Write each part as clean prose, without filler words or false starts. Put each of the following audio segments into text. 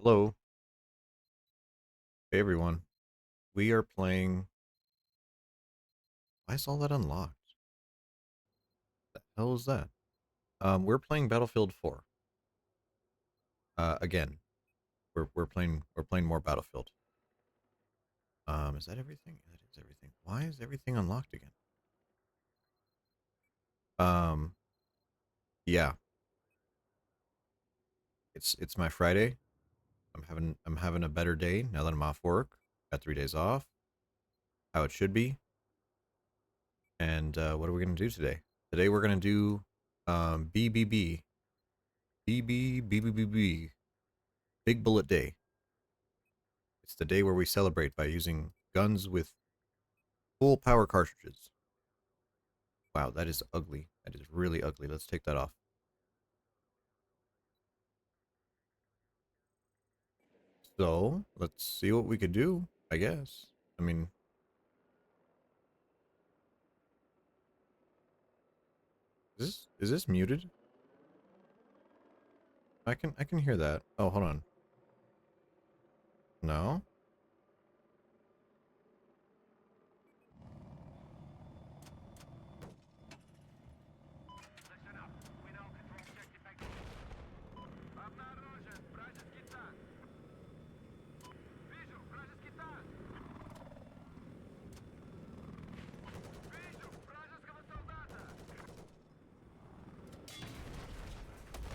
Hello. Hey everyone. We are playing. Why is all that unlocked? The hell is that? We're playing Battlefield 4. Again. We're playing more Battlefield. Is that everything? That is everything. Why is everything unlocked again? Um, yeah. It's my Friday. I'm having a better day now that I'm off work. Got 3 days off. How it should be. And what are we gonna do today? Today we're gonna do BBB. BBBBB. Big Bullet Day. It's the day where we celebrate by using guns with full power cartridges. Wow, that is ugly. That is really ugly. Let's take that off. So, let's see what we could do, I guess. I mean, is this muted? I can hear that. Oh, hold on. No?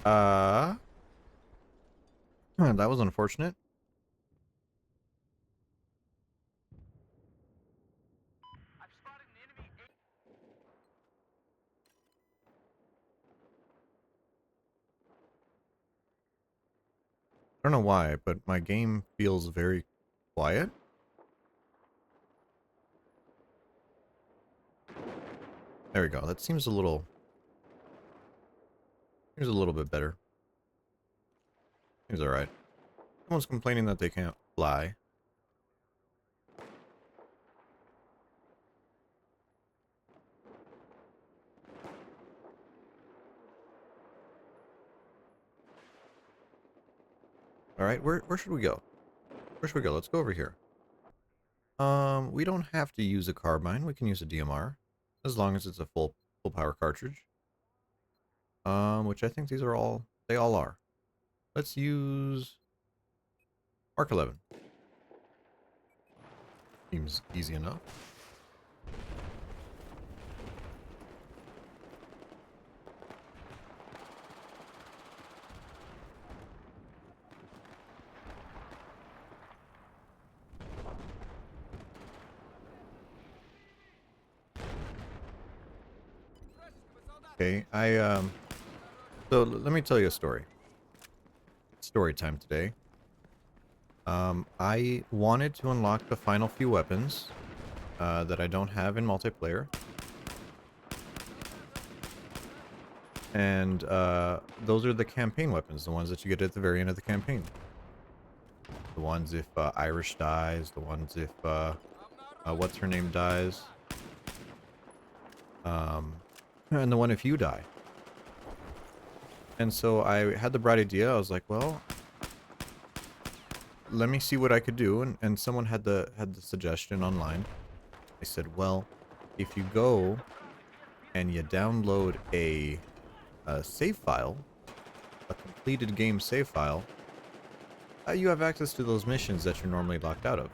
Uh, that was unfortunate. I don't know why, but my game feels very quiet. There we go. That seems a little bit better. Seems alright. Someone's complaining that they can't fly. Alright, where should we go? Where should we go? Let's go over here. We don't have to use a carbine. We can use a DMR, as long as it's a full power cartridge. Which I think they all are. Let's use Mark 11. Seems easy enough. Okay, so let me tell you a story. Story time today. I wanted to unlock the final few weapons, that I don't have in multiplayer. And, those are the campaign weapons, the ones that you get at the very end of the campaign. The ones if, Irish dies, the ones if, what's her name dies. And the one if you die. And so I had the bright idea. I was like, well, let me see what I could do. And someone had the suggestion online. I said, well, if you go and you download a save file, a completed game save file, you have access to those missions that you're normally locked out of.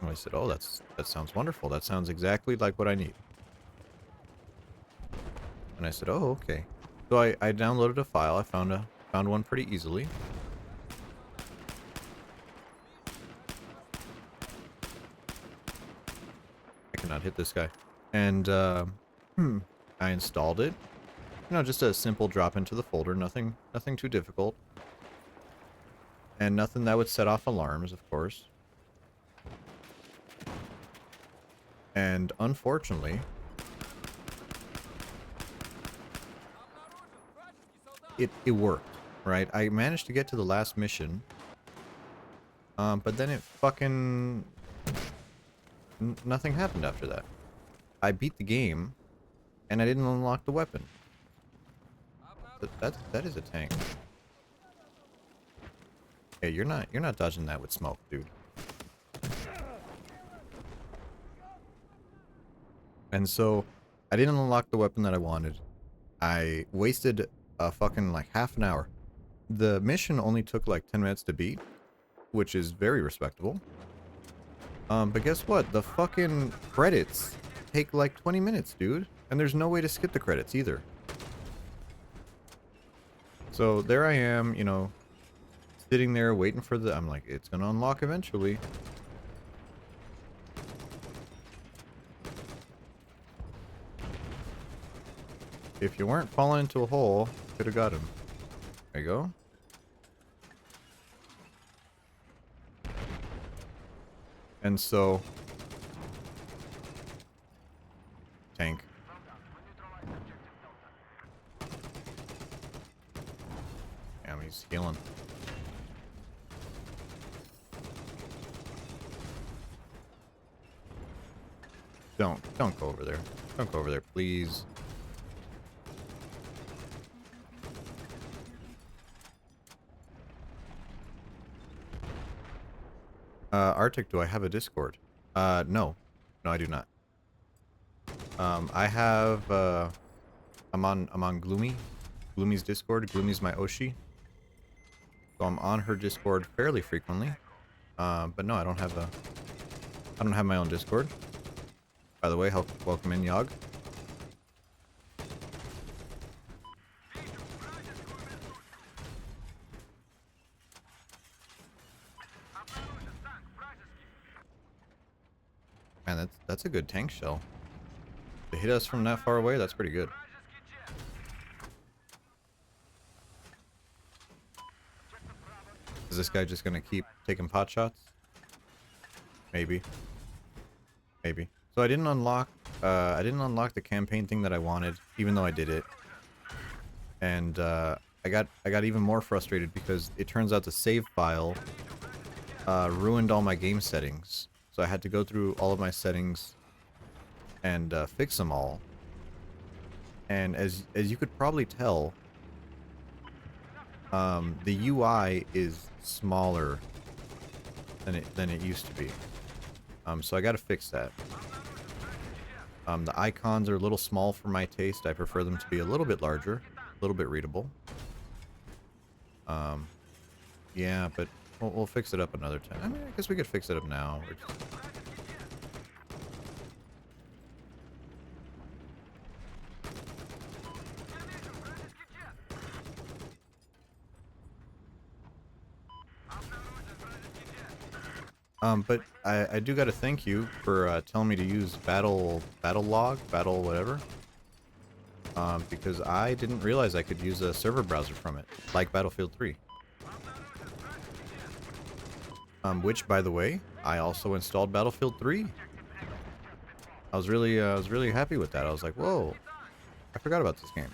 And I said, oh, that sounds wonderful. That sounds exactly like what I need. And I said, oh, okay. So I downloaded a file. I found one pretty easily. I cannot hit this guy. And I installed it. You know, just a simple drop into the folder. Nothing too difficult. And nothing that would set off alarms, of course. And unfortunately, it worked, right? I managed to get to the last mission. But then it fucking nothing happened after that. I beat the game, and I didn't unlock the weapon. That is a tank. Hey, you're not dodging that with smoke, dude. And so I didn't unlock the weapon that I wanted. I wasted a fucking like half an hour. The mission only took like 10 minutes to beat, which is very respectable. But guess what? The fucking credits take like 20 minutes, dude. And there's no way to skip the credits either. So there I am, you know, sitting there waiting for the... I'm like, it's gonna unlock eventually. If you weren't falling into a hole, could have got him. There you go. And so... Tank. Damn, he's healing. Don't go over there. Don't go over there, please. Arctic, do I have a Discord? No. No, I do not. I have, I'm on Gloomy. Gloomy's Discord. Gloomy's my Oshi. So I'm on her Discord fairly frequently. But no, I don't have my own Discord. By the way, welcome in, Yogg. Man, that's a good tank shell. To hit us from that far away, that's pretty good. Is this guy just gonna keep taking pot shots? Maybe. Maybe. So I didn't unlock the campaign thing that I wanted, even though I did it. And I got even more frustrated because it turns out the save file ruined all my game settings. So I had to go through all of my settings and fix them all. And as you could probably tell, the UI is smaller than it used to be. So I got to fix that. The icons are a little small for my taste. I prefer them to be a little bit larger, a little bit readable. Yeah, but we'll fix it up another time. I mean, I guess we could fix it up now. But I do gotta thank you for telling me to use battle log, battle whatever. Because I didn't realize I could use a server browser from it, like Battlefield 3. Which, by the way, I also installed Battlefield 3. I was really happy with that. I was like, whoa, I forgot about this game.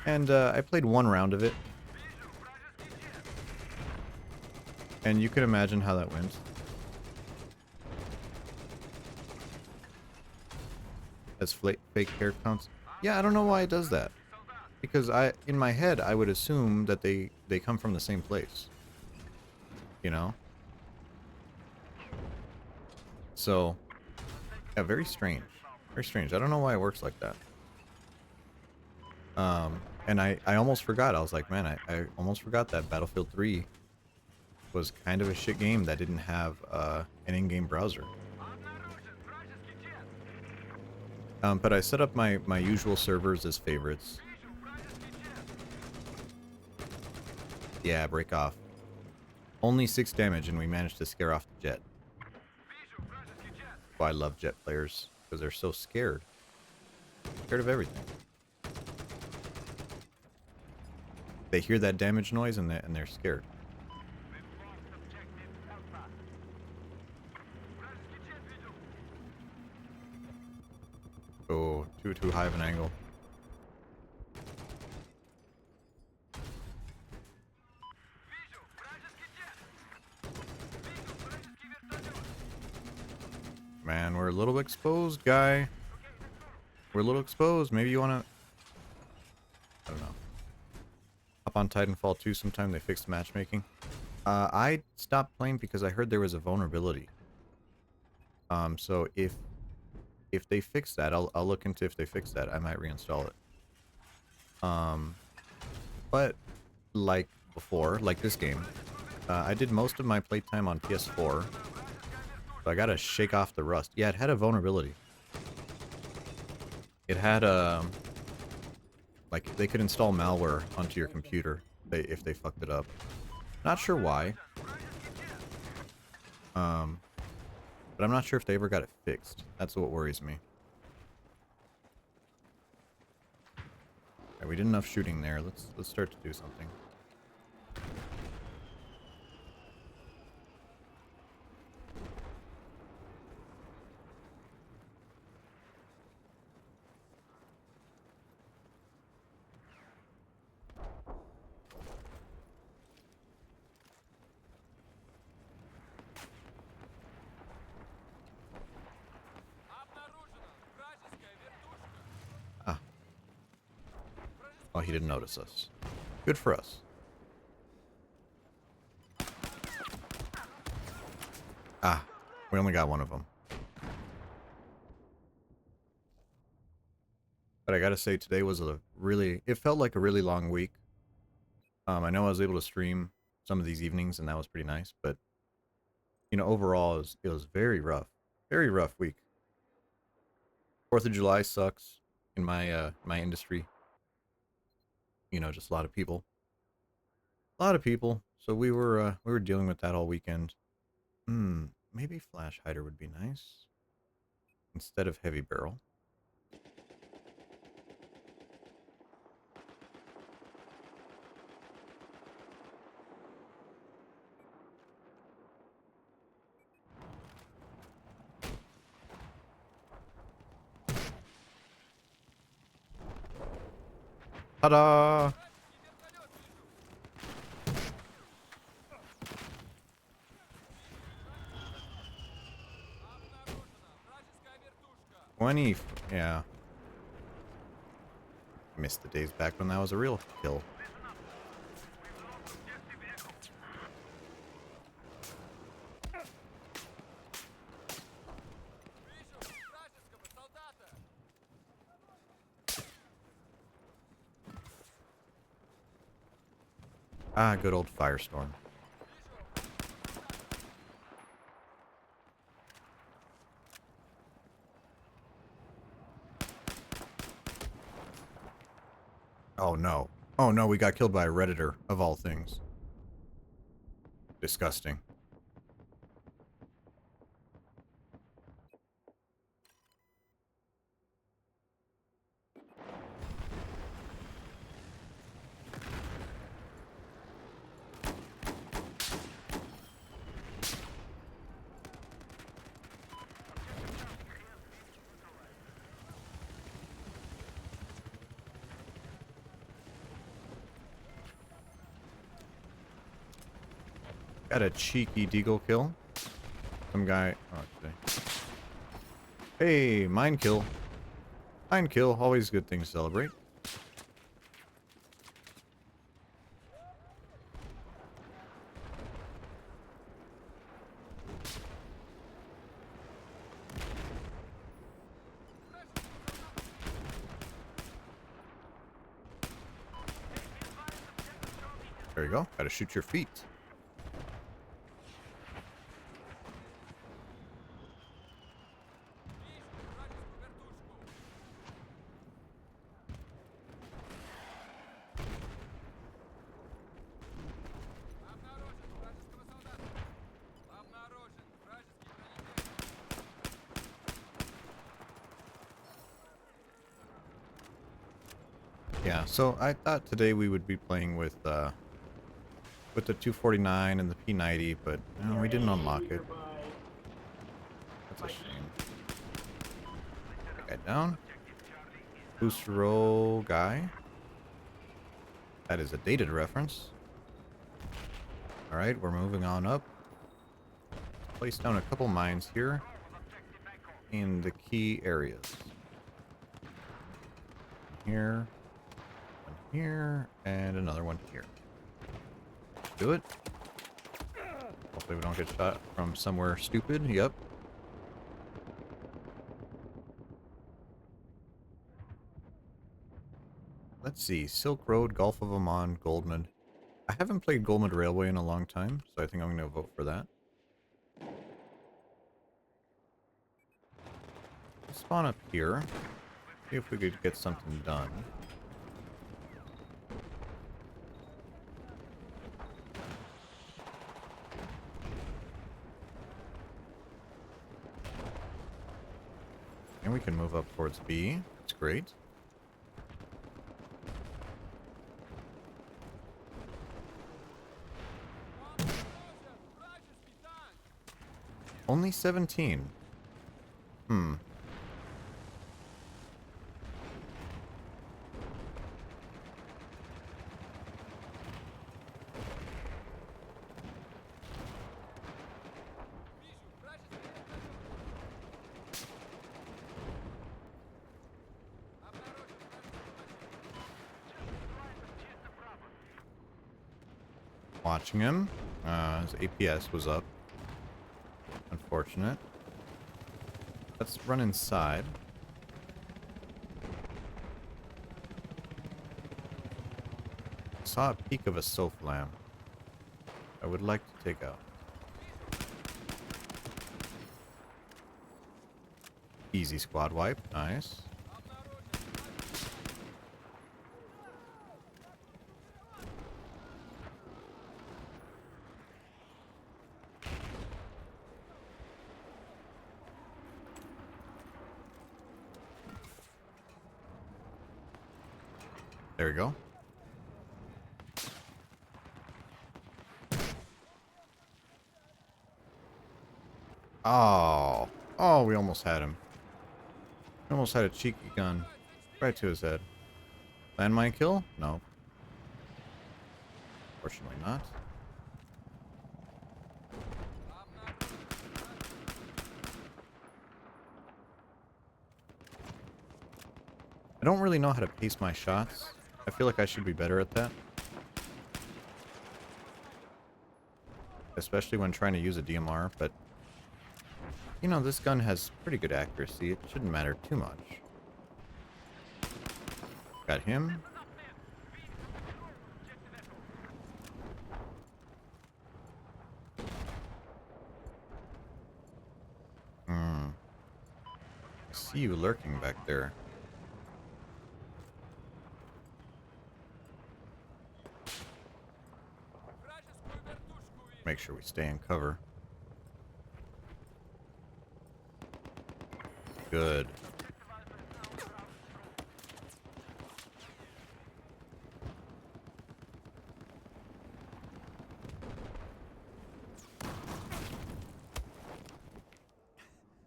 And I played one round of it. And you can imagine how that went. As fake hair counts. Yeah, I don't know why it does that. Because in my head, I would assume that they come from the same place. You know? So, yeah, very strange. Very strange. I don't know why it works like that. And I almost forgot. I was like, man, I almost forgot that Battlefield 3 was kind of a shit game that didn't have an in-game browser. But I set up my usual servers as favorites. Yeah, break off. Only 6 damage and we managed to scare off the Jet. Well, I love Jet players because they're so scared. Scared of everything. They hear that damage noise and they're scared. Oh, too high of an angle. Man, we're a little exposed, guy. We're a little exposed. Maybe you wanna... I don't know. hop on Titanfall 2 sometime. They fixed matchmaking. I stopped playing because I heard there was a vulnerability. So if they fix that, I'll look into if they fix that. I might reinstall it. But like before, like this game, I did most of my playtime on PS4. So I gotta shake off the rust. Yeah, it had a vulnerability. It had like they could install malware onto your computer if they fucked it up. Not sure why. But I'm not sure if they ever got it fixed. That's what worries me. Alright, we did enough shooting there. Let's start to do something. Ah. Oh, he didn't notice us. Good for us. Ah, we only got one of them. But I gotta say, today was it felt like a really long week. I know I was able to stream some of these evenings, and that was pretty nice, but, you know, overall, it was very rough. Very rough week. 4th of July sucks in my, my industry. You know, just a lot of people. A lot of people. So we were dealing with that all weekend. Maybe Flash Hider would be nice. Instead of Heavy Barrel. Ta-da! Yeah. Missed the days back when that was a real kill. Ah, good old Firestorm. Oh no. Oh no, we got killed by a Redditor, of all things. Disgusting. Got a cheeky deagle kill. Some guy... Oh, okay. Hey, mine kill. Mine kill. Always a good thing to celebrate. There you go. Gotta shoot your feet. Yeah, so I thought today we would be playing with the 249 and the P90, but no, we didn't unlock it. That's a shame. That guy down. Boost roll guy. That is a dated reference. Alright, we're moving on up. Place down a couple mines here in the key areas. Here. here, and another one here. Do it. Hopefully we don't get shot from somewhere stupid. Yep. Let's see. Silk Road, Gulf of Oman, Goldman. I haven't played Goldman Railway in a long time, so I think I'm going to vote for that. Spawn up here. See if we could get something done. And we can move up towards B. That's great. Only 17. Hmm. Watching him. His APS was up. Unfortunate. Let's run inside. Saw a peek of a Soflam. I would like to take out. Easy squad wipe. Nice. There we go. Oh. Oh, we almost had him. We almost had a cheeky gun. Right to his head. Landmine kill? No. Fortunately not. I don't really know how to pace my shots. I feel like I should be better at that. Especially when trying to use a DMR, but... You know, this gun has pretty good accuracy. It shouldn't matter too much. Got him. I see you lurking back there. Make sure we stay in cover. Good.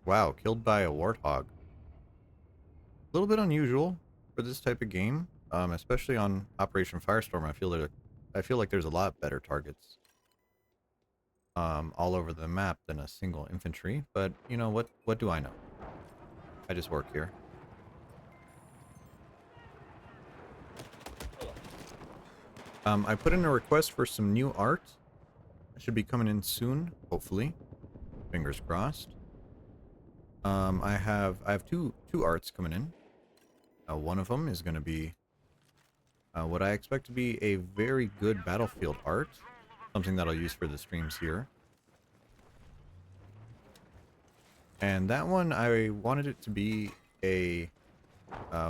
Wow, killed by a warthog. A little bit unusual for this type of game, especially on Operation Firestorm. I feel like there's a lot better targets all over the map than a single infantry. But you know what? What do I know? I just work here. I put in a request for some new art. It should be coming in soon, hopefully. Fingers crossed. I have two arts coming in. One of them is going to be what I expect to be a very good battlefield art, something that I'll use for the streams here. And that one, I wanted it to be a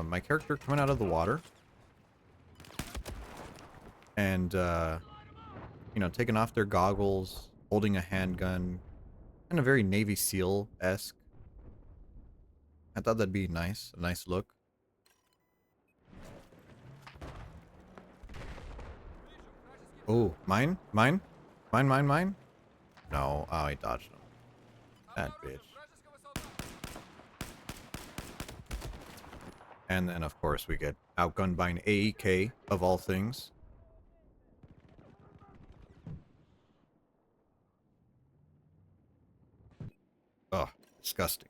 my character coming out of the water, and you know, taking off their goggles, holding a handgun, kind of very Navy SEAL-esque. I thought that'd be nice, a nice look. Oh, mine? Mine? Mine, mine, mine? No, oh, I dodged him. That bitch. And then, of course, we get outgunned by an AEK, of all things. Ugh, disgusting.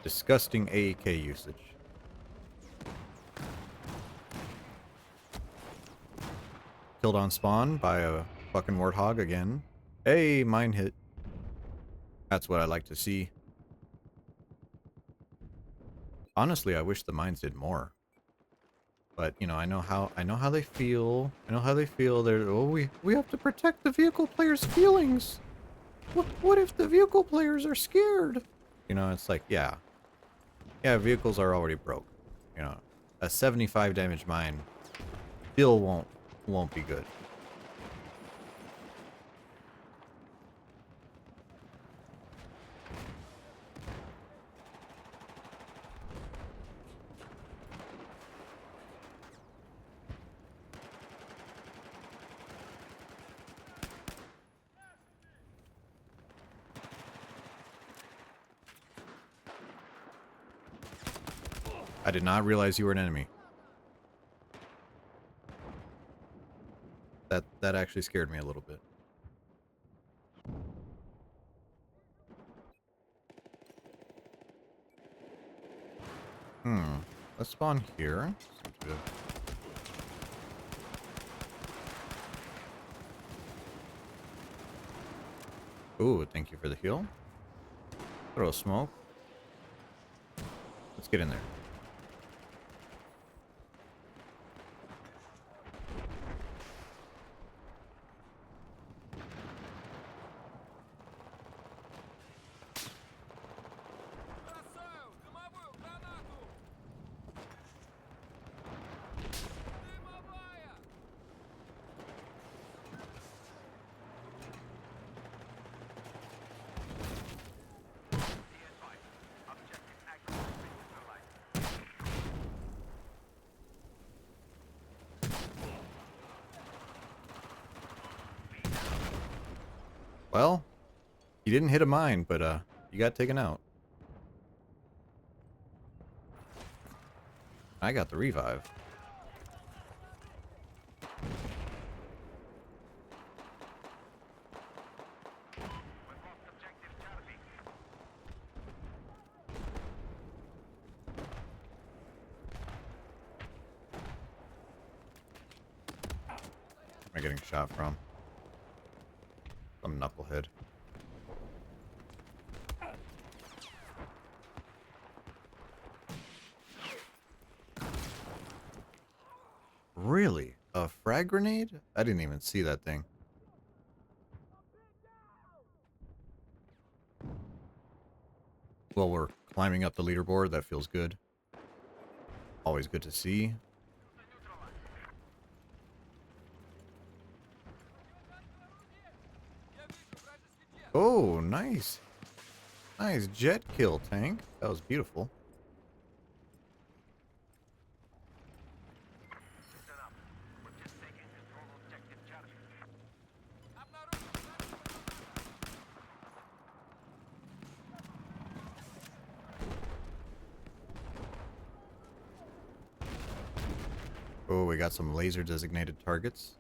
Disgusting AEK usage. Killed on spawn by a fucking warthog again. Hey, mine hit. That's what I like to see. Honestly, I wish the mines did more. But you know, I know how they feel. I know how they feel. They're, oh, we have to protect the vehicle players' feelings. What if the vehicle players are scared? You know, it's like, yeah, vehicles are already broke. You know, a 75 damage mine still won't be good. I did not realize you were an enemy. That actually scared me a little bit. Let's spawn here. Seems good. Ooh, thank you for the heal. Throw a smoke. Let's get in there. Well, you didn't hit a mine, but you got taken out. I got the revive. Where am I getting shot from? Some knucklehead. Really? A frag grenade? I didn't even see that thing. Well, we're climbing up the leaderboard. That feels good. Always good to see. Oh, nice. Nice jet kill, tank. That was beautiful. Oh, we got some laser designated targets.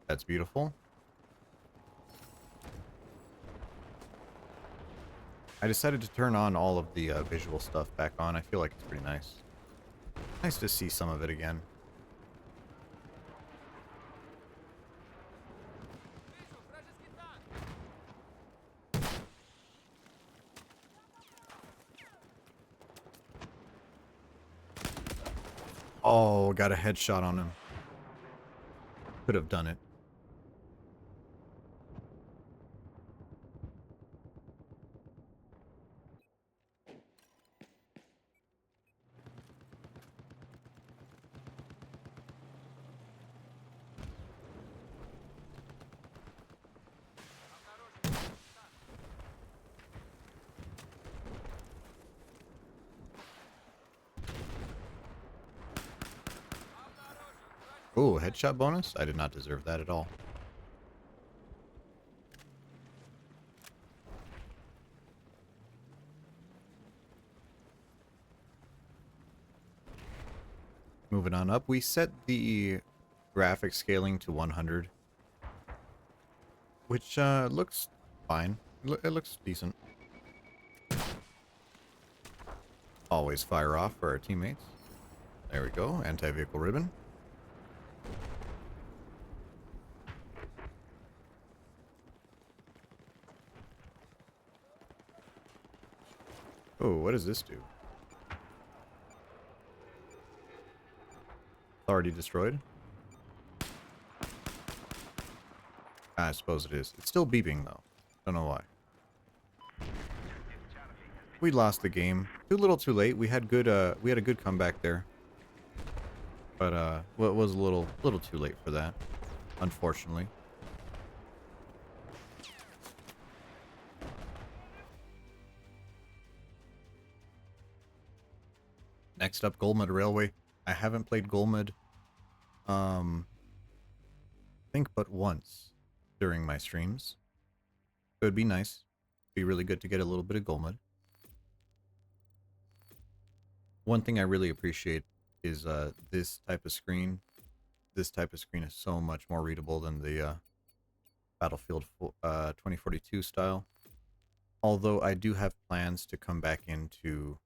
That's beautiful. I decided to turn on all of the visual stuff back on. I feel like it's pretty nice. Nice to see some of it again. Oh, got a headshot on him. Could have done it. Oh, headshot bonus? I did not deserve that at all. Moving on up, we set the graphic scaling to 100. Which looks fine. It looks decent. Always fire off for our teammates. There we go, anti-vehicle ribbon. Oh, what does this do? Already destroyed? I suppose it is. It's still beeping though. Don't know why. We lost the game. Too little, too late. We had a good comeback there. But well, it was a little too late for that, unfortunately. Next up, Golmud Railway. I haven't played Golmud, I think but once during my streams. It would be nice. Be really good to get a little bit of Golmud. One thing I really appreciate is this type of screen. This type of screen is so much more readable than the Battlefield 2042 style. Although I do have plans to come back into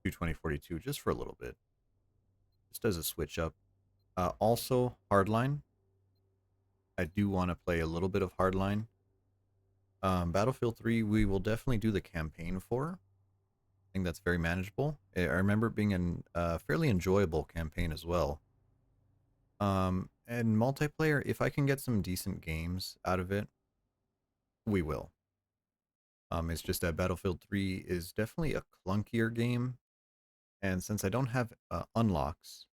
2042 just for a little bit. Just as a switch up. Also, Hardline. I do want to play a little bit of Hardline. Battlefield 3, we will definitely do the campaign for. I think that's very manageable. I remember it being a fairly enjoyable campaign as well. And multiplayer, if I can get some decent games out of it, we will. It's just that Battlefield 3 is definitely a clunkier game. And since I don't have unlocks,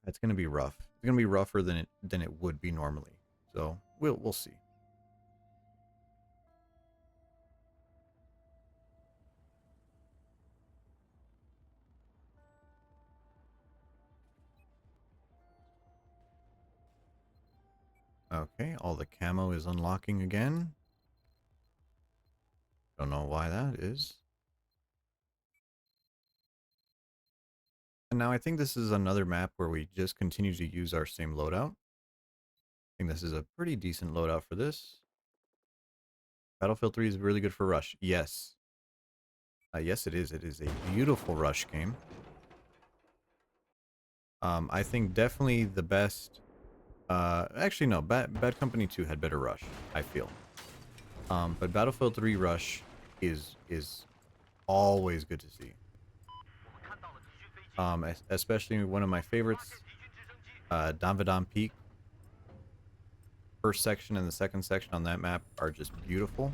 it's going to be rough. It's going to be rougher than it would be normally. So we'll see. Okay, all the camo is unlocking again. Don't know why that is. And now I think this is another map where we just continue to use our same loadout. I think this is a pretty decent loadout for this. Battlefield 3 is really good for rush. Yes. Yes, it is. It is a beautiful rush game. I think definitely the best... actually, no. Bad Company 2 had better rush, I feel. But Battlefield 3 rush is always good to see. Especially one of my favorites, Damvadam Peak. First section and the second section on that map are just beautiful.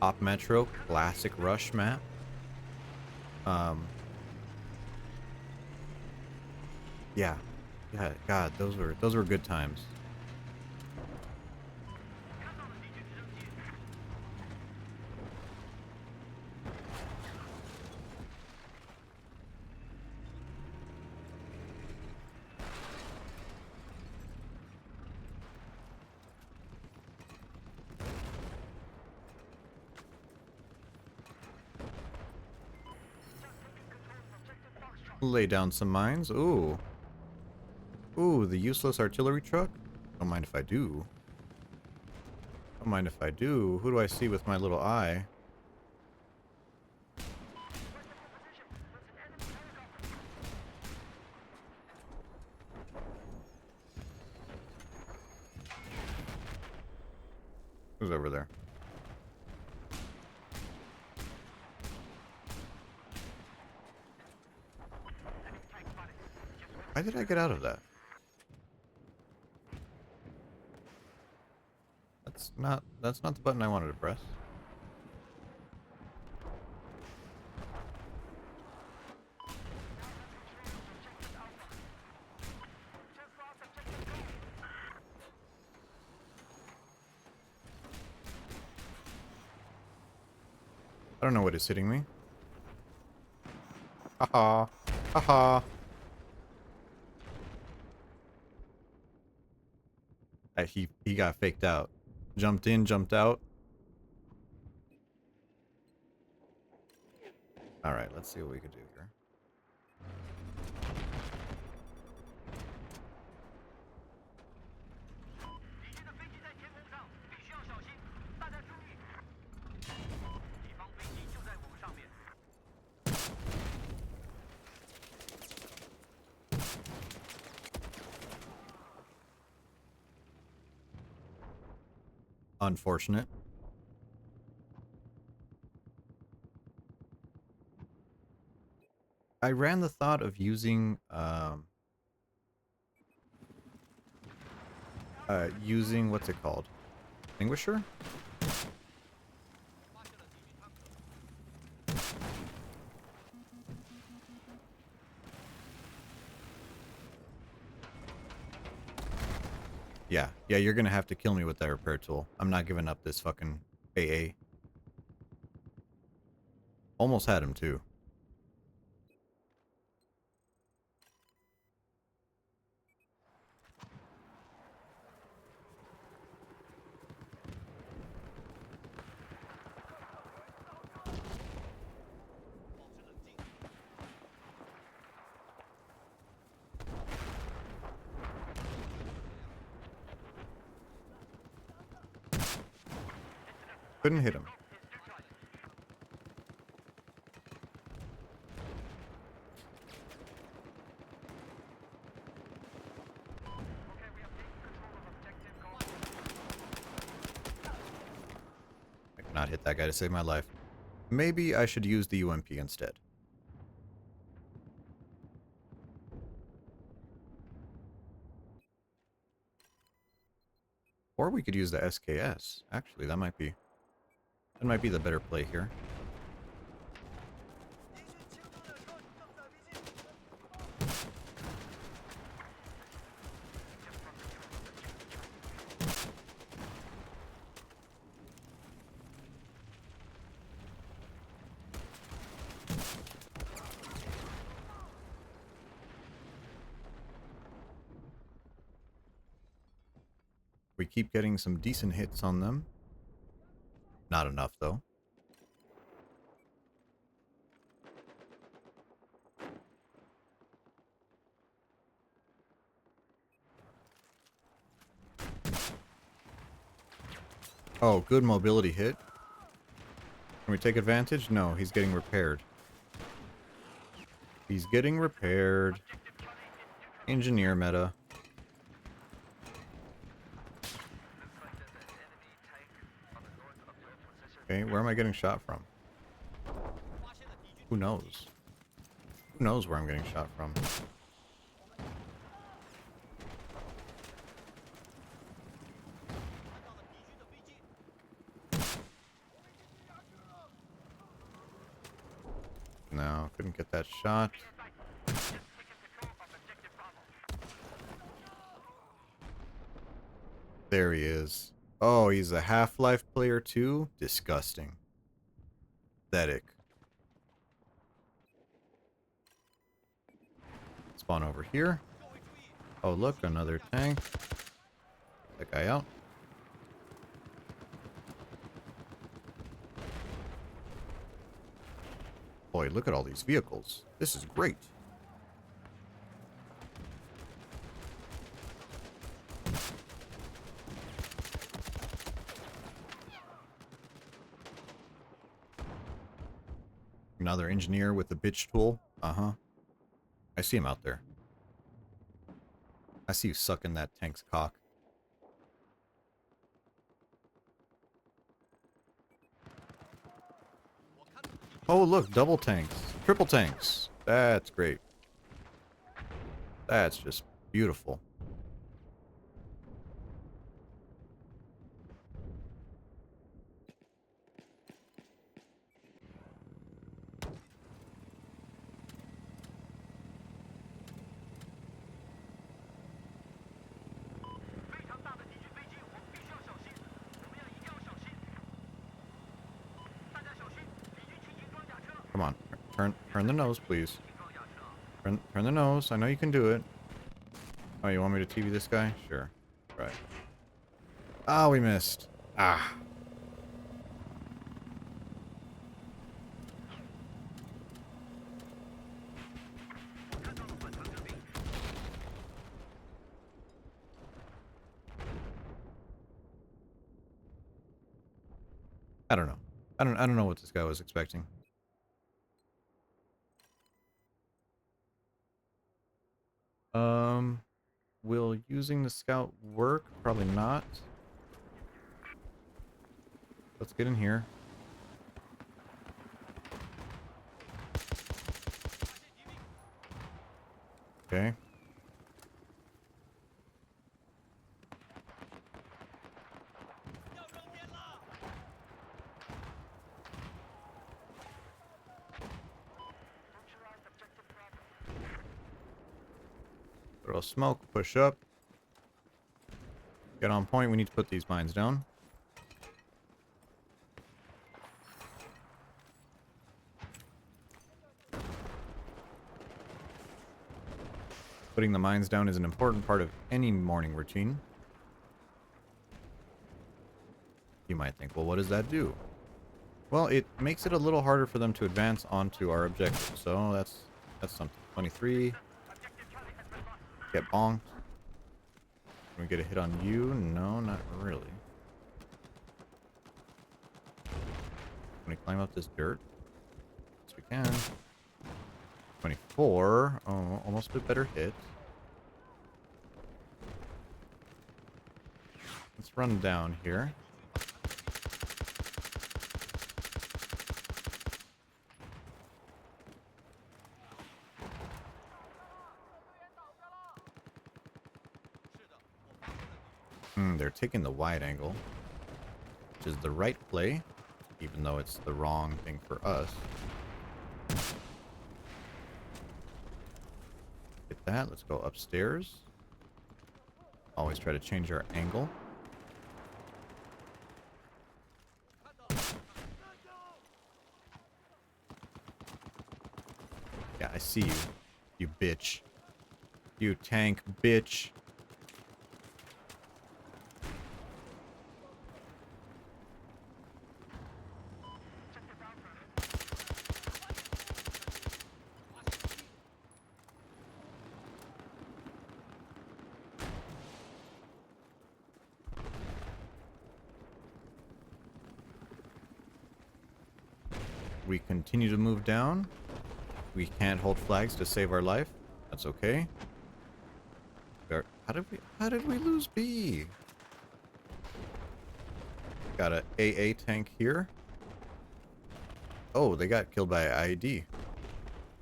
Op Metro, classic rush map. Yeah, God, those were good times. Lay down some mines. Ooh. Ooh, the useless artillery truck? Don't mind if I do. Don't mind if I do. Who do I see with my little eye? Who's over there? Why did I get out of that? That's not the button I wanted to press. I don't know what is hitting me. Haha. Haha. He got faked out. Jumped in, jumped out. Alright, let's see what we can do here. Unfortunate. I ran the thought of using using what's it called? Extinguisher? Yeah, you're gonna have to kill me with that repair tool. I'm not giving up this fucking AA. Almost had him too. Couldn't hit him. I cannot hit that guy to save my life. Maybe I should use the UMP instead. Or we could use the SKS. Actually, that might be the better play here. We keep getting some decent hits on them. Not enough, though. Oh, good mobility hit. Can we take advantage? No, he's getting repaired. He's getting repaired. Engineer meta. Okay, where am I getting shot from? Who knows? Who knows where I'm getting shot from? No, couldn't get that shot. There he is. Oh, he's a Half-Life player too? Disgusting. Pathetic. Spawn over here. Oh, look, another tank. That guy out. Boy, look at all these vehicles. This is great. Another engineer with the bitch tool. Uh-huh. I see him out there. I see you sucking that tank's cock. Oh, look, double tanks. Triple tanks. That's great. That's just beautiful. Come on. Turn the nose, please. Turn the nose. I know you can do it. Oh, you want me to TV this guy? Sure. Right. Ah, we missed. Ah. I don't know. I don't know what this guy was expecting. Will using the scout work? Probably not. Let's get in here. Okay. Throw smoke, push up. Get on point, we need to put these mines down. Putting the mines down is an important part of any morning routine. You might think, well, what does that do? Well, it makes it a little harder for them to advance onto our objective. So that's something. 23. Get bonked. Can we get a hit on you? No, not really. Can we climb up this dirt? Yes, we can. 24. Oh, almost a better hit. Let's run down here. They're taking the wide angle, which is the right play, even though it's the wrong thing for us. Get that. Let's go upstairs. Always try to change our angle. Yeah, I see you. You bitch. You tank bitch. We continue to move down. We can't hold flags to save our life. That's okay. How did we lose B? Got a AA tank here. Oh, they got killed by IED.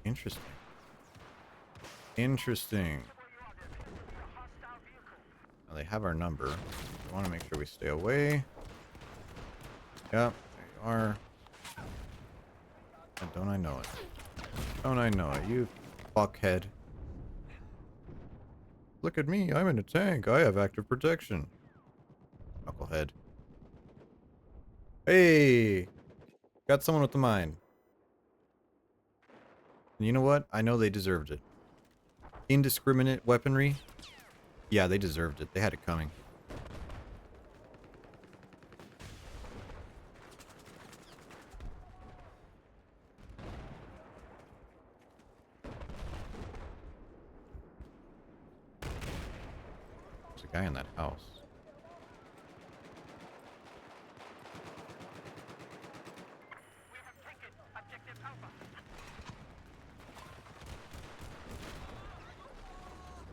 Interesting. Interesting. Now they have our number. We want to make sure we stay away. Yep, there you are. And don't I know it? Don't I know it, you fuckhead. Look at me, I'm in a tank. I have active protection. Knucklehead. Hey! Got someone with the mine. And you know what? I know they deserved it. Indiscriminate weaponry? Yeah, they deserved it. They had it coming. There's a guy in that house.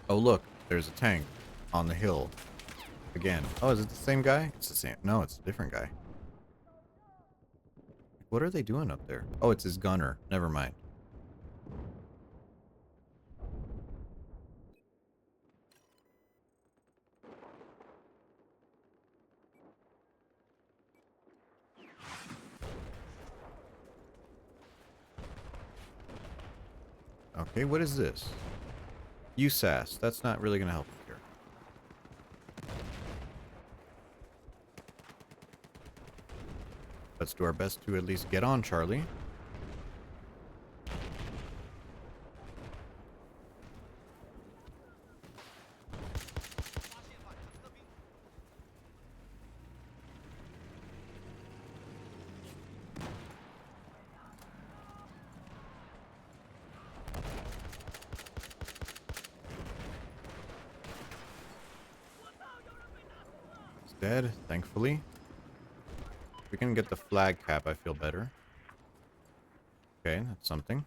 Oh, look. There's a tank on the hill. Again. Oh, is it the same guy? It's the same. No, it's a different guy. What are they doing up there? Oh, it's his gunner. Never mind. Okay, what is this? USAS. That's not really going to help here. Let's do our best to at least get on Charlie. It's dead, thankfully. If we can get the flag cap, I feel better. Okay, that's something.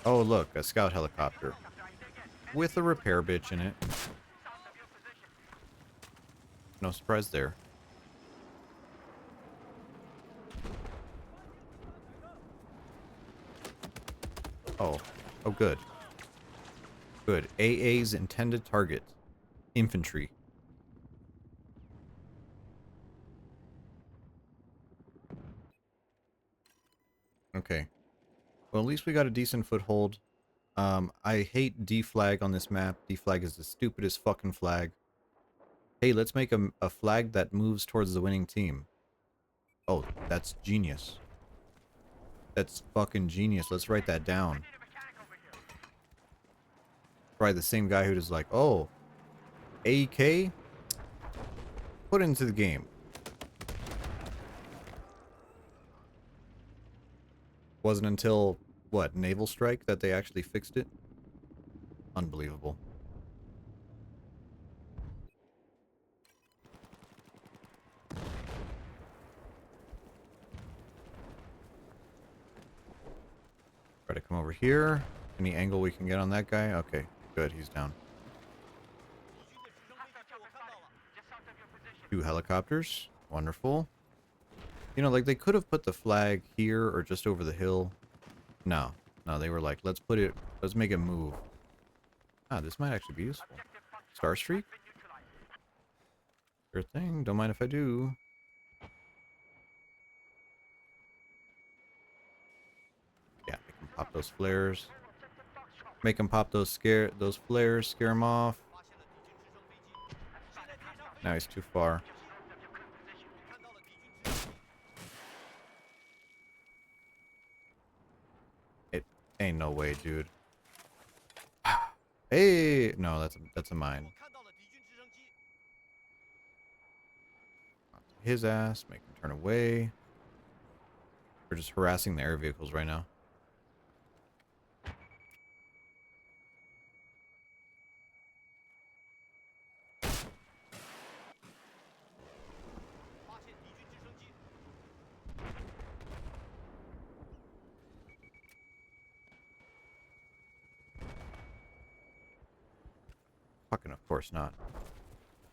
Oh, look, a scout helicopter. With a repair bitch in it. No surprise there. Oh. Oh, good. Good. AA's intended target. Infantry. Okay. Well, at least we got a decent foothold. I hate D-flag on this map. D-flag is the stupidest fucking flag. Hey, let's make a flag that moves towards the winning team. Oh, that's genius. That's fucking genius. Let's write that down. Probably the same guy who just like, oh, AK? Put into the game. Wasn't until, what, Naval Strike that they actually fixed it? Unbelievable. Try to come over here. Any angle we can get on that guy? Okay, good, he's down. 2 helicopters. Wonderful. You know, like, they could have put the flag here or just over the hill. No. No, they were like, let's make it move. Ah, this might actually be useful. Star Streak? Sure thing, don't mind if I do. Yeah, make him pop those flares. Make him pop those flares, scare him off. Now he's too far. It ain't no way, dude. Hey, no, that's a mine. His ass, make him turn away. We're just harassing the air vehicles right now. Fucking of course not.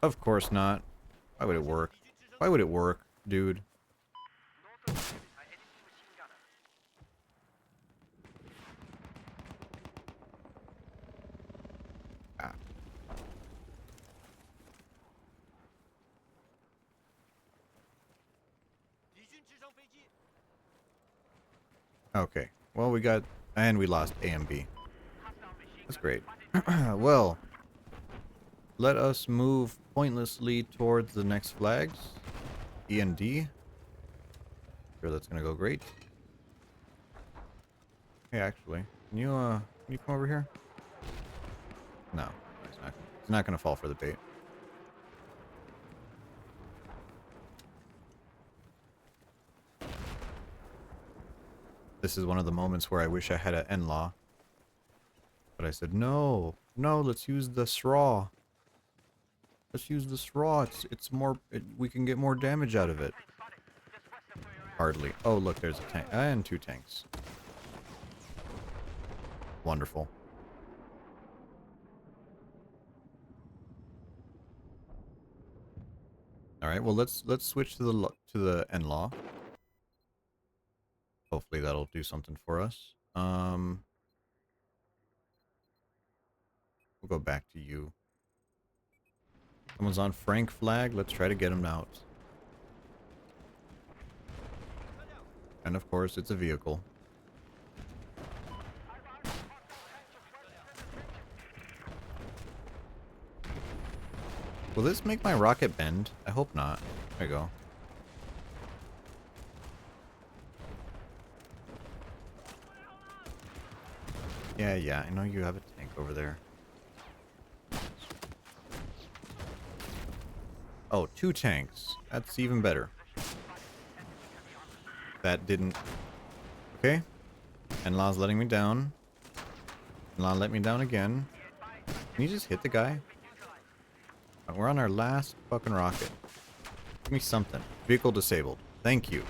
Of course not. Why would it work? Why would it work, dude? Ah. Okay. Well, we got... And we lost A and B. That's great. Well, let us move pointlessly towards the next flags. E and D. Sure, that's gonna go great. Hey, actually, can you come over here? No, he's not. He's not gonna fall for the bait. This is one of the moments where I wish I had an N-Law. But I said, no, no, let's use the straw. Let's use the straw. It's more, we can get more damage out of it. Hardly. Oh, look, there's a tank. And 2 tanks. Wonderful. Alright, well, let's switch to the N-Law. Hopefully that'll do something for us. We'll go back to you. Someone's on Frank flag. Let's try to get him out. And of course, it's a vehicle. Will this make my rocket bend? I hope not. There you go. Yeah, I know you have a tank over there. Oh, 2 tanks. That's even better. That didn't... Okay. N-Law's letting me down. N-Law let me down again. Can you just hit the guy? We're on our last fucking rocket. Give me something. Vehicle disabled. Thank you.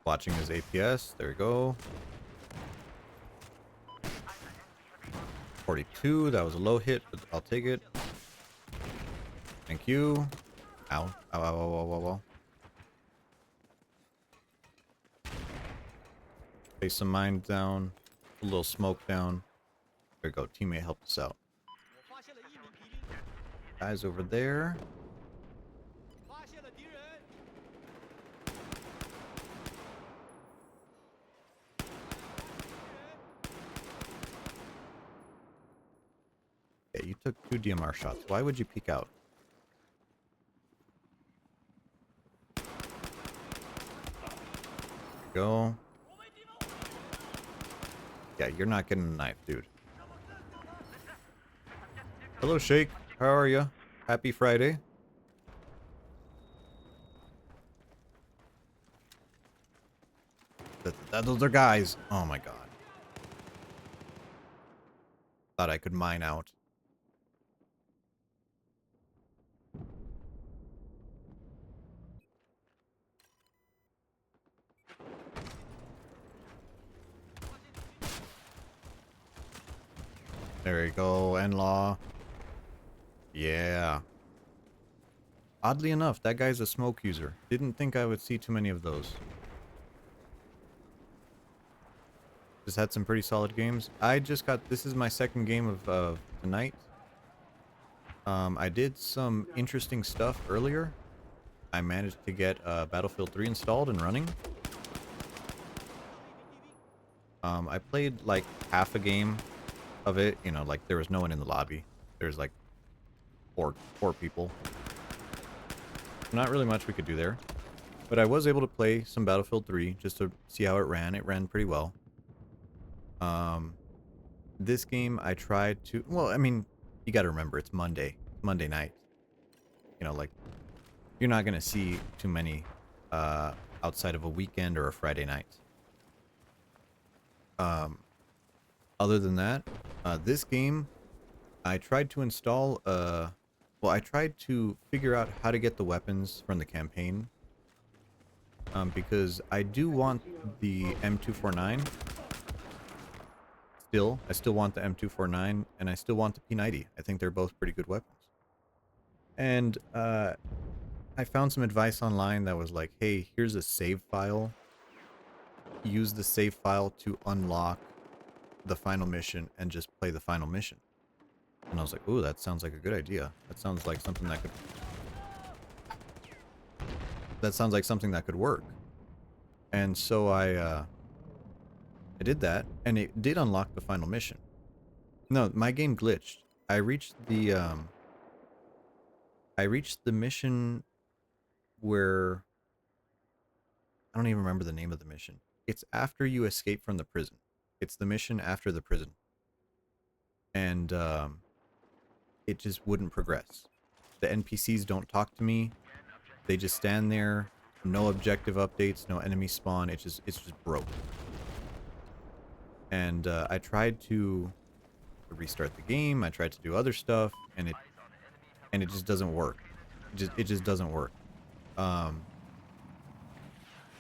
Watching his APS. There we go. 42. That was a low hit, but I'll take it. Thank you. Ow. Ow, ow, ow, ow, ow, ow. Place some mines down. A little smoke down. There we go. Teammate helped us out. Guys over there. Yeah, you took 2 DMR shots. Why would you peek out? There we go. Yeah, you're not getting a knife, dude. Hello, Shake. How are you? Happy Friday. Those are guys. Oh my god. Thought I could mine out. There we go, Enlaw. Yeah. Oddly enough, that guy's a smoke user. Didn't think I would see too many of those. Just had some pretty solid games. I just got... This is my second game of tonight. I did some interesting stuff earlier. I managed to get Battlefield 3 installed and running. I played like half a game of it. You know, like there was no one in the lobby. There's like four people. Not really much we could do there. But I was able to play some Battlefield 3 just to see how it ran. It ran pretty well. This game I tried to... Well, I mean, you got to remember, it's Monday night. You know, like, you're not going to see too many outside of a weekend or a Friday night. Other than that, this game, I tried to install... well, I tried to figure out how to get the weapons from the campaign. Because I do want the M249. I still want the M249, and I still want the P90. I think they're both pretty good weapons. And I found some advice online that was like, hey, here's a save file. Use the save file to unlock the final mission and just play the final mission. And I was like, ooh, that sounds like a good idea. That sounds like something that could... That sounds like something that could work. And so I did that, and it did unlock the final mission. No, my game glitched. I reached the mission where... I don't even remember the name of the mission. It's after you escape from the prison. It's the mission after the prison. And it just wouldn't progress. The NPCs don't talk to me. They just stand there. No objective updates, no enemy spawn. It's just broke. And I tried to restart the game. I tried to do other stuff, and it just doesn't work. It just doesn't work.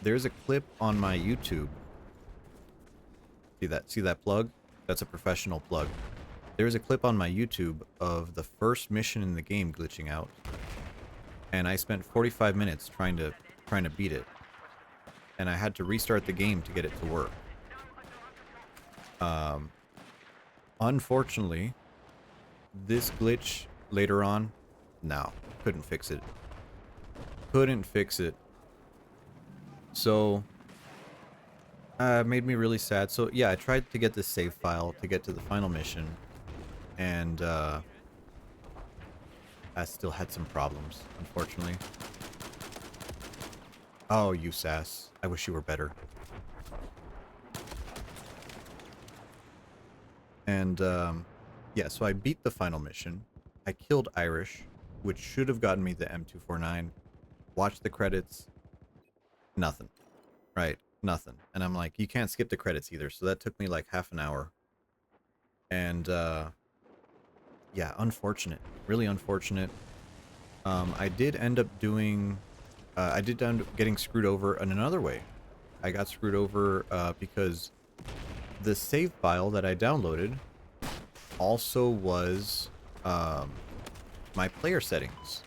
There's a clip on my YouTube. See that plug? That's a professional plug. There's a clip on my YouTube of the first mission in the game glitching out, and I spent 45 minutes trying to beat it, and I had to restart the game to get it to work. Unfortunately, this glitch later on, no, couldn't fix it. Couldn't fix it. So, made me really sad. So yeah, I tried to get this save file to get to the final mission, and I still had some problems, unfortunately. Oh, you sass. I wish you were better. And, yeah, so I beat the final mission. I killed Irish, which should have gotten me the M249. Watched the credits. Nothing. Right, nothing. And I'm like, you can't skip the credits either, so that took me like half an hour. And, yeah, unfortunate. Really unfortunate. I did end up doing... I did end up getting screwed over in another way. I got screwed over because the save file that I downloaded also was my player settings.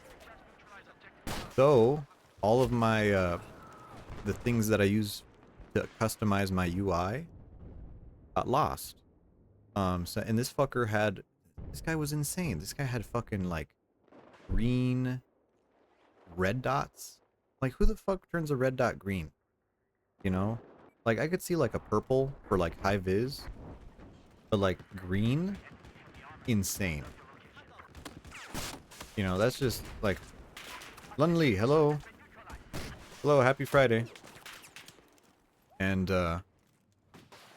So all of my the things that I use to customize my UI got lost. So and this fucker had, this guy was insane. This guy had fucking like green red dots. Like who the fuck turns a red dot green? You know? Like I could see like a purple for like high vis, but like green, insane. You know, that's just like Lunley, hello. Hello, happy Friday. And so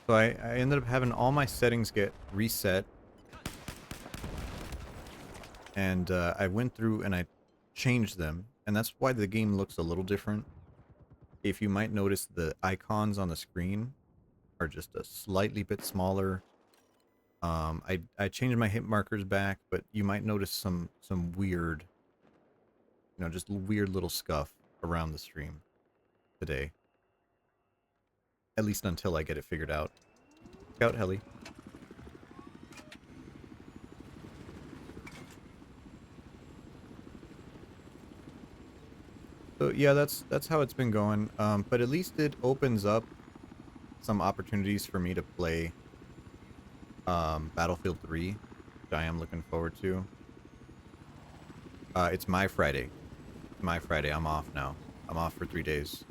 I ended up having all my settings get reset. And I went through and I changed them. And that's why the game looks a little different. If you might notice, the icons on the screen are just a slightly bit smaller. I changed my hit markers back, but you might notice some weird, you know, just weird little scuff around the stream today. At least until I get it figured out. Scout heli. So yeah, that's how it's been going. But at least it opens up some opportunities for me to play Battlefield 3, which I am looking forward to. It's my Friday. My Friday. I'm off now. I'm off for 3 days.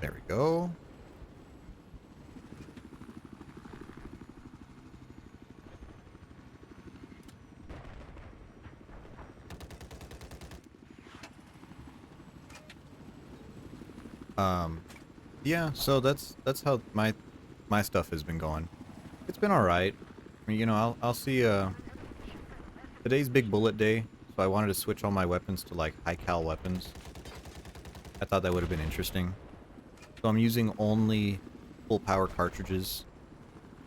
There we go. Yeah, so that's how my stuff has been going. It's been all right. I mean, you know, I'll see today's big bullet day, so I wanted to switch all my weapons to like high cal weapons. I thought that would have been interesting. So I'm using only full power cartridges,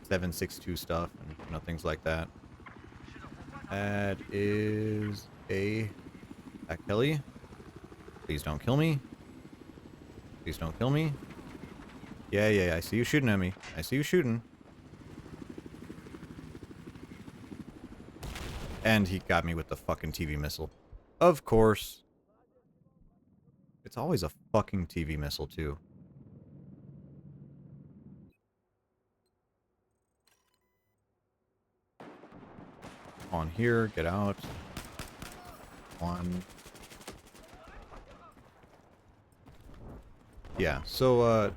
7.62 stuff, and you know, things like that. That is a Kelly. Please don't kill me. Please don't kill me. Yeah, I see you shooting at me. I see you shooting. And he got me with the fucking TV missile. Of course. It's always a fucking TV missile, too. On here, get out. One. Yeah, so,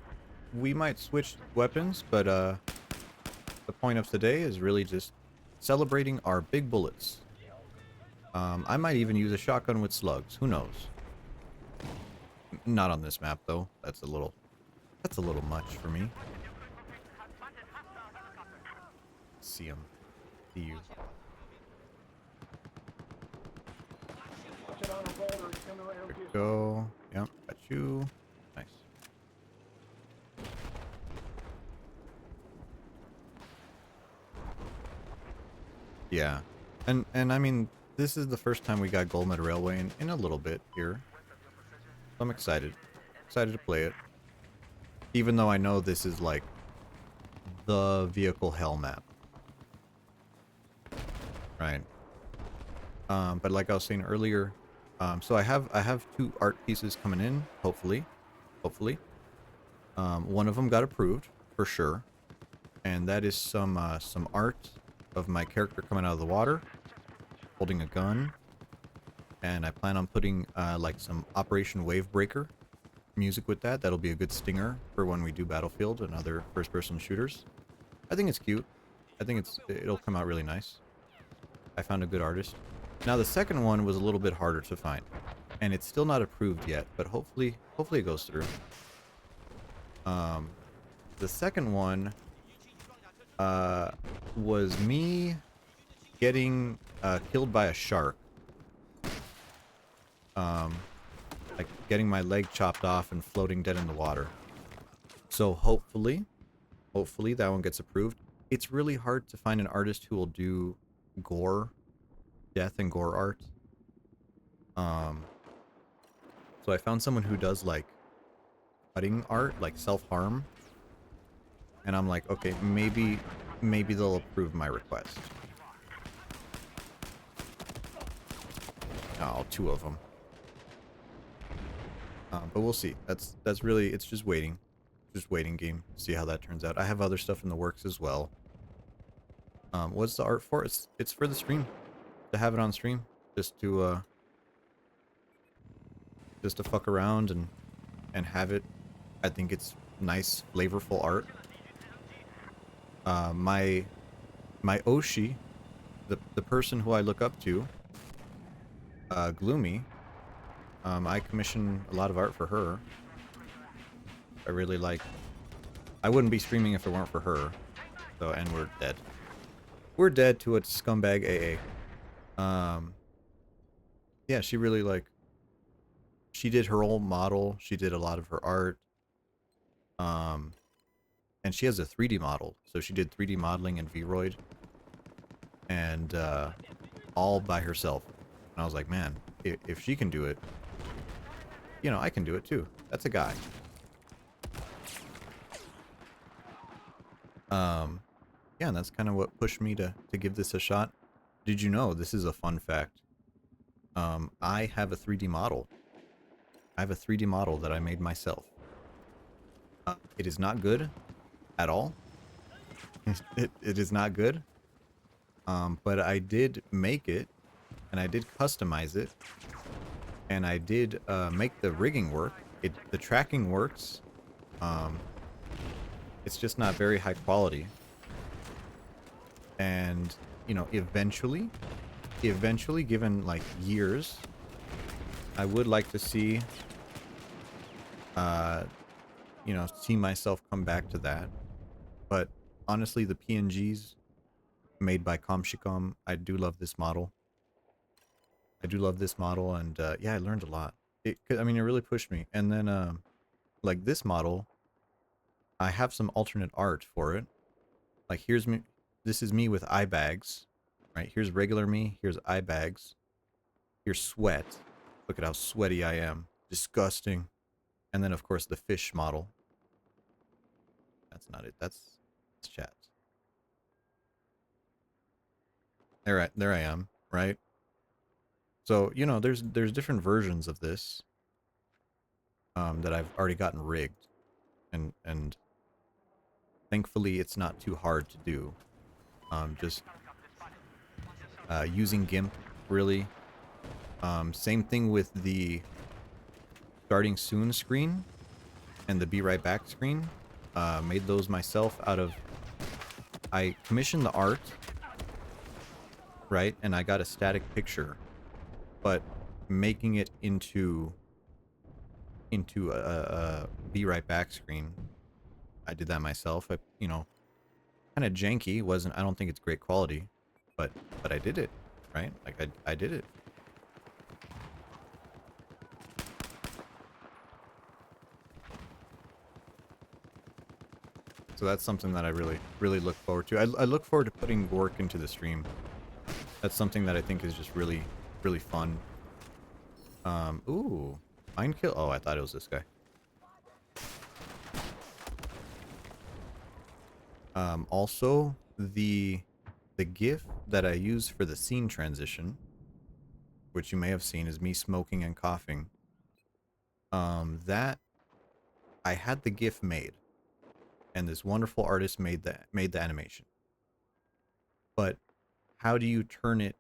we might switch weapons, but, the point of today is really just celebrating our big bullets. I might even use a shotgun with slugs. Who knows? Not on this map, though. That's a little much for me. See him. See you. There we go. Yep, got you. Nice. Yeah. And I mean, this is the first time we got Golmet Railway in a little bit here. So I'm excited. Excited to play it. Even though I know this is like the vehicle hell map. Right. But like I was saying earlier, so I have 2 art pieces coming in, hopefully. One of them got approved for sure. And that is some art of my character coming out of the water, holding a gun. And I plan on putting like some Operation Wavebreaker music with that. That'll be a good stinger for when we do Battlefield and other first-person shooters. I think it's cute. I think it'll come out really nice. I found a good artist. Now the second one was a little bit harder to find, and it's still not approved yet, but hopefully it goes through. The second one was me getting killed by a shark. Like getting my leg chopped off and floating dead in the water. So hopefully that one gets approved. it's really hard to find an artist who will do gore, death and gore art. Um, so I found someone who does like cutting art, like self-harm, and I'm like, okay, maybe they'll approve my request. Oh, two of them. But we'll see. That's really, it's just waiting. Just waiting game. See how that turns out. I have other stuff in the works as well. What's the art for? It's for the stream. To have it on stream. Just to fuck around and have it. I think it's nice, flavorful art. My Oshi, the person who I look up to, Gloomy, I commission a lot of art for her. I really like. I wouldn't be streaming if it weren't for her. So, and we're dead. We're dead to a scumbag AA. Yeah, she really like. She did her own model. She did a lot of her art. And she has a 3D model, so she did 3D modeling in Vroid, and all by herself. And I was like, man, if she can do it, you know, I can do it too. That's a guy. Yeah, and that's kind of what pushed me to give this a shot. Did you know, this is a fun fact, I have a 3D model. I have a 3D model that I made myself. It is not good at all. It is not good. But I did make it, and I did customize it, and I did make the rigging work. The tracking works. It's just not very high quality. And you know, eventually, given like years, I would like to see, you know, see myself come back to that. But honestly, the PNGs made by Comshicom, I do love this model. I do love this model, and yeah, I learned a lot. I mean, it really pushed me. And then, like this model, I have some alternate art for it. Like here's me. This is me with eye bags, right? Here's regular me. Here's eye bags. Here's sweat. Look at how sweaty I am. Disgusting. And then, of course, the fish model. That's not it. That's chat. There I am, right? So, you know, there's different versions of this that I've already gotten rigged. And thankfully it's not too hard to do. Just using GIMP, really. Same thing with the starting soon screen and the be right back screen. Made those myself out of... I commissioned the art, right? And I got a static picture, but making it into a be right back screen, I did that myself. You know, kind of janky. I don't think it's great quality, but I did it, right? Like I did it. So that's something that I really look forward to. I look forward to putting work into the stream. That's something that I think is just really fun. Ooh, mine kill. Oh, I thought it was this guy. Also the GIF that I use for the scene transition, which you may have seen, is me smoking and coughing. That I had the GIF made, and this wonderful artist made the animation. But how do you turn it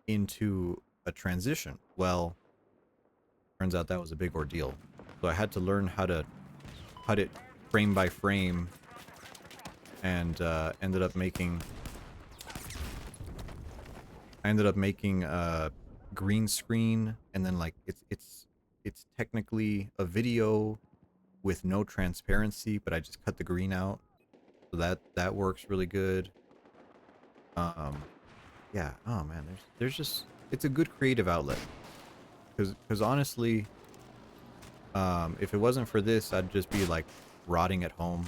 into a transition? Well, turns out that was a big ordeal. So I had to learn how to cut it frame by frame, and ended up making green screen, and then like it's technically a video with no transparency, but I just cut the green out, so that works really good. Yeah. Oh man, there's just, it's a good creative outlet. Because honestly, if it wasn't for this, I'd just be like rotting at home.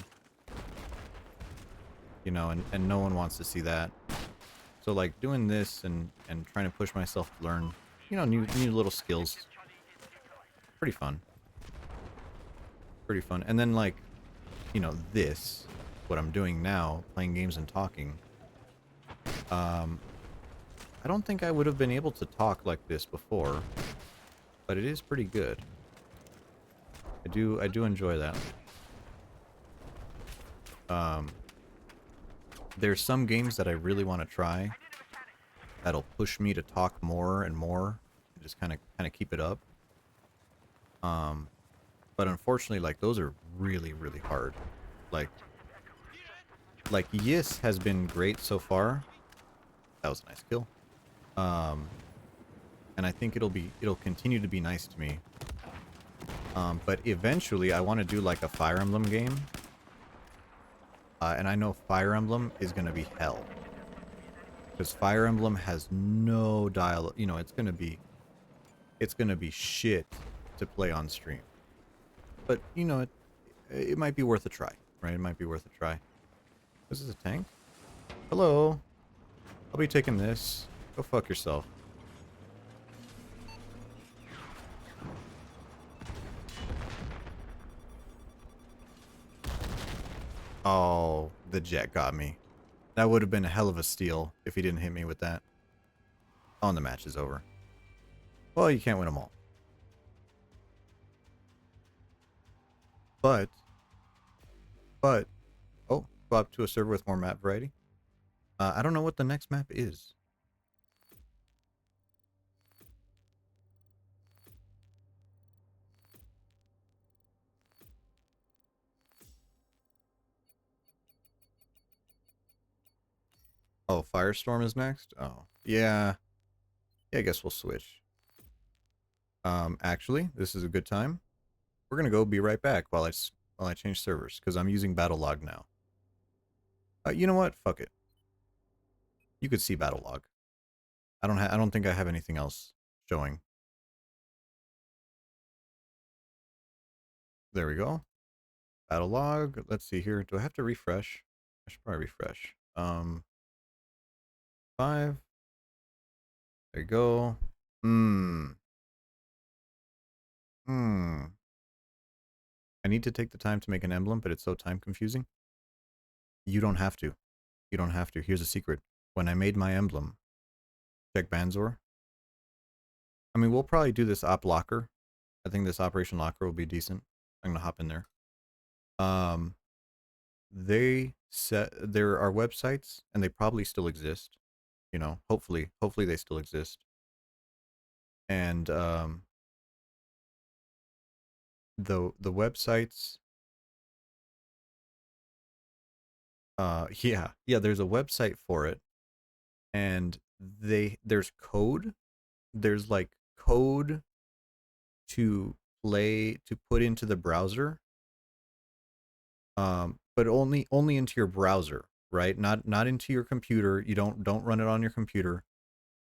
you know, and no one wants to see that. So like doing this and trying to push myself to learn, you know, new little skills, pretty fun. Pretty fun. And then like, you know, this, what I'm doing now, playing games and talking. I don't think I would have been able to talk like this before, but it is pretty good. I do enjoy that. There's some games that I really want to try that'll push me to talk more and more, and just kind of keep it up. But unfortunately, like those are really hard. Like Yis has been great so far. That was a nice kill. And I think it'll continue to be nice to me. But eventually I want to do like a Fire Emblem game. And I know Fire Emblem is going to be hell. Because Fire Emblem has no dialogue. You know, it's going to be shit to play on stream. But, you know, it might be worth a try, right? It might be worth a try. This is a tank? Hello. I'll be taking this. Go fuck yourself. Oh, the jet got me. That would have been a hell of a steal if he didn't hit me with that. Oh, and the match is over. Well, you can't win them all. But, oh, go up to a server with more map variety. I don't know what the next map is. Oh, Firestorm is next? Oh, yeah. Yeah, I guess we'll switch. Actually, this is a good time. We're gonna go be right back while I change servers, because I'm using Battlelog now. You know what? Fuck it. You could see Battlelog. I don't think I have anything else showing. There we go. Battlelog. Let's see here. Do I have to refresh? I should probably refresh. 5. There you go. Hmm. I need to take the time to make an emblem, but it's so time confusing. You don't have to. You don't have to. Here's a secret. When I made my emblem, check Banzor. I mean, we'll probably do this op locker. I think this operation locker will be decent. I'm gonna hop in there. They set there are websites, and they probably still exist. You know, hopefully they still exist. And the websites. Yeah, there's a website for it, and there's code. There's like code to put into the browser, but only into your browser, right? Not into your computer. You don't run it on your computer.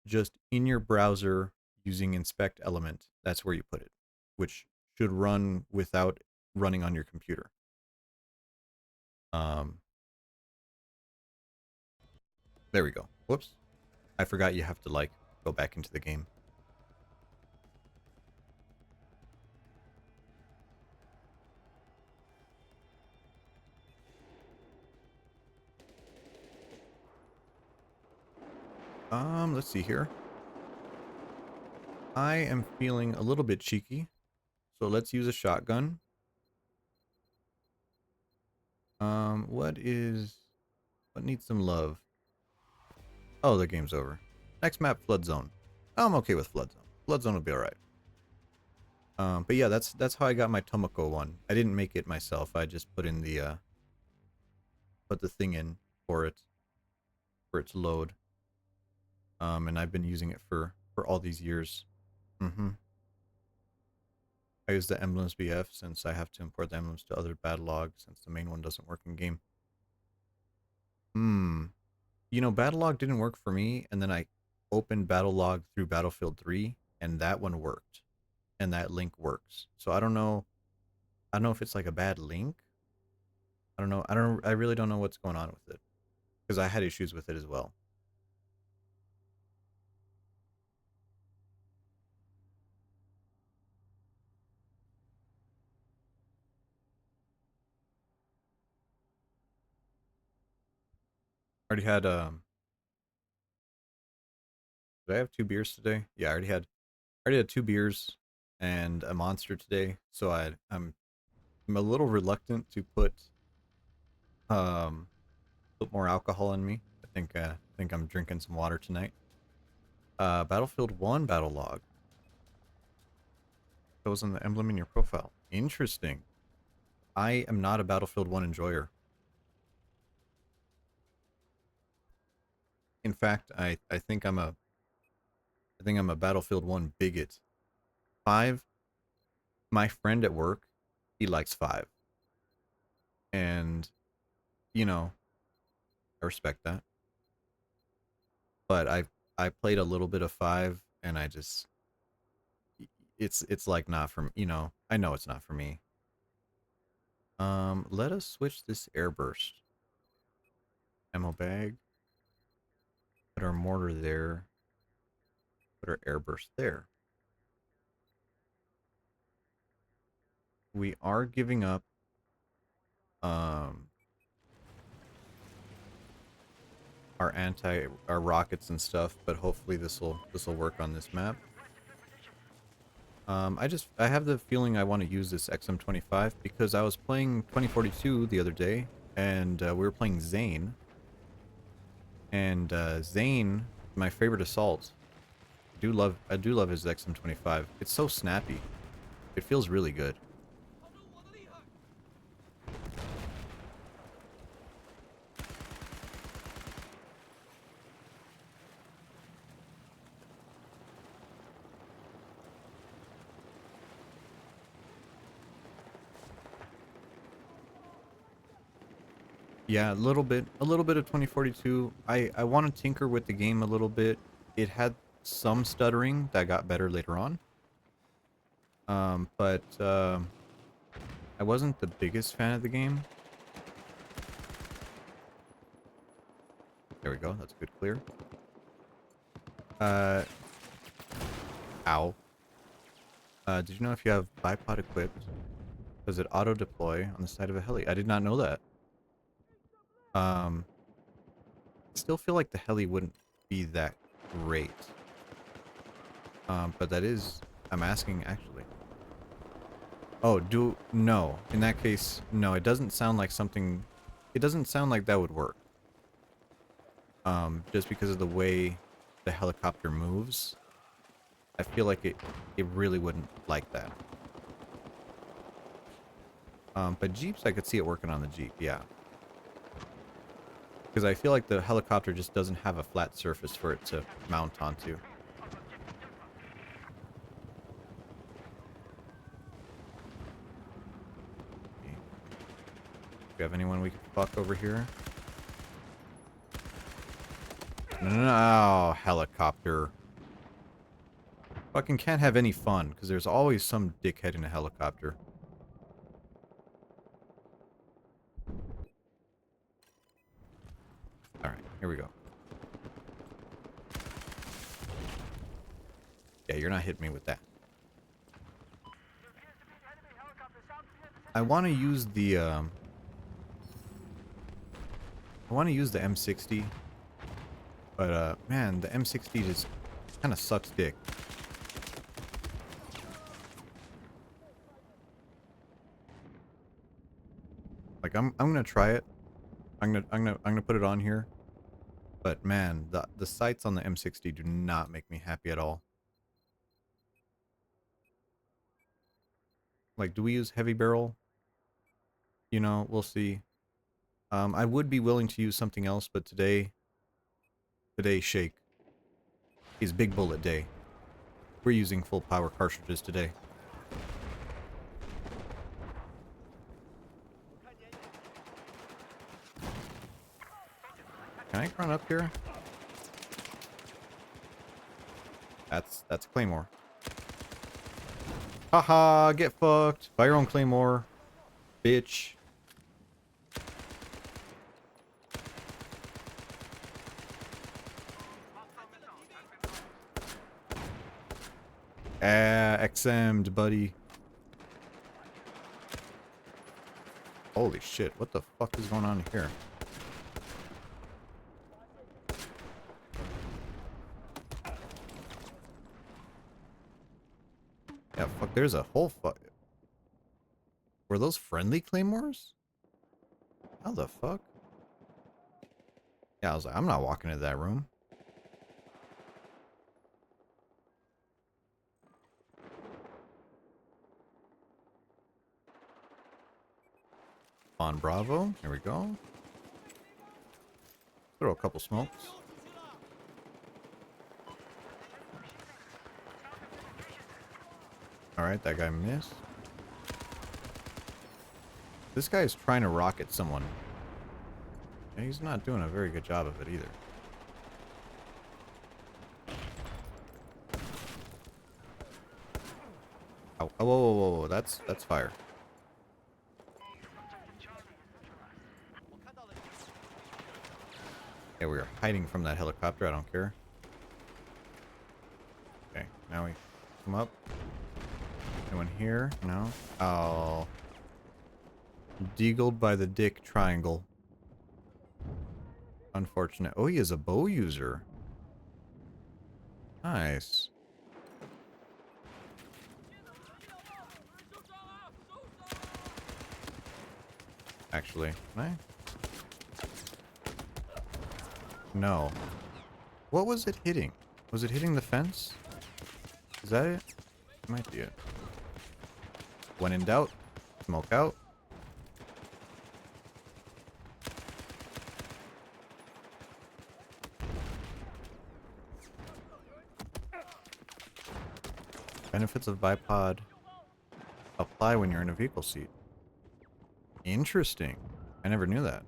Just in your browser using inspect element. That's where you put it, which should run without running on your computer. um there we go. Whoops, I forgot you have to like go back into the game. Let's see here. I am feeling a little bit cheeky, so let's use a shotgun. What needs some love? Oh, the game's over. Next map, Flood Zone. I'm okay with Flood Zone. Flood Zone will be alright. But yeah, that's how I got my Tomoko one. I didn't make it myself. I just put in the put the thing in for it to load. And I've been using it for all these years. I use the emblems BF since I have to import the emblems to other Battlelog since the main one doesn't work in game. You know, Battlelog didn't work for me, and then I opened Battlelog through Battlefield 3, and that one worked. And that link works. So I don't know if it's like a bad link. I don't know. I really don't know what's going on with it. because I had issues with it as well. Already had did I have 2 beers today? Yeah, I already had 2 beers and a monster today, so I'm a little reluctant to um put more alcohol in me. I think I'm drinking some water tonight. Battlefield 1 battle log. Shows on the emblem in your profile. Interesting. I am not a Battlefield 1 enjoyer. In fact, I think I'm a Battlefield 1 bigot. 5, my friend at work, he likes 5. And, you know, I respect that. But I played a little bit of 5 and I just it's like not for me, I know it's not for me. Let us switch this airburst. Ammo bag. Put our mortar there. Put our airburst there. We are giving up um our rockets and stuff, but hopefully this will work on this map. I have the feeling I want to use this XM25 because I was playing 2042 the other day, and we were playing Zane, and Zane, my favorite assault. I do love his XM25. It's so snappy. It feels really good. Yeah, a little bit of 2042. I want to tinker with the game a little bit. It had some stuttering that got better later on. But I wasn't the biggest fan of the game. There we go. That's a good clear. Uh, ow. Did you know if you have bipod equipped, does it auto deploy on the side of a heli? I did not know that. I still feel like the heli wouldn't be that great. But I'm asking actually. Oh, no. In that case, no, it doesn't sound like that would work. Just because of the way the helicopter moves, I feel like it really wouldn't like that. But Jeeps, I could see it working on the Jeep, yeah. Because I feel like the helicopter just doesn't have a flat surface for it to mount onto. Do we have anyone we can fuck over here? No, helicopter. Fucking can't have any fun, because there's always some dickhead in a helicopter. Alright, here we go. Yeah, you're not hitting me with that. I want to use the M60, but man, the M60 just kind of sucks dick. Like I'm gonna try it. I'm gonna put it on here. But man, the sights on the M60 do not make me happy at all. Like, do we use heavy barrel? We'll see. I would be willing to use something else, but today's Shake is big bullet day. We're using full power cartridges today. Can I run up here? That's Claymore. Haha, get fucked by your own Claymore, bitch. XM'd, buddy. Holy shit, what the fuck is going on here? Yeah, fuck, there's a whole fuck. Were those friendly claymores? How the fuck? Yeah, I was like, I'm not walking into that room. On Bravo. Here we go. Throw a couple smokes. Alright, that guy missed. This guy is trying to rocket someone. And he's not doing a very good job of it either. Oh, whoa, whoa, whoa, whoa. That's fire. Yeah, we are hiding from that helicopter. I don't care. Okay, now we come up. Anyone here? No? Oh. Deagled by the dick triangle. Unfortunate. Oh, he is a bow user. Nice. Actually, can I? No. What was it hitting? Was it hitting the fence? Is that it? Might be it. When in doubt, smoke out. Benefits of bipod apply when you're in a vehicle seat. Interesting. I never knew that.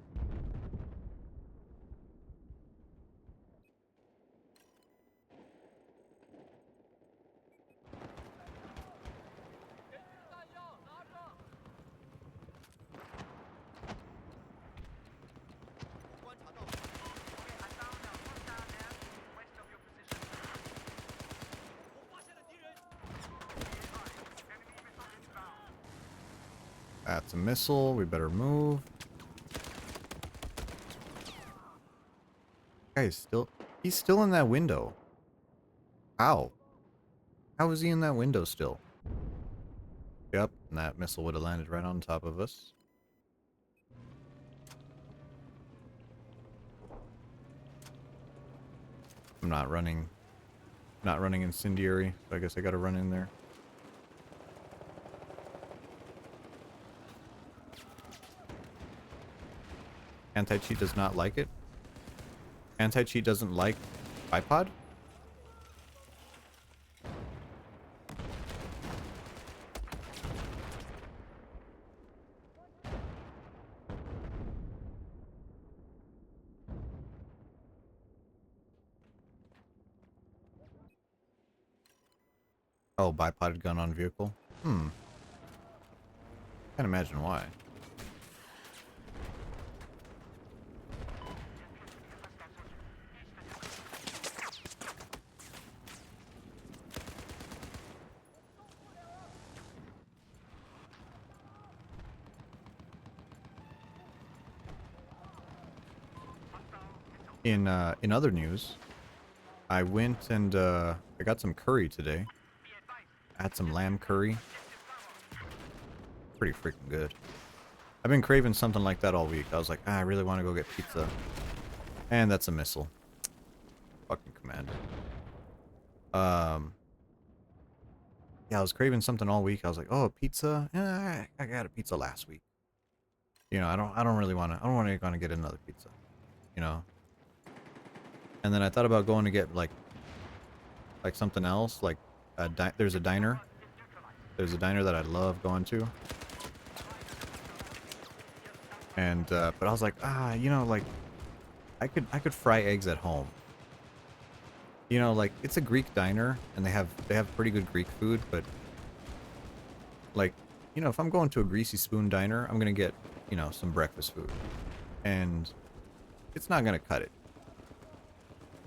That's a missile. We better move. Guys, he's still in that window. How? How is he in that window still? Yep, and that missile would have landed right on top of us. I'm not running incendiary, so I guess I gotta run in there. Anti-cheat does not like it. Anti-cheat doesn't like bipod? Oh, bipod gun on vehicle? Can't imagine why. In other news, I went and I got some curry today. I had some lamb curry. Pretty freaking good. I've been craving something like that all week. I was like, I really want to go get pizza. And that's a missile. Fucking commander. Yeah, I was craving something all week. I was like, oh, pizza? Yeah, I got a pizza last week. You know, I don't really want to. I don't want to get another pizza. You know. And then I thought about going to get like something else. Like there's a diner. There's a diner that I love going to. And but I was like, you know, like I could fry eggs at home. You know, like it's a Greek diner and they have pretty good Greek food, but like, you know, if I'm going to a Greasy Spoon diner, I'm going to get, you know, some breakfast food. And it's not going to cut it.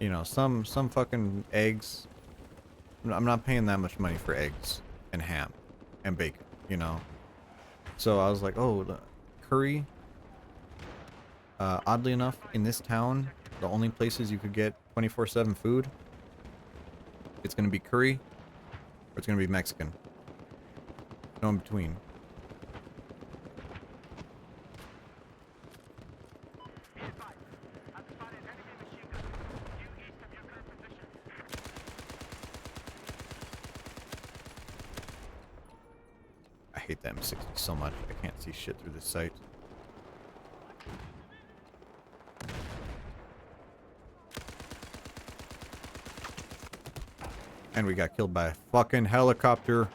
You know, some fucking eggs, I'm not paying that much money for eggs and ham and bacon, you know? So I was like, oh, curry. Oddly enough, in this town, the only places you could get 24/7 food, it's going to be curry or it's going to be Mexican. No in between. I hate the M60 so much. I can't see shit through this sight. And we got killed by a fucking helicopter.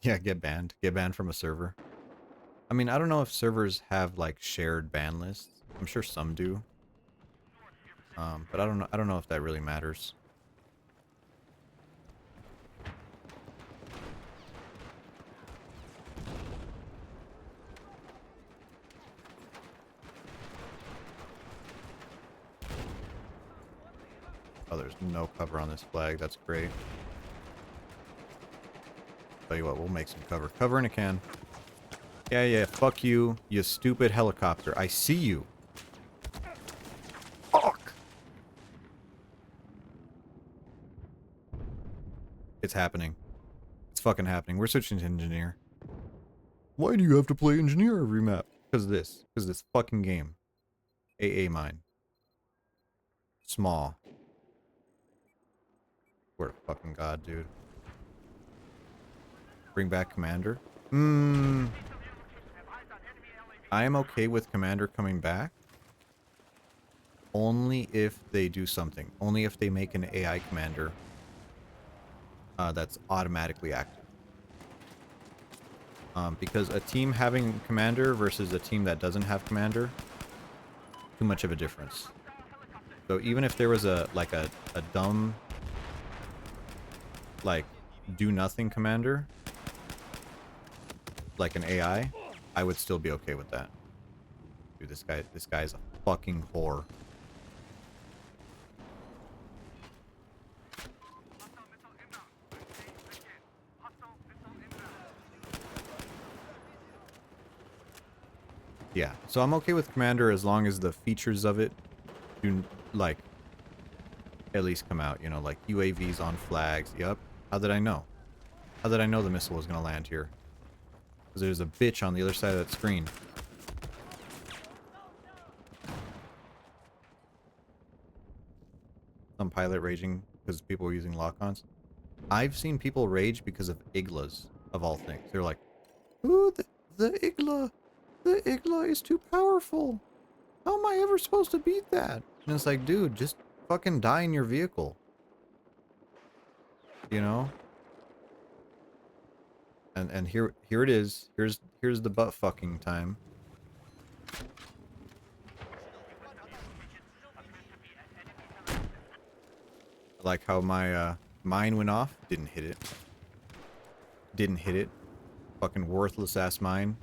Yeah, get banned. Get banned from a server. I mean, I don't know if servers have like shared ban lists. I'm sure some do. But I don't know if that really matters. Oh, there's no cover on this flag. That's great. Tell you what, we'll make some cover. Cover in a can. Yeah, yeah, fuck you, you stupid helicopter. I see you. Fuck! It's happening. It's fucking happening. We're switching to engineer. Why do you have to play engineer every map? Because this. Because this fucking game. AA mine. Small. We're a fucking god, dude. Bring back Commander? I am okay with Commander coming back. Only if they do something. Only if they make an AI Commander that's automatically active. Because a team having Commander versus a team that doesn't have Commander, too much of a difference. So even if there was a dumb, like, do nothing Commander, like an AI, I would still be okay with that. Dude, this guy is a fucking whore. Yeah, so I'm okay with Commander as long as the features of it do, like, at least come out, you know, like UAVs on flags. Yep. How did I know? How did I know the missile was going to land here? Because there's a bitch on the other side of that screen. Some pilot raging because people were using lock-ons. I've seen people rage because of Iglas, of all things. They're like, ooh, the Igla. The Igla is too powerful. How am I ever supposed to beat that? And it's like, dude, just fucking die in your vehicle. You know? And here it is. Here's the butt fucking time. Like how my mine went off. Didn't hit it. Didn't hit it. Fucking worthless ass mine.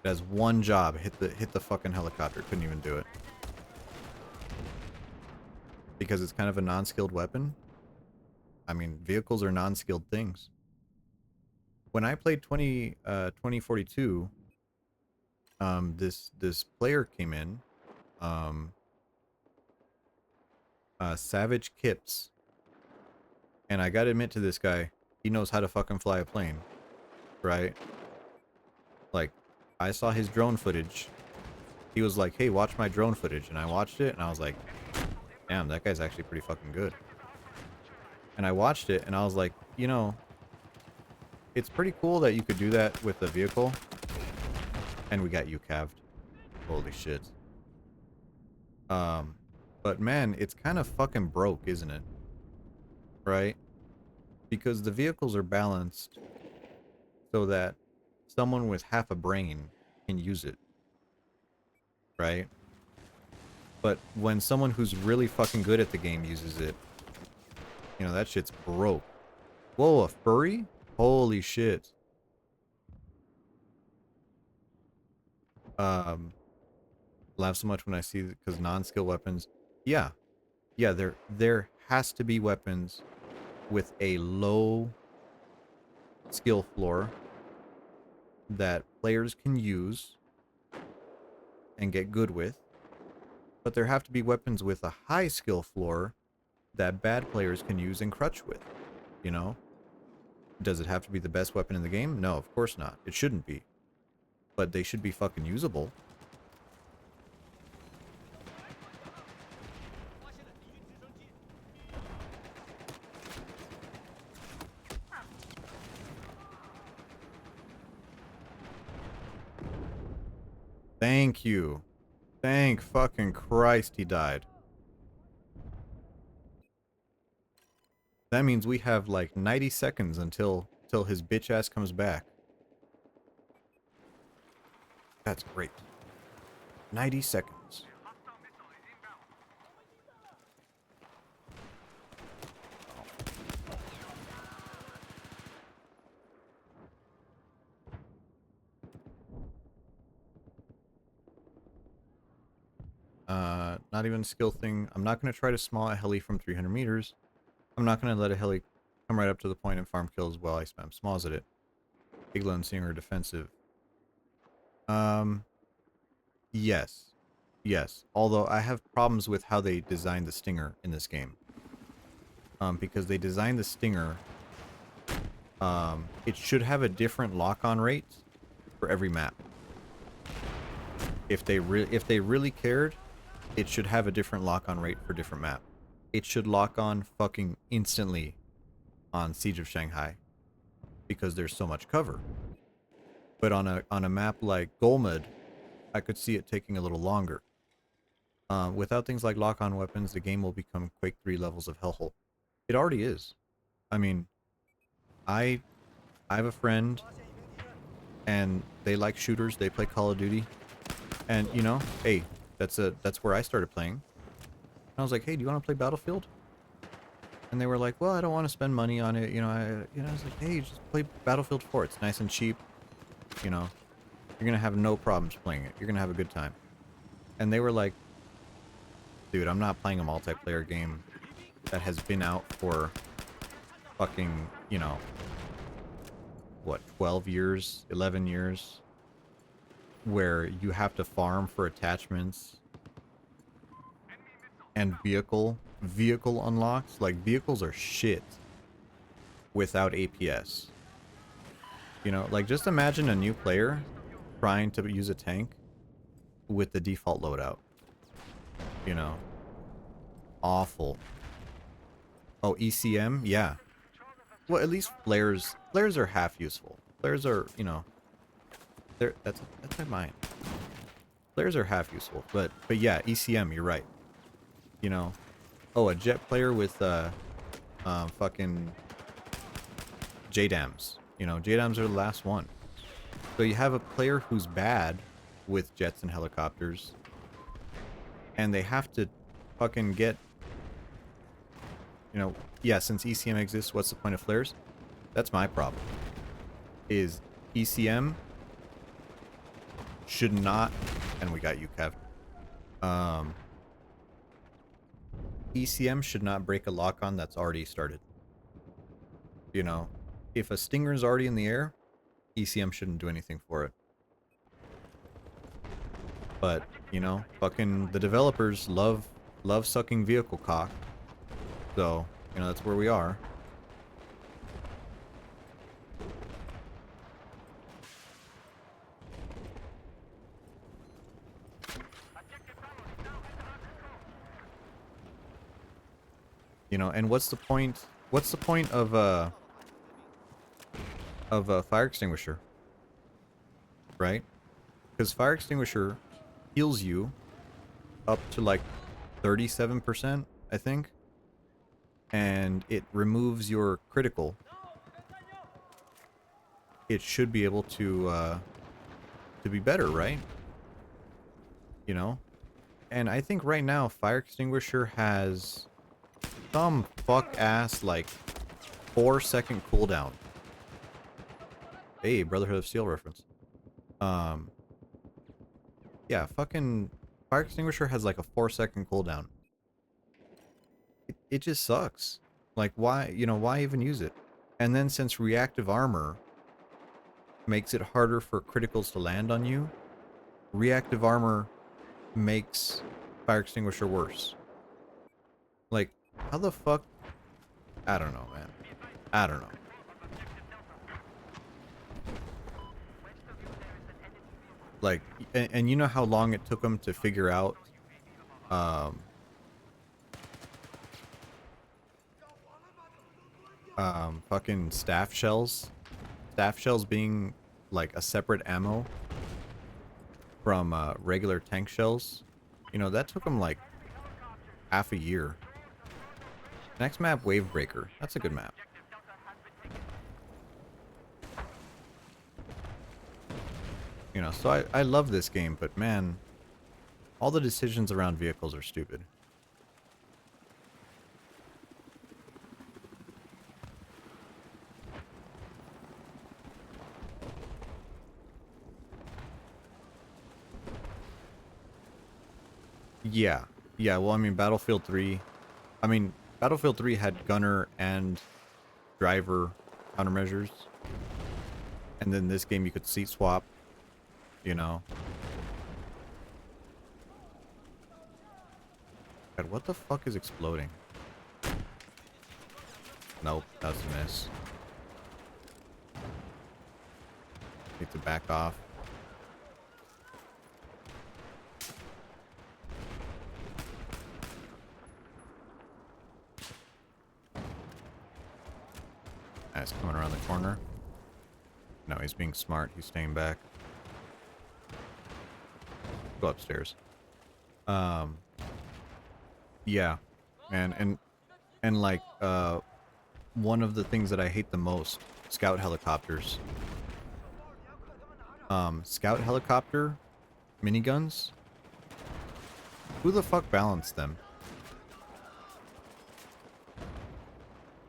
It has one job. Hit the fucking helicopter. Couldn't even do it. Because it's kind of a non-skilled weapon. I mean, vehicles are non-skilled things. When I played 2042, this player came in, Savage Kips, and I gotta admit to this guy, he knows how to fucking fly a plane, right? Like, I saw his drone footage. He was like, hey, watch my drone footage, and I watched it, and I was like, damn, that guy's actually pretty fucking good. And I watched it, and I was like, you know, it's pretty cool that you could do that with a vehicle. And we got UCAV'd. Holy shit. But man, it's kind of fucking broke, isn't it? Right? Because the vehicles are balanced so that someone with half a brain can use it. Right? But when someone who's really fucking good at the game uses it, you know, that shit's broke. Whoa, a furry? Holy shit. Um, laugh so much when I see, because non-skill weapons. Yeah, yeah. There has to be weapons with a low skill floor that players can use and get good with, but there have to be weapons with a high skill floor that bad players can use and crutch with. You know, does it have to be the best weapon in the game? No, of course not. It shouldn't be, but they should be fucking usable. Thank you. Thank fucking Christ he died. That means we have like 90 seconds until his bitch ass comes back. That's great. 90 seconds. Not even a skill thing. I'm not going to try to small a heli from 300 meters. I'm not going to let a heli come right up to the point and farm kills while I spam smalls at it. Igla and Singer are defensive. Yes. Yes. Although I have problems with how they designed the Stinger in this game. Because they designed the Stinger, it should have a different lock-on rate for every map. If they really cared, it should have a different lock-on rate for different map. It should lock on fucking instantly on Siege of Shanghai because there's so much cover. But on a map like Golmud, I could see it taking a little longer. Without things like lock-on weapons, the game will become Quake 3 levels of hellhole. It already is. I mean, I have a friend, and they like shooters. They play Call of Duty, and you know, hey, that's where I started playing. And I was like, hey, do you want to play Battlefield? And they were like, well, I don't want to spend money on it. I was like, hey, just play Battlefield 4. It's nice and cheap. You know, you're gonna have no problems playing it. You're gonna have a good time. And they were like, dude, I'm not playing a multiplayer game that has been out for fucking, what, 12 years, 11 years, where you have to farm for attachments and vehicle unlocks. Like, vehicles are shit without APS. Like, just imagine a new player trying to use a tank with the default loadout. Awful. Oh, ECM? Yeah. Well, at least flares are half useful. Flares are, that's my mind. Flares are half useful, but yeah, ECM, you're right. Oh, a jet player with fucking JDAMs. JDAMs are the last one. So you have a player who's bad with jets and helicopters, and they have to fucking get, yeah, since ECM exists, what's the point of flares? That's my problem. Is ECM should not, and we got you, Kev. ECM should not break a lock-on that's already started. If a Stinger's already in the air, ECM shouldn't do anything for it. But, fucking the developers love sucking vehicle cock. So, that's where we are. And what's the point of a fire extinguisher? Right? Because fire extinguisher heals you up to like 37%, I think. And it removes your critical. It should be able to be better, right? And I think right now fire extinguisher has some fuck ass like 4-second cooldown. Hey, Brotherhood of Steel reference. Yeah, fucking fire extinguisher has like a 4-second cooldown. It just sucks. Like, why, why even use it? And then since reactive armor makes it harder for criticals to land on you, reactive armor makes fire extinguisher worse. Like, how the fuck? I don't know, man. I don't know. Like, and you know how long it took them to figure out, um, fucking staff shells? Staff shells being, like, a separate ammo from, regular tank shells? You know, that took them, like, half a year. Next map, Wavebreaker. That's a good map. You know, so I love this game, but man, all the decisions around vehicles are stupid. Yeah. Yeah, well, I mean, Battlefield 3... Battlefield 3 had gunner and driver countermeasures. And then this game you could seat swap, you know. God, what the fuck is exploding? Nope, that's a miss. Need to back off. Nice, coming around the corner. No, he's being smart. He's staying back. Go upstairs. Yeah, man, and like, one of the things that I hate the most, scout helicopters. Scout helicopter miniguns. Who the fuck balanced them?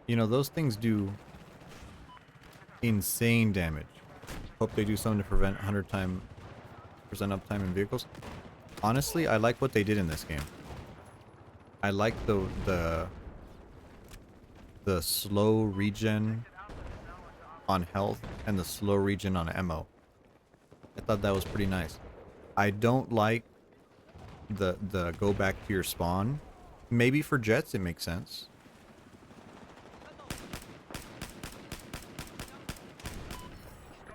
You know, those things do insane damage. Hope they do something to prevent 100% uptime in vehicles. Honestly, I like what they did in this game. I like the slow regen on health and the slow regen on ammo. I thought that was pretty nice. I don't like the go back to your spawn. Maybe for jets it makes sense.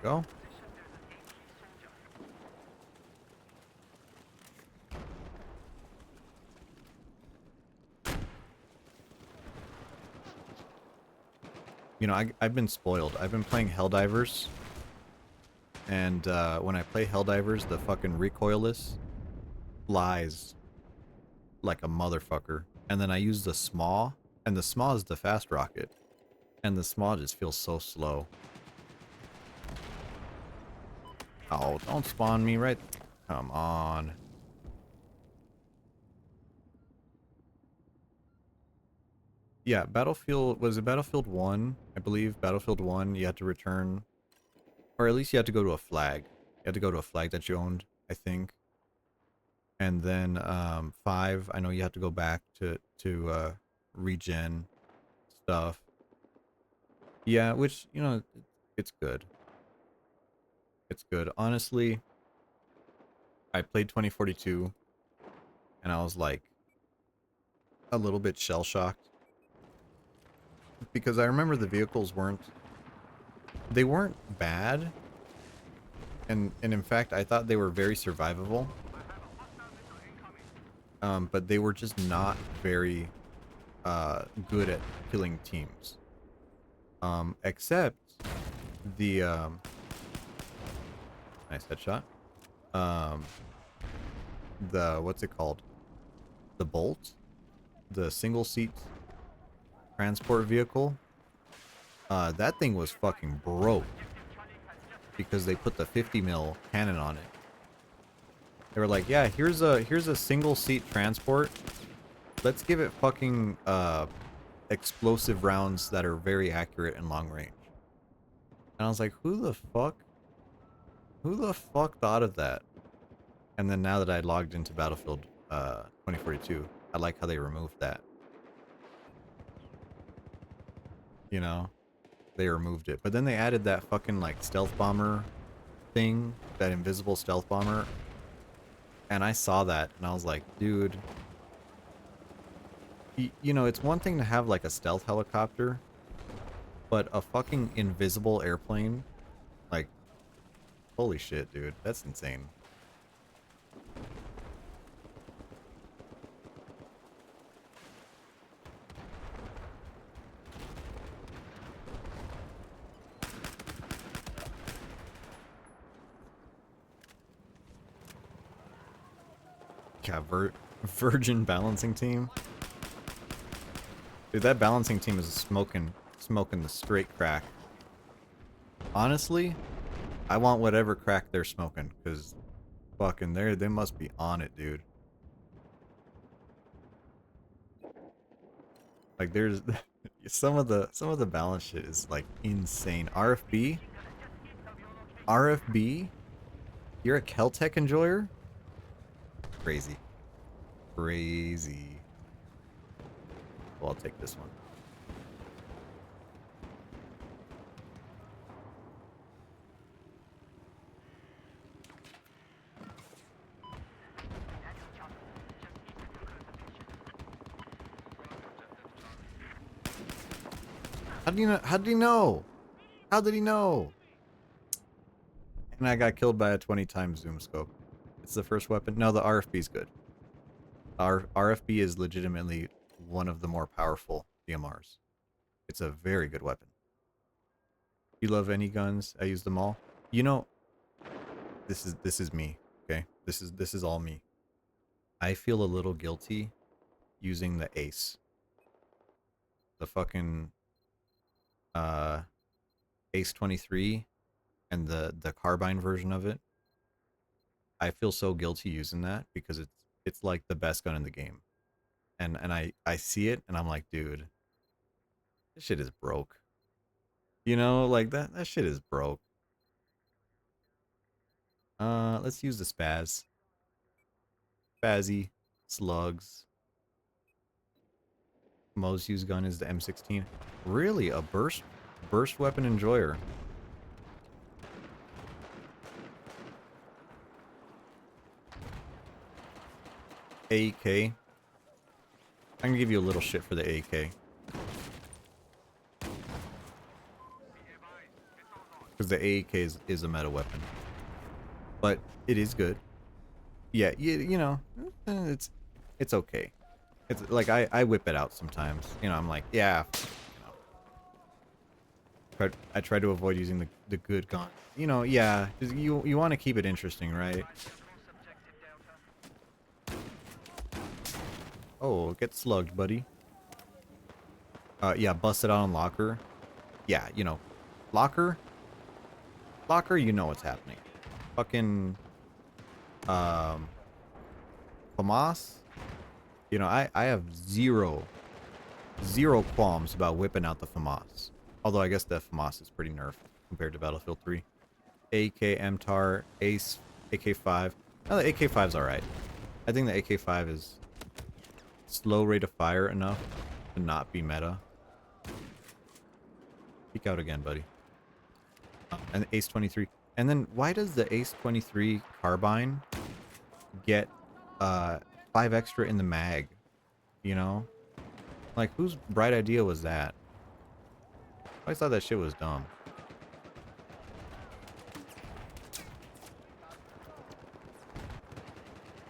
There we go. You know, I've been spoiled. I've been playing Helldivers. And when I play Helldivers, the fucking recoilless flies like a motherfucker. And then I use the SMAW, and the SMAW is the fast rocket. And the SMAW just feels so slow. Oh, don't spawn me right. Come on. Yeah, Battlefield, was it Battlefield 1? I believe Battlefield 1, you had to return, or at least you had to go to a flag. You had to go to a flag that you owned, I think. And then 5, I know you had to go back to regen stuff. Yeah, which, you know, it's good. It's good. Honestly, I played 2042 and I was like a little bit shell-shocked because I remember the vehicles weren't bad, and in fact I thought they were very survivable. But they were just not very good at killing teams. Except the nice headshot. The what's it called? The Bolt, the single seat transport vehicle. That thing was fucking broke because they put the 50 mil cannon on it. They were like, yeah, here's a single seat transport. Let's give it fucking explosive rounds that are very accurate and long range. And I was like, who the fuck? Who the fuck thought of that? And then now that I logged into Battlefield 2042, I like how they removed that. You know, they removed it. But then they added that fucking like stealth bomber thing, that invisible stealth bomber. And I saw that and I was like, dude, you know, it's one thing to have like a stealth helicopter, but a fucking invisible airplane, like, holy shit, dude, that's insane. Yeah, Virgin balancing team. Dude, that balancing team is smoking the straight crack. Honestly, I want whatever crack they're smoking, because fucking they must be on it, dude. Like there's some of the balance shit is like insane. RFB, you're a Keltec enjoyer? Crazy. Crazy. Well, I'll take this one. How did he know? How did he know? How did he know? And I got killed by a 20 times zoom scope. It's the first weapon. No, the RFB's good. RFB is legitimately one of the more powerful DMRs. It's a very good weapon. You love any guns? I use them all. You know, this is me. Okay, this is all me. I feel a little guilty using the Ace. The fucking Ace 23 and the carbine version of it. I feel so guilty using that because it's like the best gun in the game. And I see it and I'm like, dude, this shit is broke. You know, like that shit is broke. Let's use the spaz. Spazzy slugs. Most used gun is the M16. Really, a burst weapon enjoyer. AEK. I'm gonna give you a little shit for the AEK. Because the AEK is a meta weapon. But it is good. Yeah, you know, it's okay. It's like I whip it out sometimes. You know, I'm like, yeah. You know. I try to avoid using the good gun. You know, yeah. You want to keep it interesting, right? Oh, get slugged, buddy. Yeah, bust it out on locker. Yeah, you know, locker, you know what's happening. Fucking, FAMAS. You know, I have zero qualms about whipping out the FAMAS. Although I guess the FAMAS is pretty nerfed compared to Battlefield 3. AK, MTAR, Ace, AK-5. No, the AK-5's alright. I think the AK-5 is slow rate of fire enough to not be meta. Peek out again, buddy. And the Ace 23. And then why does the Ace 23 carbine get 5 extra in the mag? You know? Like, whose bright idea was that? I always thought that shit was dumb.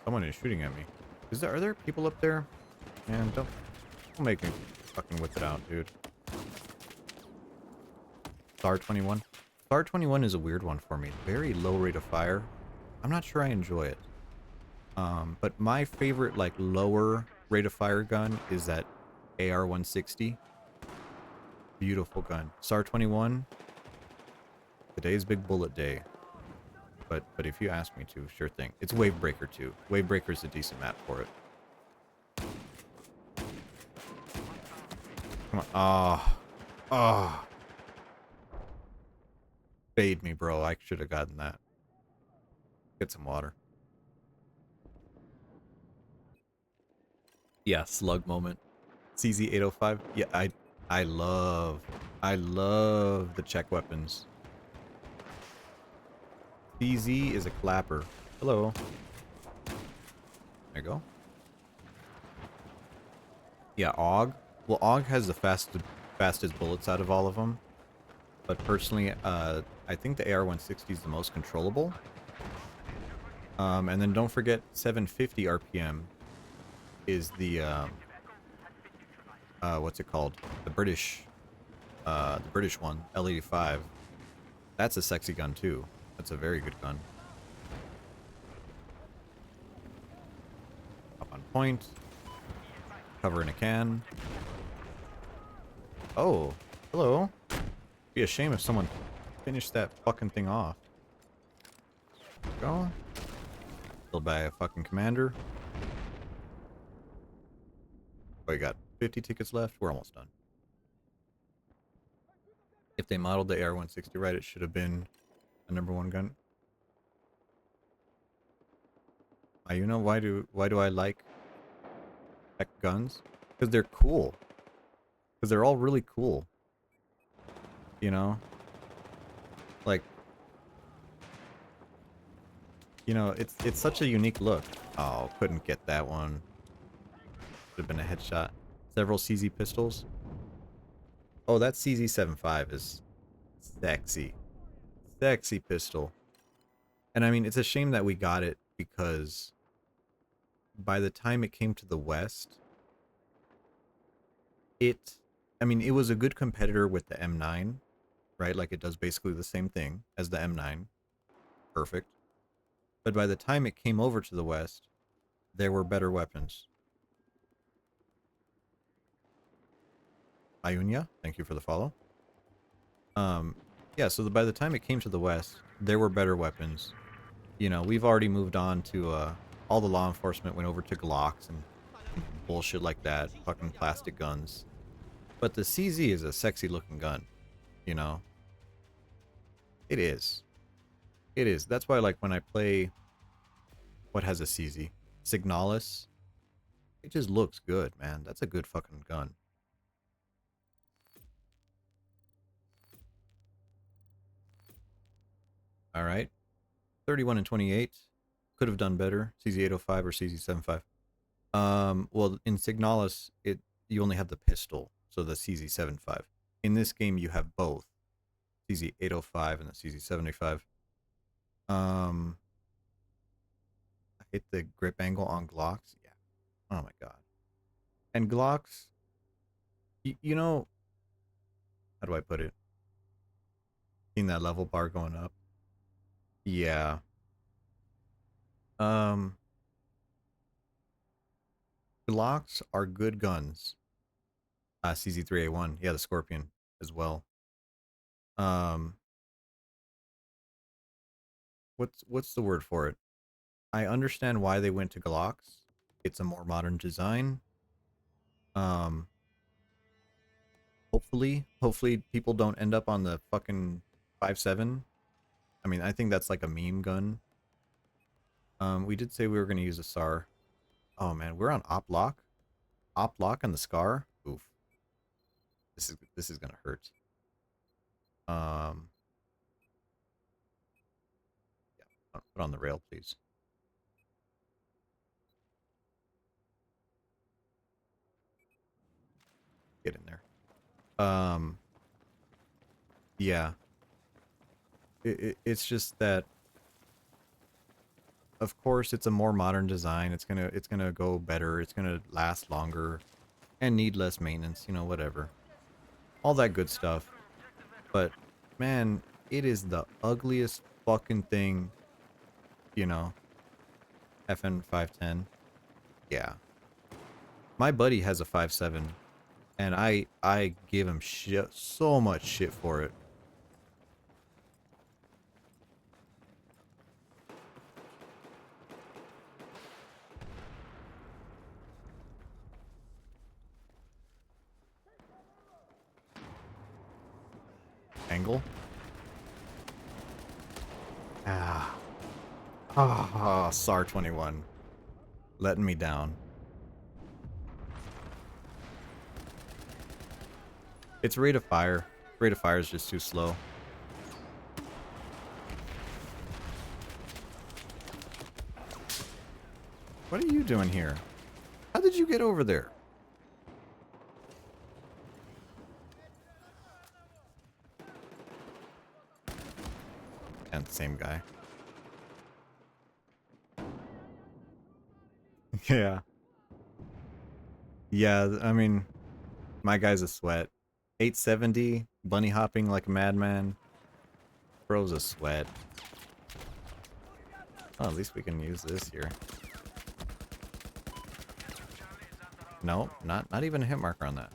Someone is shooting at me. Are there people up there? Man, don't make me fucking whip it out, dude. Star 21. Star 21 is a weird one for me. Very low rate of fire. I'm not sure I enjoy it. But my favorite, like, lower rate of fire gun is that AR-160. Beautiful gun. Star 21. Today's big bullet day. But if you ask me to, sure thing. It's Wavebreaker too. Wavebreaker's a decent map for it. Come on. Ah. Ah. Fade me, bro. I should have gotten that. Get some water. Yeah, slug moment. CZ805. Yeah, I love the Czech weapons. CZ is a clapper. Hello. There you go. Yeah, AUG. Well, AUG has the fastest bullets out of all of them. But personally, I think the AR-160 is the most controllable. And then don't forget 750 RPM is the what's it called? The British one, L85. That's a sexy gun too. That's a very good gun. Up on point. Cover in a can. Oh, hello. Be a shame if someone finished that fucking thing off. There we go. Killed by a fucking commander. Oh, you got 50 tickets left. We're almost done. If they modeled the AR-160 right, it should have been a #1 gun. You know why do I like tech guns? Because they're cool. Because they're all really cool. You know? Like, you know, it's such a unique look. Oh, couldn't get that one. Could have been a headshot. Several CZ pistols. Oh, that CZ75 is sexy. Sexy pistol. And I mean, it's a shame that we got it because by the time it came to the West, I mean, it was a good competitor with the M9, right? Like, it does basically the same thing as the M9. Perfect. But by the time it came over to the West, there were better weapons. Ayunya, thank you for the follow. Yeah, so by the time it came to the West, there were better weapons. You know, we've already moved on to, all the law enforcement went over to Glocks and bullshit like that. Fucking plastic guns. But the CZ is a sexy looking gun, you know? It is. It is. That's why, like, when I play... What has a CZ? Signalis. It just looks good, man. That's a good fucking gun. Alright. 31 and 28. Could have done better. CZ805 or CZ75. Well, in Signalis, you only have the pistol, so the CZ75. In this game, you have both. CZ805 and the CZ75. I hit the grip angle on Glocks. Yeah. Oh my god. And Glocks, you know, how do I put it? Seeing that level bar going up. Yeah. Um, Glocks are good guns. CZ3A1, yeah, the Scorpion as well. Um, what's the word for it? I understand why they went to Glocks. It's a more modern design. Um, hopefully people don't end up on the fucking 5.7. I mean, I think that's like a meme gun. We did say we were gonna use a SAR. Oh man, we're on op lock. Op lock on the Scar. Oof. This is gonna hurt. Um, yeah, put on the rail, please. Get in there. Yeah. It's just that, of course, it's a more modern design. It's gonna go better. It's gonna last longer, and need less maintenance. You know, whatever, all that good stuff. But man, it is the ugliest fucking thing. You know, FN 510. Yeah. My buddy has a 5.7, and I give him shit, so much shit for it. Angle. Ah. Ah, SAR 21. Letting me down. Its rate of fire. Rate of fire is just too slow. What are you doing here? How did you get over there? And same guy. Yeah. Yeah, I mean, my guy's a sweat. 870, bunny hopping like a madman. Bro's a sweat. Oh, at least we can use this here. No, not even a hit marker on that.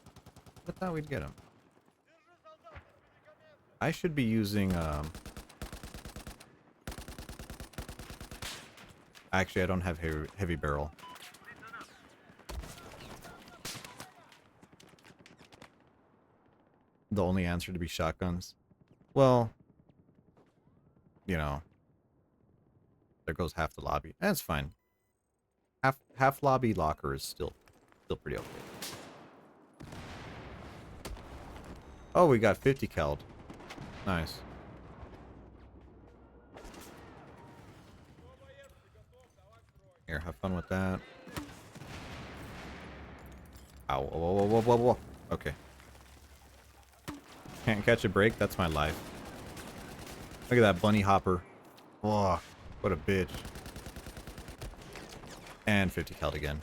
I thought we'd get him. I should be using, actually, I don't have heavy barrel. The only answer to be shotguns. Well, you know, there goes half the lobby. That's fine. Half lobby locker is still pretty okay. Oh, we got 50 called. Nice. Here, have fun with that. Ow, whoa, whoa, whoa, whoa, whoa. Okay. Can't catch a break? That's my life. Look at that bunny hopper. Oh, what a bitch. And 50 called again.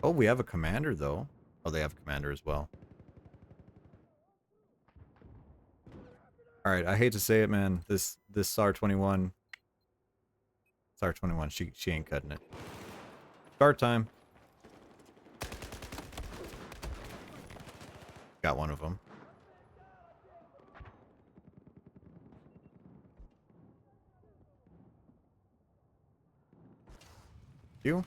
Oh, we have a commander, though. Oh, they have a commander as well. Alright, I hate to say it, man. This SAR-21... SAR-21, she ain't cutting it. Start time. Got one of them. You?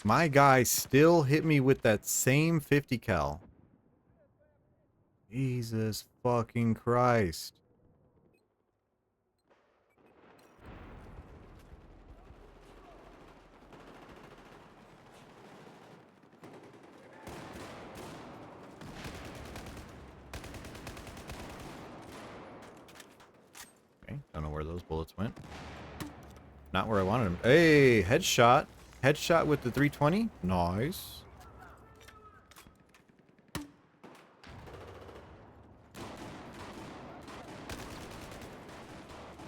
My guy still hit me with that same 50 cal. Jesus fucking Christ. Okay, don't know where those bullets went. Not where I wanted them. Hey, headshot. Headshot with the 320. Nice.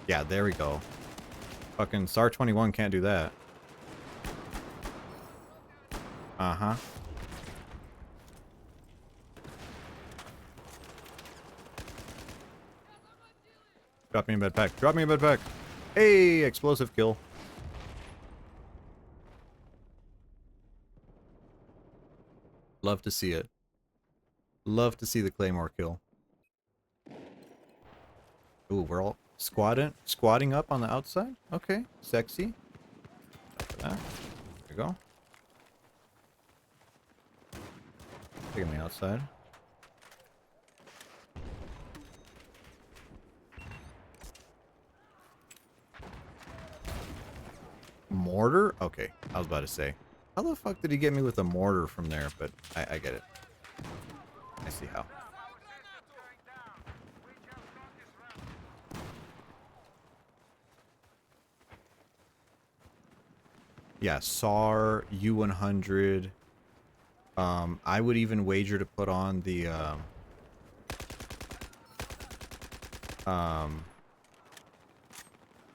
Yeah, there we go. Fucking SAR-21 can't do that. Uh-huh. Drop me a med pack. Drop me a med pack. Hey, explosive kill. Love to see it. Love to see the Claymore kill. Ooh, we're all squatting up on the outside? Okay, sexy. After that. There we go. Taking the outside. Mortar? Okay, I was about to say. How the fuck did he get me with a mortar from there? But I get it. I see how. Yeah, SAR, U100. I would even wager to put on the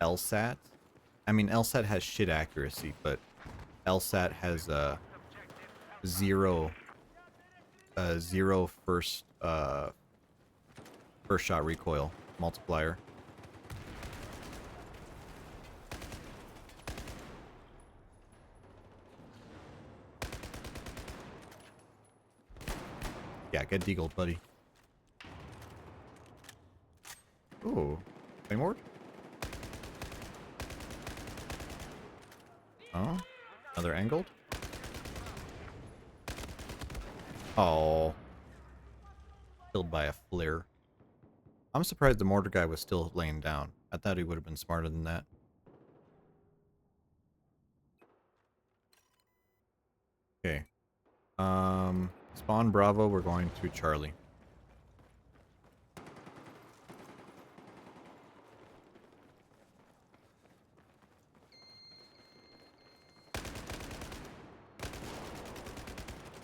LSAT. I mean, LSAT has shit accuracy, but LSAT has zero first shot recoil multiplier. Yeah, get deagled, buddy. Ooh, Claymore? Oh, another angled? Oh. Killed by a flare. I'm surprised the mortar guy was still laying down. I thought he would have been smarter than that. Okay. Spawn Bravo, we're going to Charlie.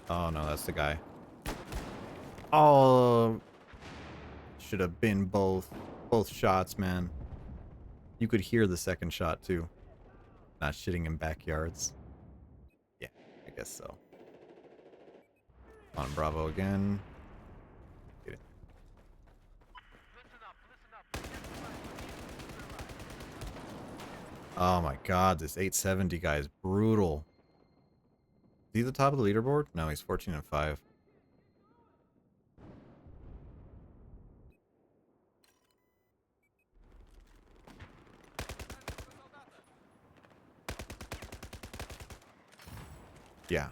Oh no, that's the guy. Oh, should have been both shots, man. You could hear the second shot too. Not shitting in backyards. Yeah, I guess so. On Bravo again. Get it. Oh my god, this 870 guy is brutal. Is he the top of the leaderboard? No, he's 14 and 5. Yeah.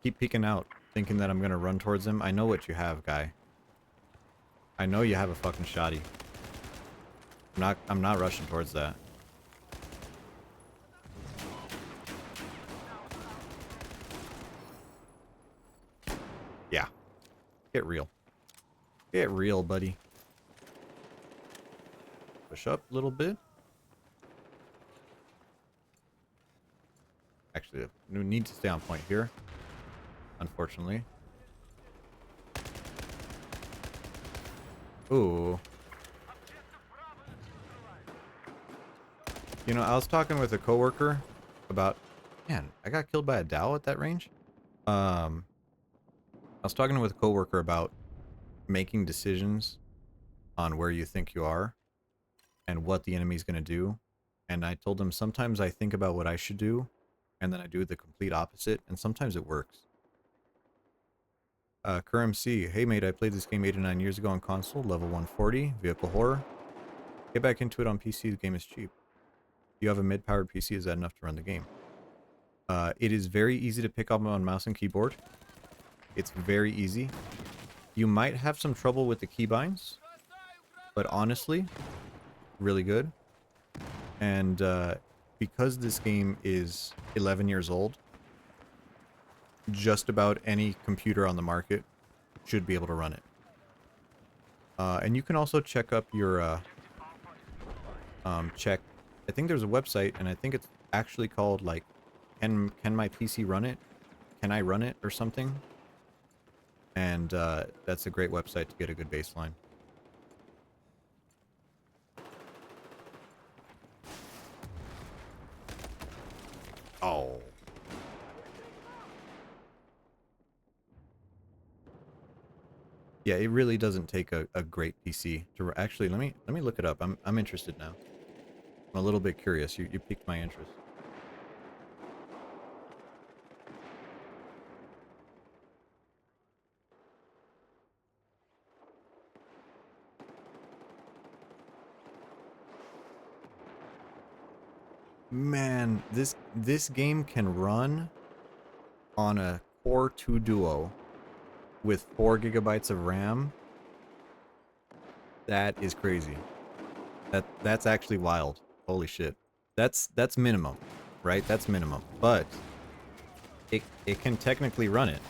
Keep peeking out, thinking that I'm gonna run towards him. I know what you have, guy. I know you have a fucking shotty. I'm not rushing towards that. Yeah. Get real. Get real, buddy. Push up a little bit. Actually, we need to stay on point here. Unfortunately. Ooh. You know, I was talking with a coworker about... Man, I got killed by a Dow at that range. I was talking with a coworker about making decisions on where you think you are and what the enemy's going to do. And I told him sometimes I think about what I should do, and then I do the complete opposite, and sometimes it works. KerMC, hey mate, I played this game 8 to 9 years ago on console, level 140, vehicle horror. Get back into it on PC, the game is cheap. You have a mid-powered PC, is that enough to run the game? It is very easy to pick up on mouse and keyboard. It's very easy. You might have some trouble with the keybinds, but honestly, really good. And because this game is 11 years old, just about any computer on the market should be able to run it. And you can also check up your I think there's a website, and I think it's actually called like can my PC run it? Can I run it or something? And that's a great website to get a good baseline. Oh. Yeah, it really doesn't take a great PC to actually let me look it up. I'm interested now. I'm a little bit curious. You piqued my interest. Man, this game can run on a Core 2 Duo with 4 gigabytes of RAM. That is crazy. That's actually wild. Holy shit. That's minimum, right? That's minimum. But it can technically run it.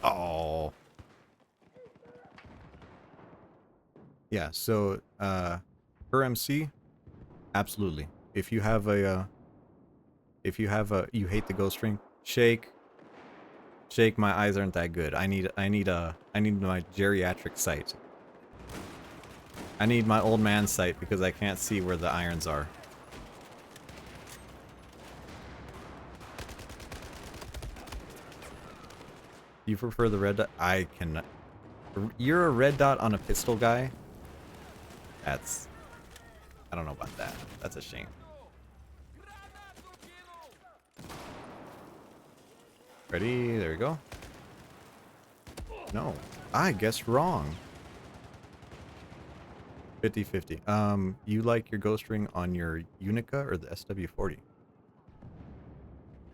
Oh. Yeah, so KerMC, absolutely. If you have a you hate the ghost ring, shake, my eyes aren't that good. I need my geriatric sight. I need my old man sight because I can't see where the irons are. You prefer the red dot? I cannot. You're a red dot on a pistol guy? That's... I don't know about that. That's a shame. Ready? There we go. No. I guess wrong. 50-50. You like your ghost ring on your Unica or the SW40?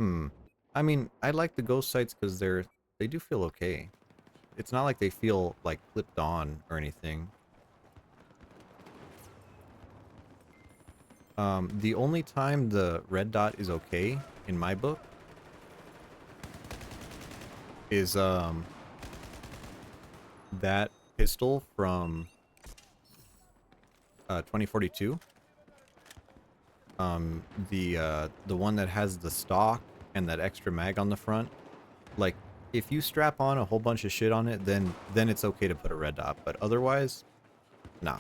Hmm. I mean, I like the ghost sights because they do feel okay. It's not like they feel like clipped on or anything. The only time the red dot is okay in my book is that pistol from 2042. The one that has the stock and that extra mag on the front. Like, if you strap on a whole bunch of shit on it, then it's okay to put a red dot. But otherwise, nah.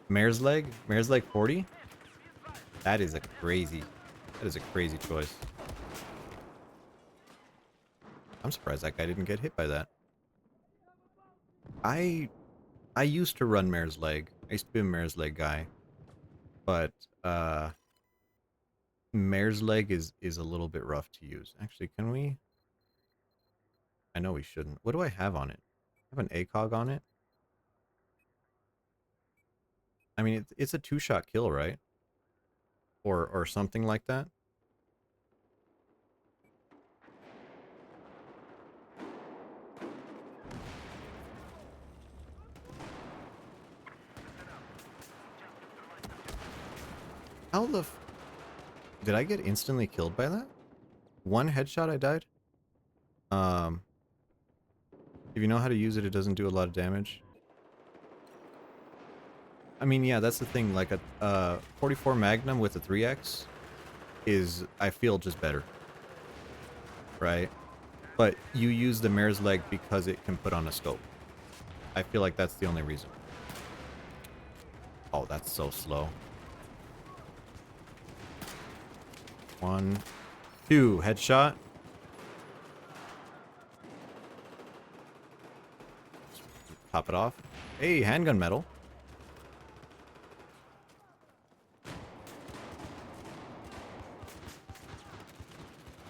Mare's leg 40. That is a crazy choice. I'm surprised that guy didn't get hit by that. I I used to run Mare's leg. I used to be a Mare's leg guy, but Mare's leg is a little bit rough to use. Actually, can we? I know we shouldn't. What do I have on it? I have an ACOG on it. I mean, it's a two-shot kill, right? Or something like that. How the did I get instantly killed by that? One headshot I died? Um, if you know how to use it, it doesn't do a lot of damage. I mean, yeah, that's the thing. Like a 44 Magnum with a 3x is, I feel, just better, right? But you use the Mare's leg because it can put on a scope. I feel like that's the only reason. Oh, that's so slow. 1, 2, headshot. Top it off. Hey, handgun medal.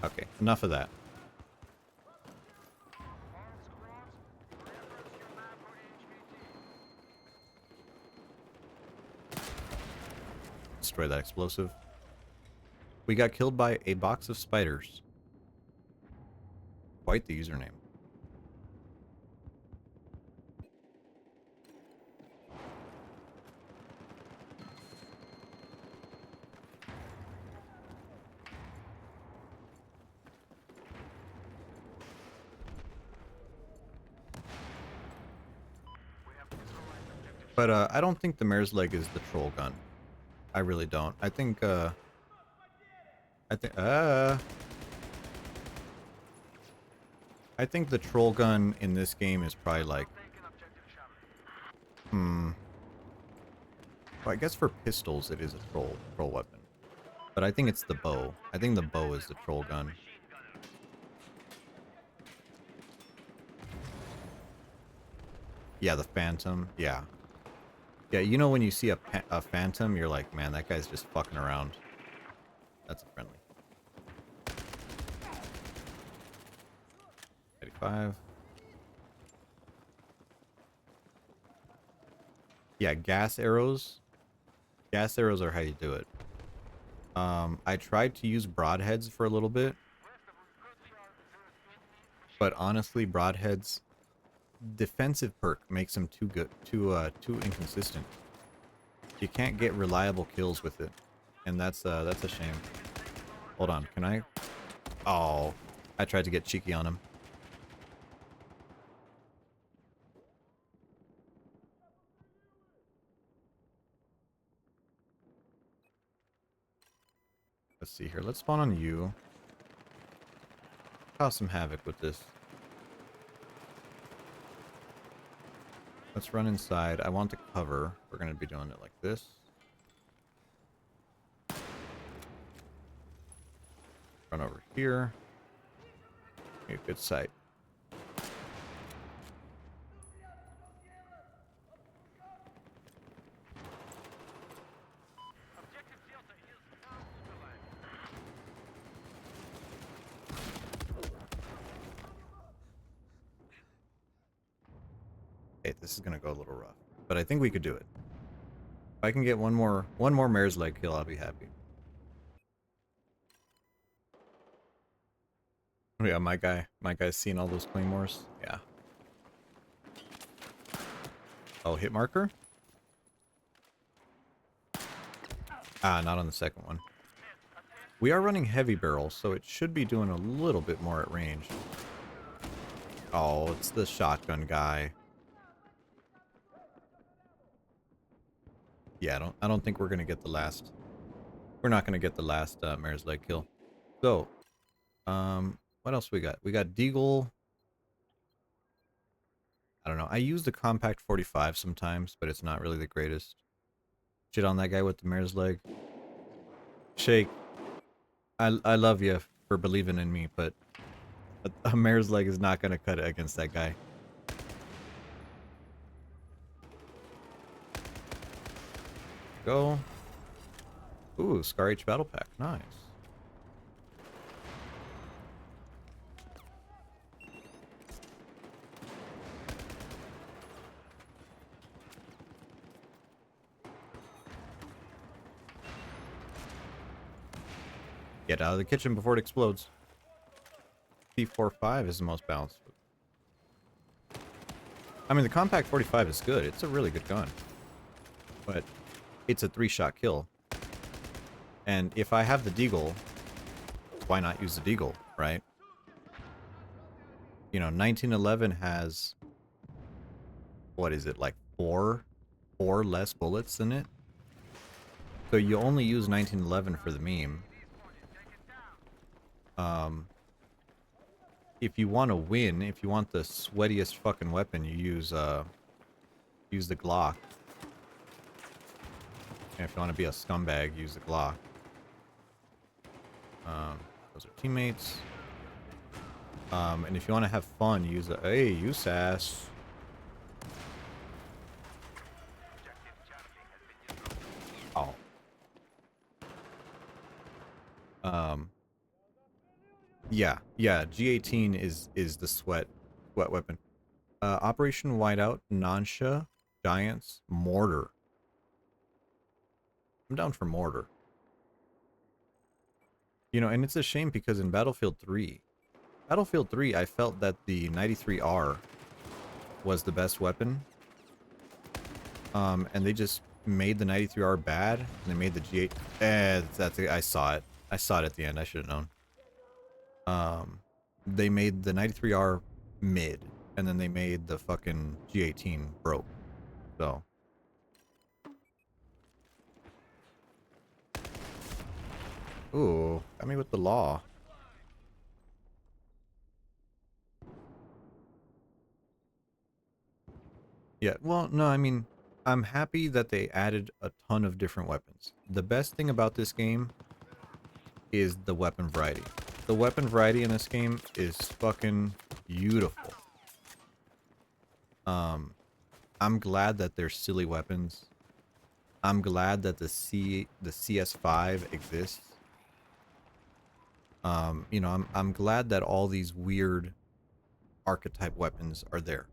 Okay, enough of that. Destroy that explosive. We got killed by a box of spiders. Quite the username. But I don't think the Mare's leg is the troll gun. I really don't. I think I think the troll gun in this game is probably like, well, I guess for pistols it is a troll weapon. But I think it's the bow. I think the bow is the troll gun. Yeah, the Phantom. Yeah. Yeah, you know when you see a Phantom, you're like, man, that guy's just fucking around. That's a friendly. 85. Yeah, gas arrows. Gas arrows are how you do it. I tried to use broadheads for a little bit. But honestly, broadheads defensive perk makes them too good, too inconsistent. You can't get reliable kills with it, and that's a shame. Hold on, can I? Oh, I tried to get cheeky on him. Let's see here. Let's spawn on you. Cause some havoc with this. Let's run inside. I want the cover. We're gonna be doing it like this. Run over here. Get a good sight. Okay, this is gonna go a little rough, but I think we could do it. If I can get one more Mare's leg kill, I'll be happy. yeah, my guy's seen all those claymores. Yeah. Oh, hit marker? Ah, not on the second one. We are running heavy barrels, so it should be doing a little bit more at range. Oh, it's the shotgun guy. Yeah, I don't think we're gonna get the last. We're not gonna get the last Mare's Leg kill. So, what else we got? We got Deagle. I don't know. I use the Compact 45 sometimes, but it's not really the greatest. Shit on that guy with the Mare's Leg. Shake. I love you for believing in me, but a Mare's Leg is not gonna cut it against that guy. Go. Ooh, Scar H Battle Pack. Nice. Get out of the kitchen before it explodes. P45 is the most balanced. I mean, the Compact 45 is good. It's a really good gun. But it's a 3-shot kill. And if I have the Deagle, why not use the Deagle, right? You know, 1911 has, what is it, like four less bullets than it? So you only use 1911 for the meme. If you want to win, if you want the sweatiest fucking weapon, you use the Glock. And if you want to be a scumbag, use the Glock. Those are teammates. And if you want to have fun, use the... Hey, USAS. Oh. Yeah, G18 is the sweat weapon. Operation Whiteout, Nansha, Giants, Mortar. I'm down for Mortar. You know, and it's a shame because in Battlefield 3, I felt that the 93R was the best weapon. And they just made the 93R bad, and they made the G8. I saw it. I saw it at the end. I should have known. They made the 93R mid, and then they made the fucking G18 broke. So. Ooh, got me with the law. Yeah, well, no, I mean, I'm happy that they added a ton of different weapons. The best thing about this game is the weapon variety. The weapon variety in this game is fucking beautiful. I'm glad that there's silly weapons. I'm glad that the CS5 exists. You know, I'm glad that all these weird archetype weapons are there.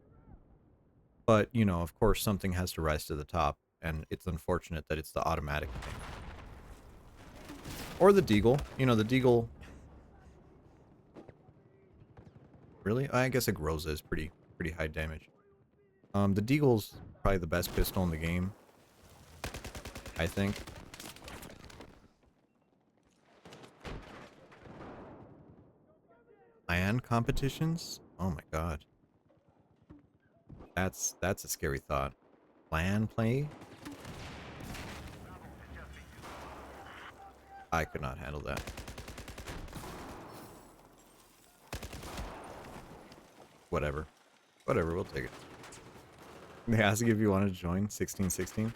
But, you know, of course something has to rise to the top, and it's unfortunate that it's the automatic thing. Or the Deagle. You know, the Deagle... Really? I guess a Groza is pretty high damage. The Deagle's probably the best pistol in the game, I think. Clan competitions? Oh my god. That's a scary thought. Clan play? I could not handle that. Whatever. Whatever, we'll take it. They ask if you want to join 1616.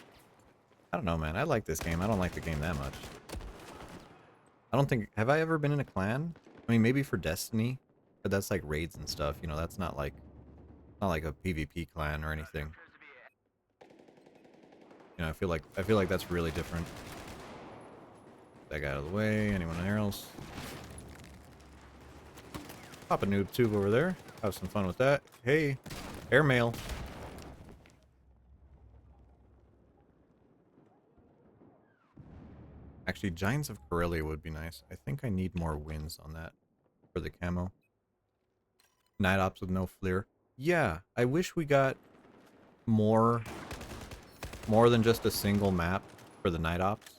I don't know, man. I like this game. I don't like the game that much. I don't think... Have I ever been in a clan? I mean, maybe for Destiny. But that's like raids and stuff. You know, that's not like a PvP clan or anything. You know, I feel like that's really different. That guy out of the way. Anyone else? Pop a noob tube over there. Have some fun with that. Hey, airmail. Actually, Giants of Corellia would be nice. I think I need more wins on that for the camo. Night ops with no flair. Yeah, I wish we got more more than just a single map for the night ops.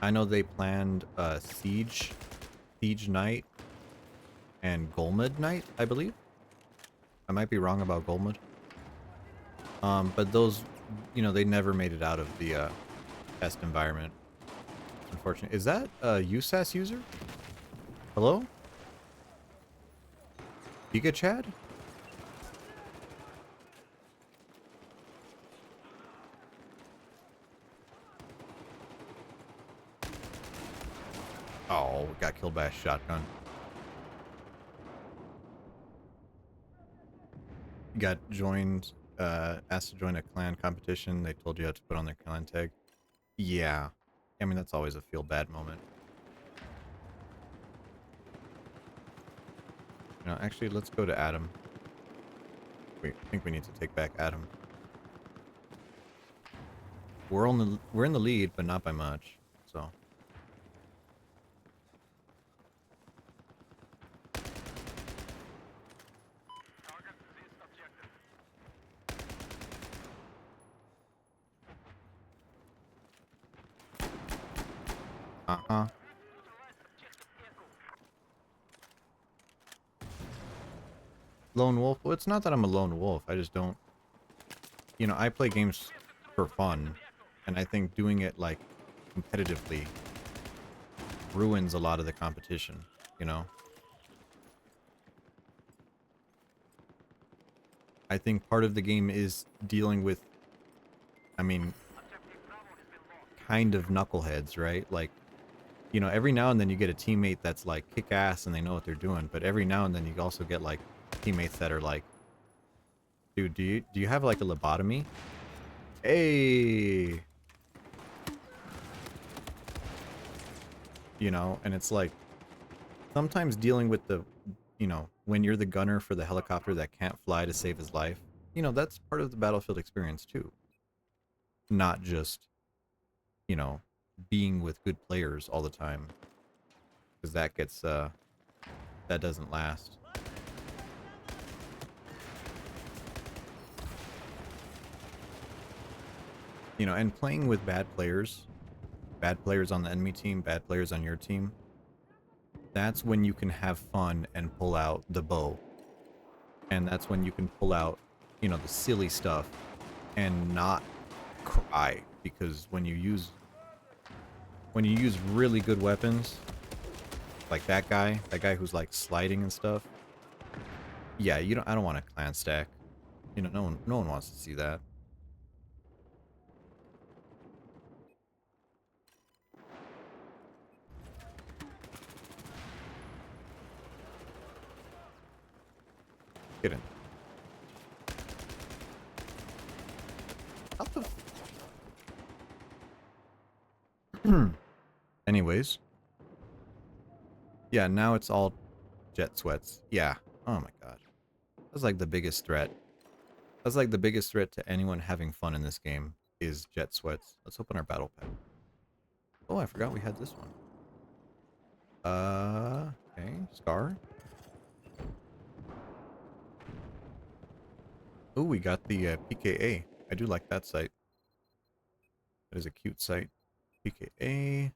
I know they planned Siege Night and Golmud Night, I believe. I might be wrong about Golmud. But those, you know, they never made it out of the test environment. Unfortunately. Is that a USAS user? Hello? Giga Chad? Oh, got killed by a shotgun. Got joined, asked to join a clan competition. They told you how to put on their clan tag. Yeah. I mean, that's always a feel bad moment. You know, actually, let's go to Adam. I think we need to take back Adam. We're in the lead, but not by much. So. Uh-huh. Lone wolf? Well, it's not that I'm a lone wolf. I just don't... You know, I play games for fun. And I think doing it, like, competitively ruins a lot of the competition, you know? I think part of the game is dealing with, I mean, kind of knuckleheads, right? Like, you know, every now and then you get a teammate that's like kick ass and they know what they're doing, but every now and then you also get like teammates that are like, dude, do you have like a lobotomy? Hey, you know, and it's like sometimes dealing with the, you know, when you're the gunner for the helicopter that can't fly to save his life, you know, that's part of the battlefield experience too. Not just, you know, being with good players all the time, because that gets that doesn't last. You know, and playing with bad players on the enemy team, bad players on your team, that's when you can have fun and pull out the bow. And that's when you can pull out, you know, the silly stuff and not cry, because when you use really good weapons, like that guy who's like sliding and stuff. Yeah, I don't want a clan stack. You know, no one wants to see that. Get in. How the Anyways. Yeah, now it's all jet sweats. Yeah. Oh my god. That's like the biggest threat. That's like the biggest threat to anyone having fun in this game is jet sweats. Let's open our battle pack. Oh, I forgot we had this one. Okay, Scar. Oh, we got the PKA. I do like that sight. That is a cute sight. PKA.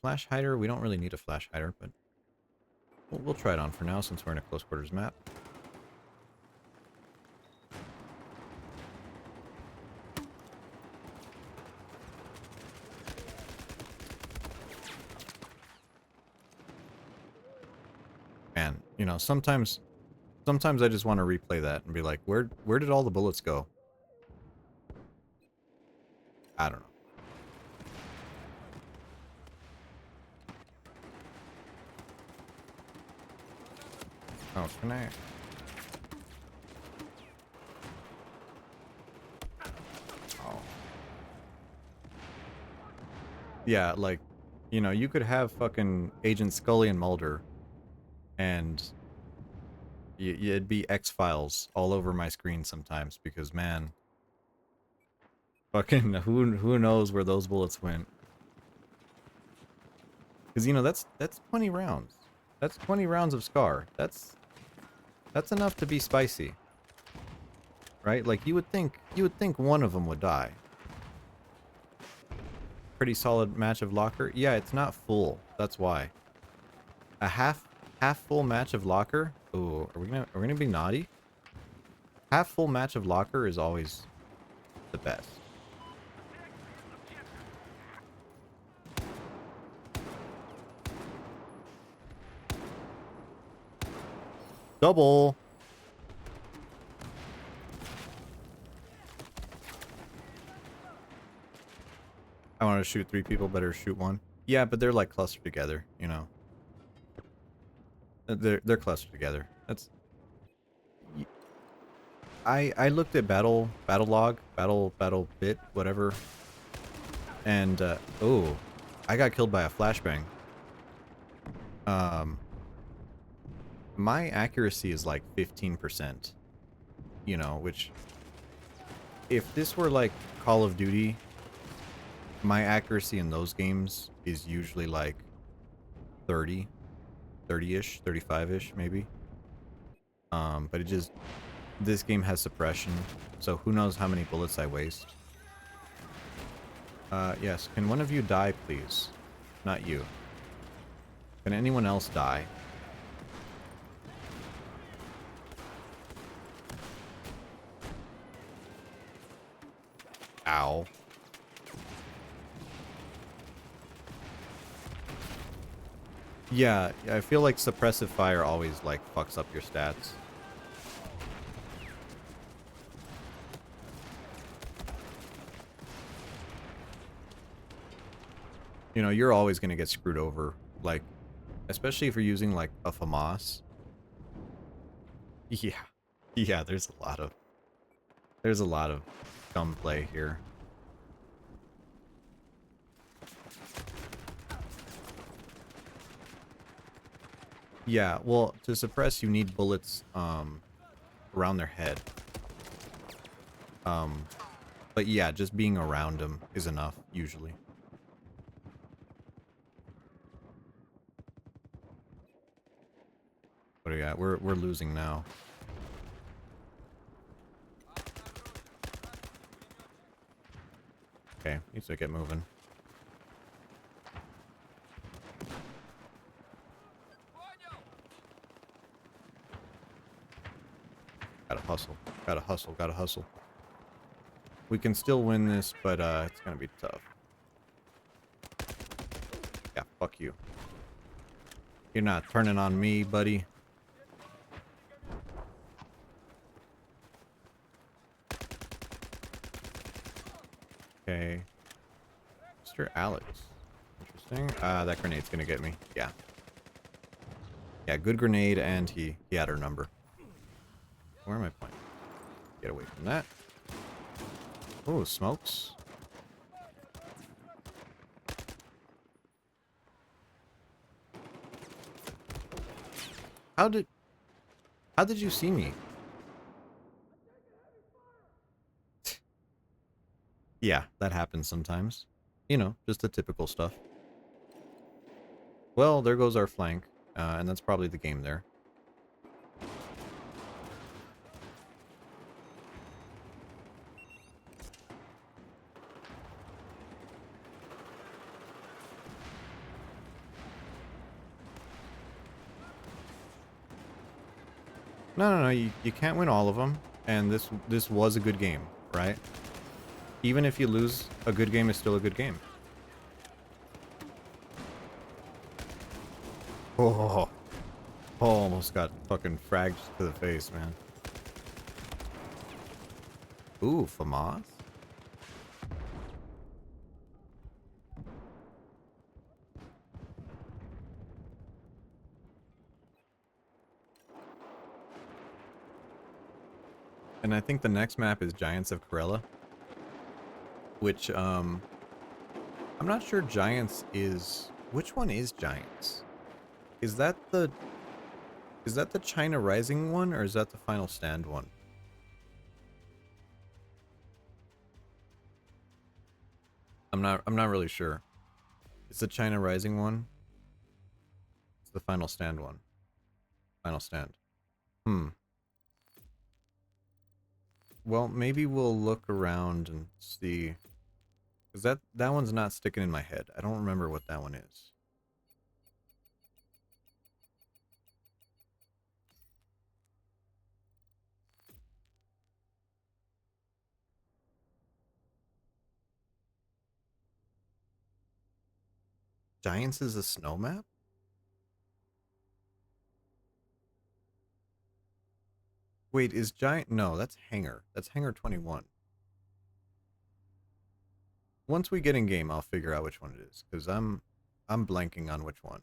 Flash hider. We don't really need a flash hider, but we'll try it on for now since we're in a close quarters map. Man, you know, sometimes I just want to replay that and be like, where did all the bullets go? I don't know. Oh, can I? Oh. Yeah, like, you know, you could have fucking Agent Scully and Mulder, and it'd be X-Files all over my screen sometimes because, man, fucking who knows where those bullets went? Because, you know, that's 20 rounds. That's 20 rounds of Scar. That's That's enough to be spicy. Right? Like you would think one of them would die. Pretty solid match of locker. Yeah, it's not full. That's why. A half full match of locker. Ooh, are we gonna be naughty? Half full match of locker is always the best. Double. I want to shoot 3 people, better shoot 1. Yeah, but they're like clustered together, you know. They're clustered together. That's I looked at battle log, battle bit, whatever. And oh, I got killed by a flashbang. My accuracy is like 15%. You know, which if this were like Call of Duty, my accuracy in those games is usually like 30-ish, 35-ish maybe. But it just, this game has suppression, so who knows how many bullets I waste. Yes, can one of you die, please? Not you. Can anyone else die? Ow. Yeah, I feel like suppressive fire always, like, fucks up your stats. You know, you're always gonna get screwed over, like, especially if you're using, like, a FAMAS. Yeah. Yeah, there's a lot of gunplay here. Yeah, well, to suppress, you need bullets, around their head. But yeah, just being around them is enough, usually. What do we got? We're losing now. Okay, needs to get moving. Gotta hustle. Gotta hustle. Gotta hustle. We can still win this, but it's gonna be tough. Yeah, fuck you. You're not turning on me, buddy. Okay. Mr. Alex. Interesting. That grenade's gonna get me. Yeah. Yeah, good grenade, and he had our number. Where am I pointing? Get away from that. Oh, smokes. How did you see me? Yeah, that happens sometimes. You know, just the typical stuff. Well, there goes our flank, and that's probably the game there. No, you can't win all of them, and this was a good game, right? Even if you lose, a good game is still a good game. Oh, almost got fucking fragged to the face, man. Ooh, FAMAS? And I think the next map is Giants of Corella. Which, I'm not sure Giants is... Which one is Giants? Is that the China Rising one, or is that the Final Stand one? I'm not really sure. It's the China Rising one. It's the Final Stand one. Final Stand. Well, maybe we'll look around and see. Because that one's not sticking in my head. I don't remember what that one is. Giants is a snow map? Wait, is Giant... No, that's Hangar. That's Hangar 21. Once we get in game, I'll figure out which one it is. Because I'm blanking on which one.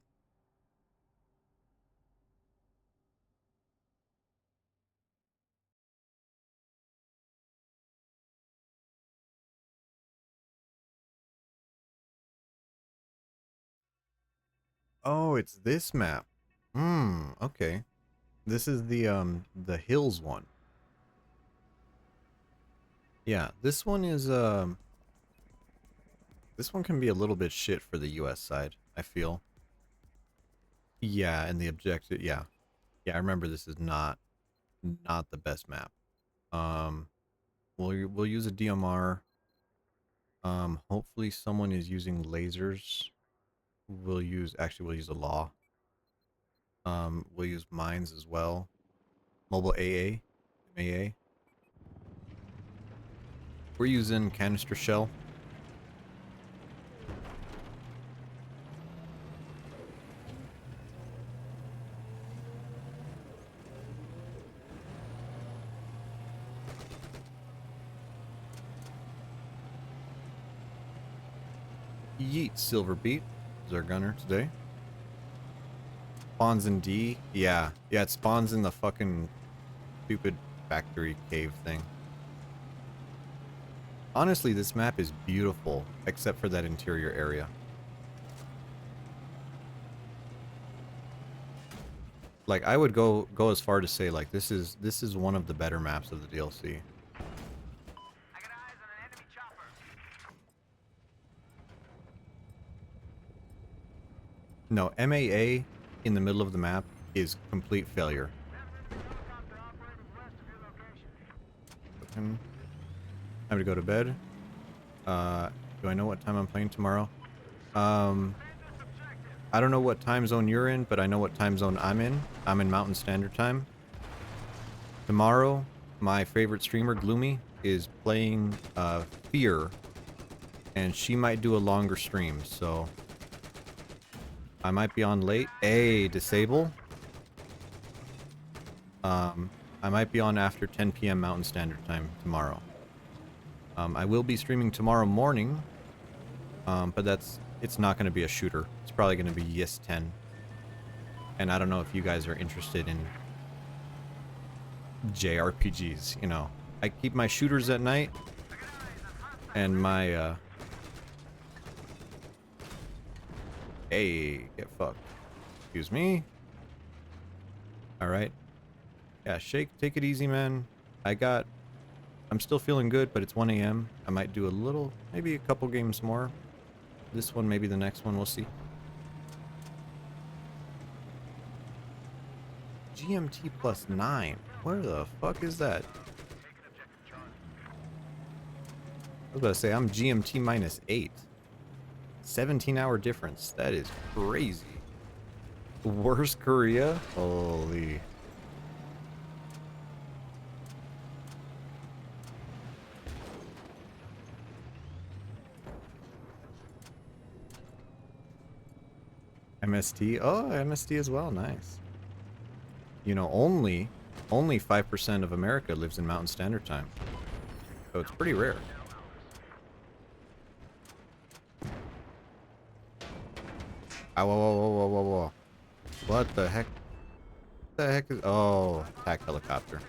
Oh, it's this map. Hmm, okay. This is the hills one. Yeah, this one is this one can be a little bit shit for the US side, I feel. Yeah, and the objective, yeah. Yeah, I remember this is not the best map. Um we'll use a DMR. Hopefully someone is using lasers. We'll use a law. We'll use mines as well. Mobile AA, MAA. We're using canister shell. Yeet, Silver Beat is our gunner today. Spawns in D. Yeah, it spawns in the fucking stupid factory cave thing. Honestly, this map is beautiful, except for that interior area. Like, I would go as far to say, like, this is one of the better maps of the DLC. I got eyes on an enemy chopper. No, MAA in the middle of the map is complete failure. Helicopter operating west of your location. Time to go to bed. Do I know what time I'm playing tomorrow? I don't know what time zone you're in, but I know what time zone I'm in. I'm in Mountain Standard Time. Tomorrow, my favorite streamer, Gloomy, is playing Fear, and she might do a longer stream, so I might be on late. Hey, disable. I might be on after 10 p.m. Mountain Standard Time tomorrow. I will be streaming tomorrow morning, but it's not going to be a shooter. It's probably going to be Yes 10. And I don't know if you guys are interested in JRPGs, you know. I keep my shooters at night, and my, Hey, get fucked. Excuse me. Alright. Yeah, take it easy, man. I'm still feeling good, but it's 1 a.m. I might do a little, maybe a couple games more. This one, maybe the next one, we'll see. GMT plus 9. Where the fuck is that? I was about to say, I'm GMT minus 8. 17-hour difference. That is crazy. Worst Korea? Holy. MST? Oh, MST as well. Nice. You know, only 5% of America lives in Mountain Standard Time. So it's pretty rare. Whoa, whoa, whoa, whoa, whoa, whoa. What the heck? What the heck is... Oh, attack helicopter.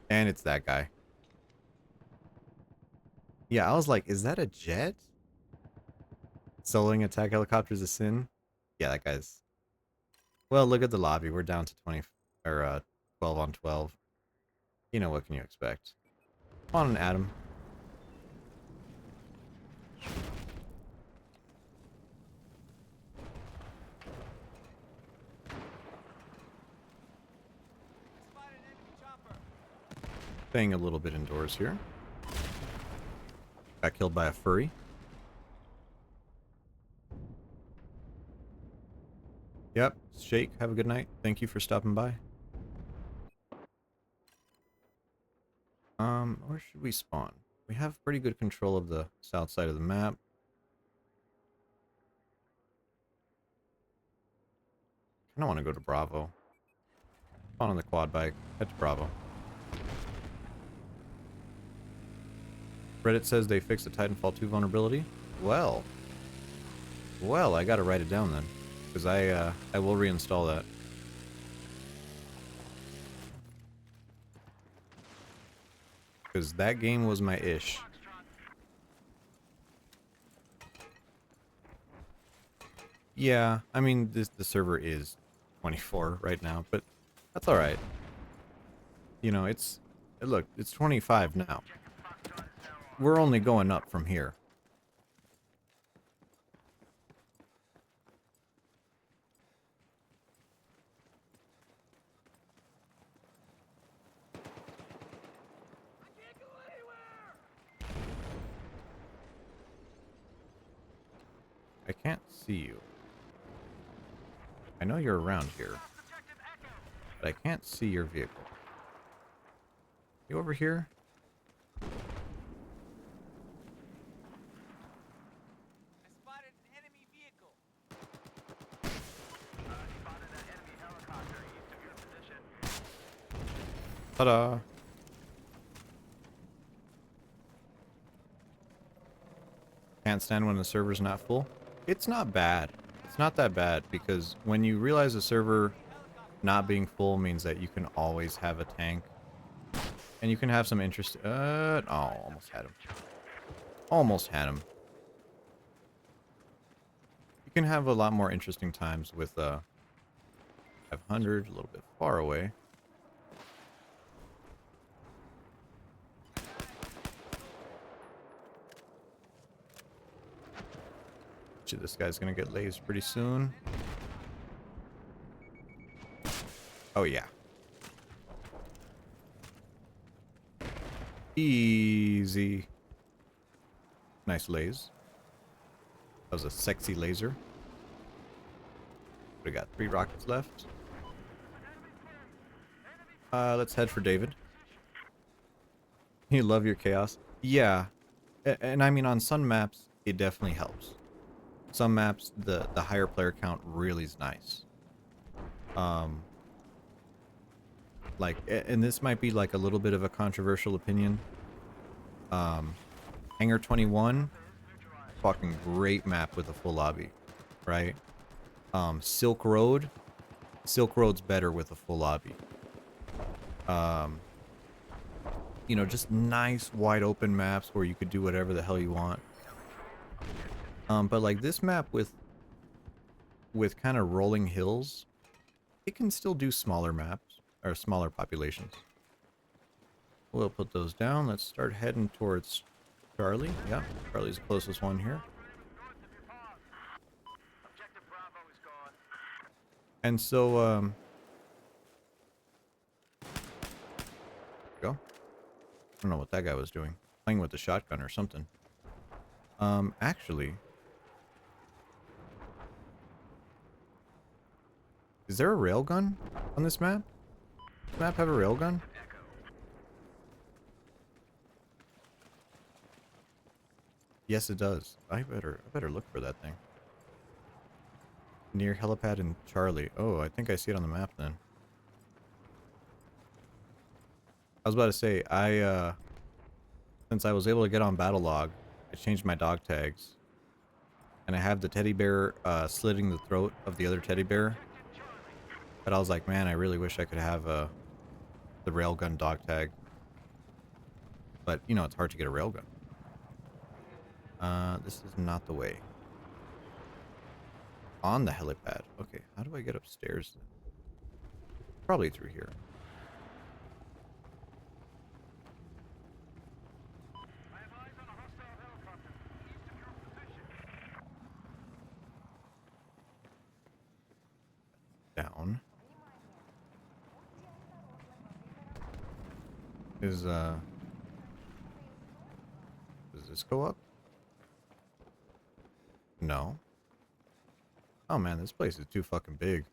And it's that guy. Yeah, I was like, is that a jet? Soloing attack helicopters a sin? Yeah, that guy's... Well, look at the lobby. We're down to 20... Or, 12 on 12. You know, what can you expect? On an Adam. Staying a little bit indoors here. Got killed by a furry. Yep, Shake, have a good night. Thank you for stopping by. Where should we spawn? We have pretty good control of the south side of the map. I don't want to go to Bravo. Spawn on the quad bike. Head to Bravo. Reddit says they fixed the Titanfall 2 vulnerability. Well, I gotta write it down then, because I will reinstall that. Because that game was my ish. Yeah, I mean the server is 24 right now, but that's all right. You know, look, it's 25 now. We're only going up from here. I can't see you. I know you're around here, but I can't see your vehicle. You over here? I spotted an enemy vehicle. Spotted an enemy helicopter east of your position. Ta-da! Can't stand when the server's not full. It's not bad. It's not that bad, because when you realize the server not being full means that you can always have a tank. And you can have some interest. Oh, almost had him. Almost had him. You can have a lot more interesting times with 500, a little bit far away. This guy's gonna get lased pretty soon. Oh yeah. Easy. Nice laze. That was a sexy laser. We got 3 rockets left. Let's head for David. You love your chaos? Yeah. And I mean, on some maps, it definitely helps. Some maps, the higher player count really is nice. Like, and this might be like a little bit of a controversial opinion. Hangar 21, fucking great map with a full lobby, right? Silk Road's better with a full lobby. You know, just nice wide open maps where you could do whatever the hell you want. But like this map with kind of rolling hills, it can still do smaller maps or smaller populations. We'll put those down. Let's start heading towards Charlie. Yeah, Charlie's the closest one here. Objective Bravo is gone. And so, go. I don't know what that guy was doing. Playing with the shotgun or something. Actually, is there a railgun on this map? Does this map have a railgun? Yes, it does. I better look for that thing. Near helipad and Charlie. Oh, I think I see it on the map then. I was about to say, since I was able to get on Battlelog, I changed my dog tags. And I have the teddy bear slitting the throat of the other teddy bear. But I was like, man, I really wish I could have the railgun dog tag. But, you know, it's hard to get a railgun. This is not the way. On the helipad. Okay, how do I get upstairs then? Probably through here. I have eyes on a hostile helicopter east of your position. Down. Is does this go up? No. Oh man, this place is too fucking big.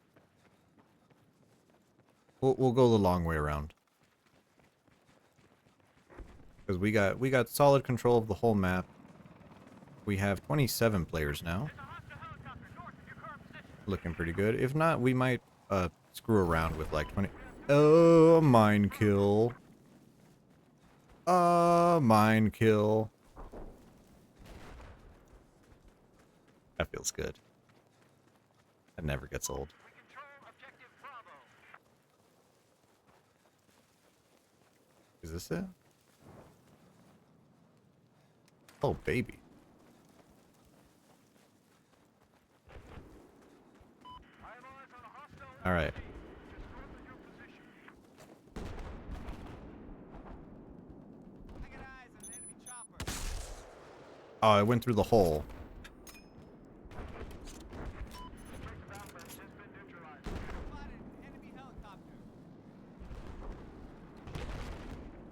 We'll go the long way around. Because we got solid control of the whole map. We have 27 players now. Looking pretty good. If not, we might screw around with like 20. Oh, mine kill. Mine kill. That feels good. That never gets old. Is this it? Oh, baby. All right. I got eyes on an enemy chopper. Oh, I went through the hole. Spotted an enemy helicopter.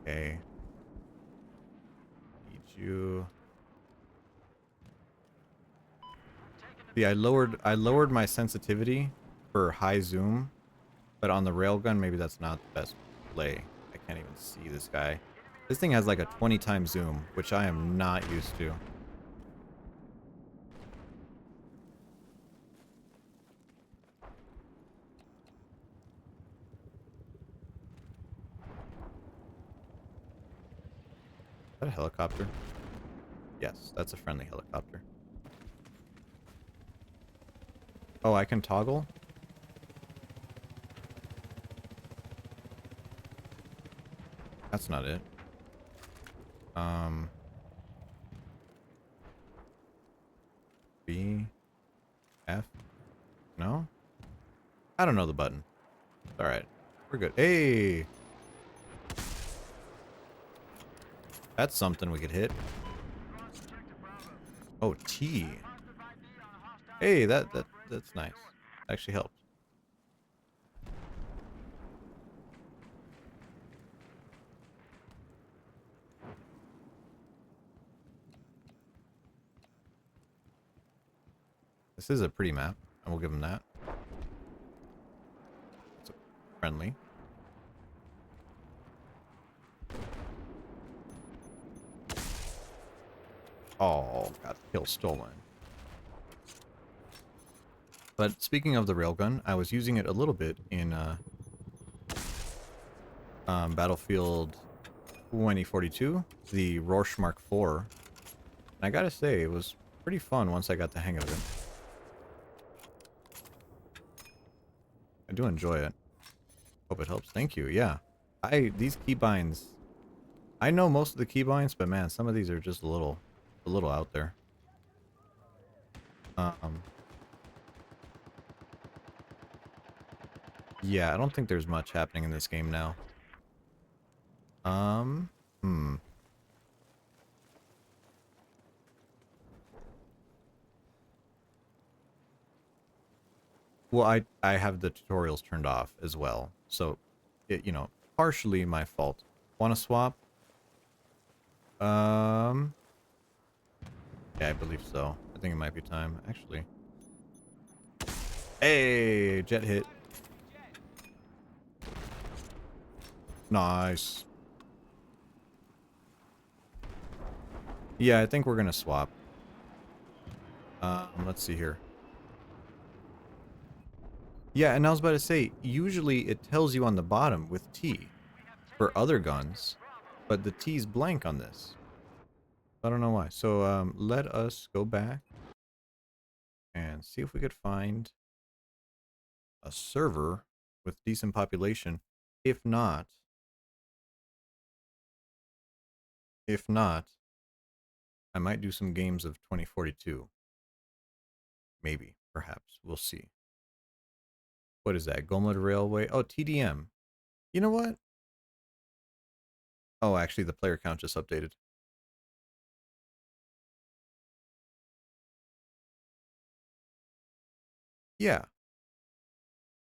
Okay. Need you. See, I lowered my sensitivity for high zoom, but on the railgun maybe that's not the best play. I can't even see this guy. This thing has like a 20 times zoom, which I am not used to. Is that a helicopter? Yes, that's a friendly helicopter. Oh, I can toggle? That's not it. B, F, no? I don't know the button. Alright, we're good. Hey! That's something we could hit. Oh, T. Hey, that's nice. Actually helped. This is a pretty map, and we'll give them that. It's friendly. Oh, got the kill stolen. But speaking of the railgun, I was using it a little bit in Battlefield 2042, the Rorsch Mark IV. And I gotta say, it was pretty fun once I got the hang of it. I do enjoy it. Hope it helps. Thank you. Yeah. These keybinds, I know most of the keybinds, but man, some of these are just a little out there. Yeah, I don't think there's much happening in this game now. Hmm. Well, I have the tutorials turned off as well, so it, you know, partially my fault. Want to swap? Yeah, I believe so. I think it might be time, actually. Hey, jet hit. Nice. Yeah, I think we're gonna swap. Let's see here. Yeah, and I was about to say, usually it tells you on the bottom with T for other guns, but the T's blank on this. I don't know why. So let us go back and see if we could find a server with decent population. If not, I might do some games of 2042. Maybe, perhaps. We'll see. What is that? Gomad Railway? Oh, TDM. You know what? Oh, actually, the player count just updated. Yeah.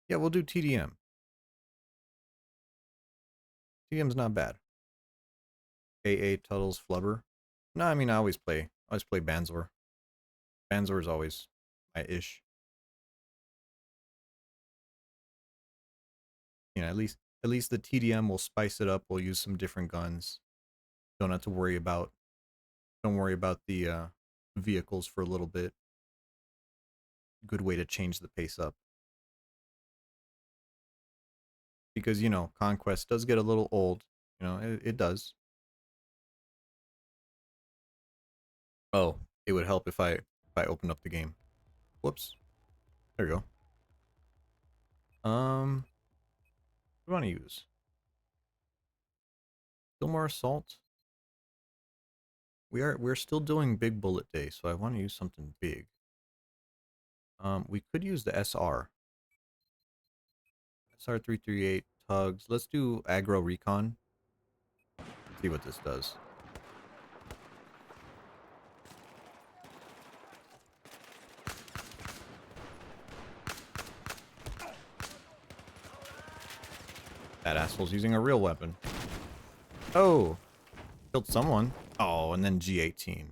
Yeah, we'll do TDM. TDM's not bad. AA Tuttle's Flubber. No, I mean I always play Banzor. Banzor is always my ish. You know, at least the TDM will spice it up. We'll use some different guns. Don't have to worry about don't worry about the vehicles for a little bit. Good way to change the pace up. Because you know, Conquest does get a little old. You know, it does. Oh, it would help if I open up the game. Whoops. There we go. What do I want to use? Still more assault. We're still doing big bullet day, so I want to use something big. We could use the SR. SR338 tugs. Let's do aggro recon. See what this does. That asshole's using a real weapon. Oh, killed someone. Oh, and then G18.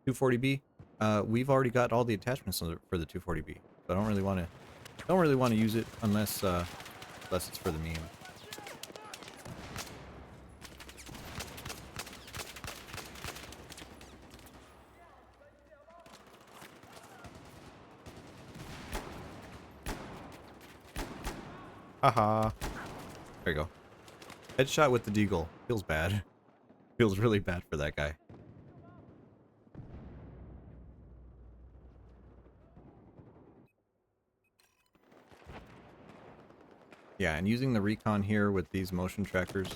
240B. We've already got all the attachments for the 240B. So I don't really want to use it unless unless it's for the meme. Haha. There you go. Headshot with the deagle. Feels bad. Feels really bad for that guy. Yeah, and using the recon here with these motion trackers.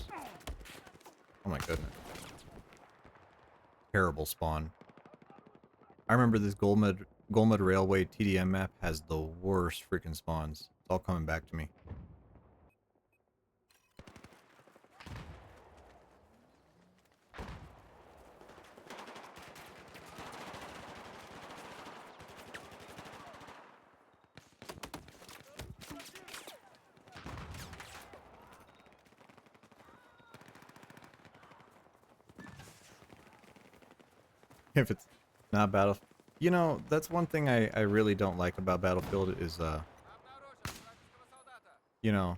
Oh my goodness. Terrible spawn. I remember this Golmud Railway TDM map has the worst freaking spawns. It's all coming back to me. If it's not Battlefield. You know, that's one thing I really don't like about Battlefield is, you know,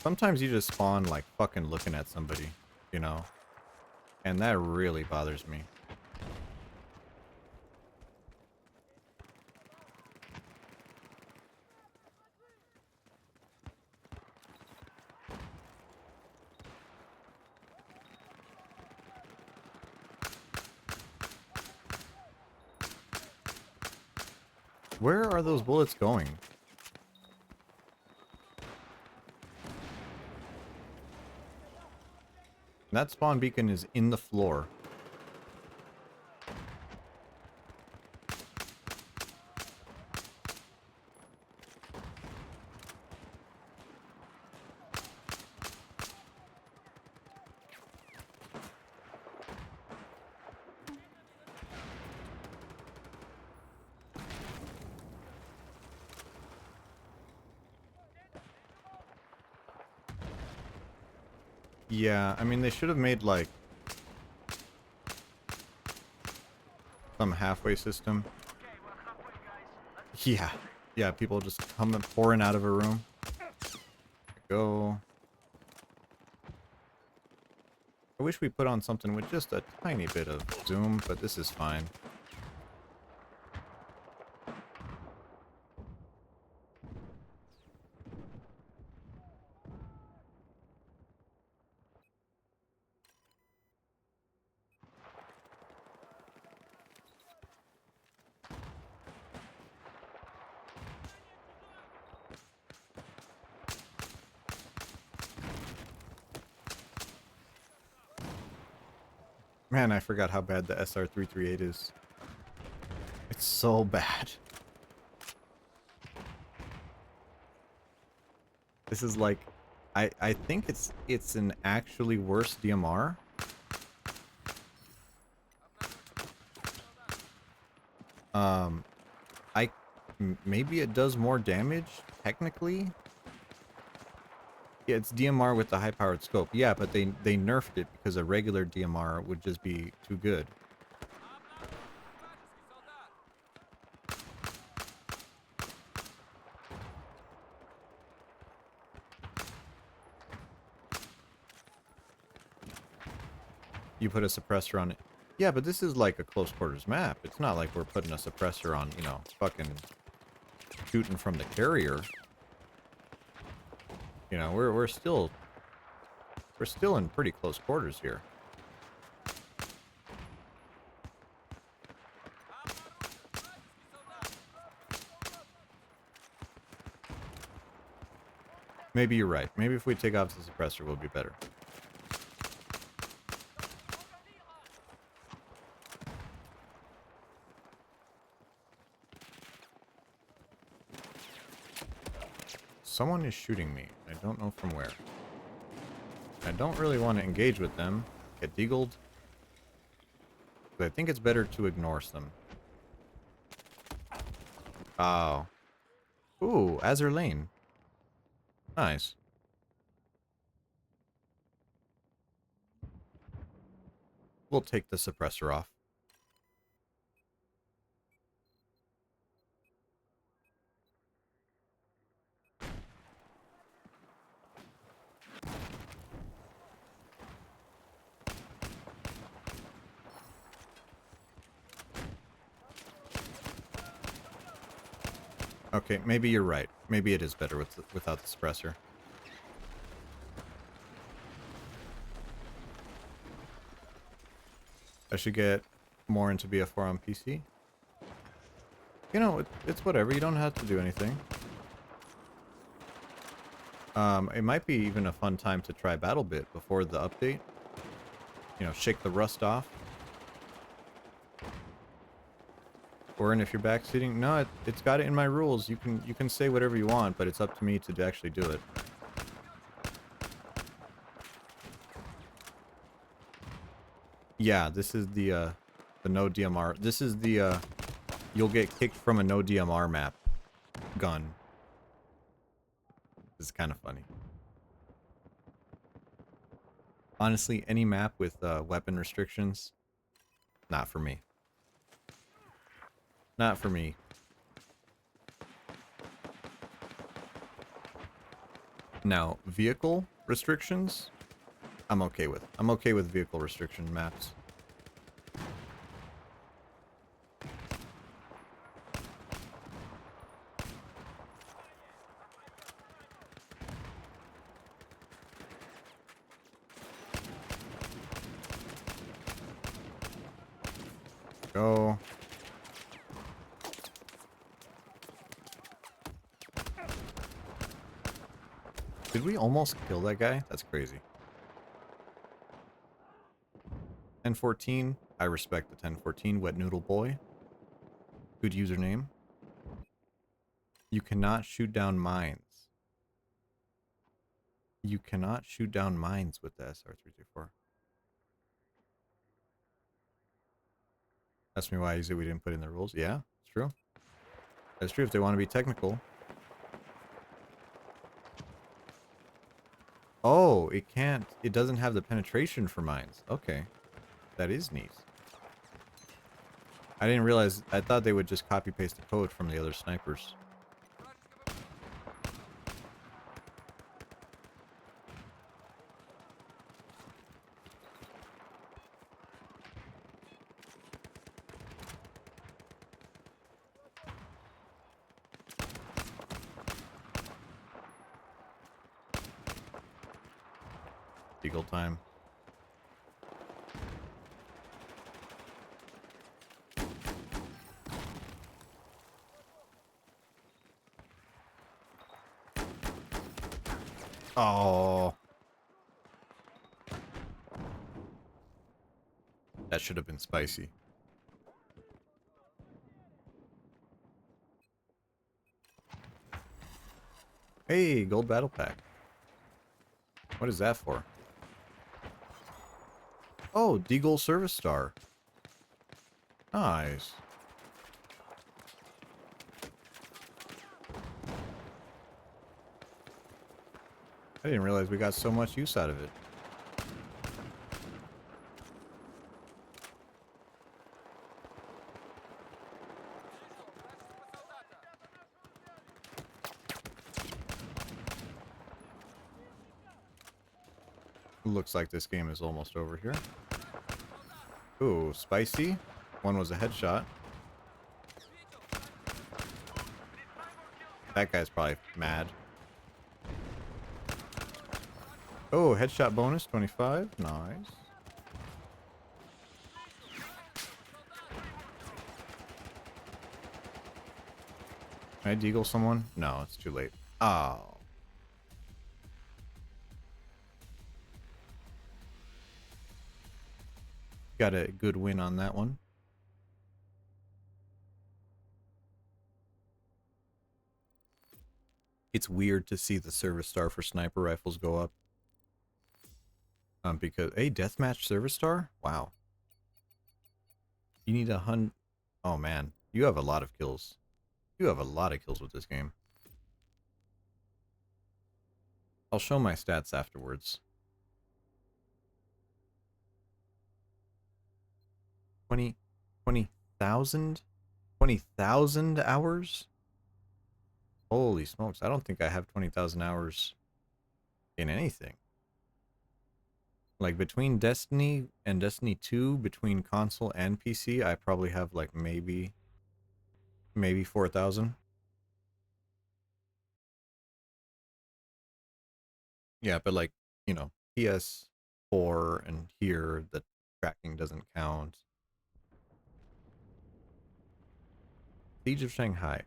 sometimes you just spawn like fucking looking at somebody, you know, and that really bothers me. Where are those bullets going? That spawn beacon is in the floor. Yeah, I mean, they should have made, like, some halfway system. Okay, we're halfway, guys. Let's Yeah. Yeah, people just coming pouring out of a room. There we go. I wish we put on something with just a tiny bit of zoom, but this is fine. Man, I forgot how bad the SR338 is. It's so bad. This is like, I think it's an actually worse DMR. Um, maybe it does more damage technically. Yeah, it's DMR with the high-powered scope. Yeah, but they nerfed it because a regular DMR would just be too good. You put a suppressor on it. Yeah, but this is like a close quarters map. It's not like we're putting a suppressor on, you know, fucking shooting from the carrier. You know, we're still in pretty close quarters here. Maybe you're right. Maybe if we take off the suppressor, we'll be better. Someone is shooting me. I don't know from where. I don't really want to engage with them. Get deagled. But I think it's better to ignore them. Oh. Ooh, Azur Lane. Nice. We'll take the suppressor off. Okay, maybe you're right. Maybe it is better without the suppressor. I should get more into BF4 on PC. You know, it's whatever. You don't have to do anything. It might be even a fun time to try BattleBit before the update. You know, shake the rust off. Or if you're backseating, no, it's got it in my rules. You can say whatever you want, but it's up to me to actually do it. Yeah, this is the no DMR. This is the you'll get kicked from a no DMR map gun. This is kind of funny. Honestly, any map with weapon restrictions, not for me. Not for me. Now, vehicle restrictions, I'm okay with. I'm okay with vehicle restriction maps. Go. Did we almost kill that guy? That's crazy. 1014. I respect the 1014. Wet Noodle Boy. Good username. You cannot shoot down mines. You cannot shoot down mines with the SR324. Ask me why is it we didn't put in the rules. Yeah, it's true. That's true if they want to be technical. Oh, it can't. It doesn't have the penetration for mines. Okay. That is neat. I didn't realize. I thought they would just copy paste the code from the other snipers. Eagle time. Oh. That should have been spicy. Hey, gold battle pack. What is that for? Oh, Deagle Service Star. Nice. I didn't realize we got so much use out of it. Looks like this game is almost over here. Ooh, spicy. One was a headshot. That guy's probably mad. Oh, headshot bonus, 25. Nice. Can I deagle someone? No, it's too late. Oh. Got a good win on that one. It's weird to see the service star for sniper rifles go up. Because a deathmatch service star? Wow. You need 100. Oh man, you have a lot of kills. You have a lot of kills with this game. I'll show my stats afterwards. 20,000 hours? Holy smokes, I don't think I have 20,000 hours in anything. Like between Destiny and Destiny 2, between console and PC, I probably have like maybe 4,000. Yeah, but like, you know, PS4 and here the tracking doesn't count. Siege of Shanghai.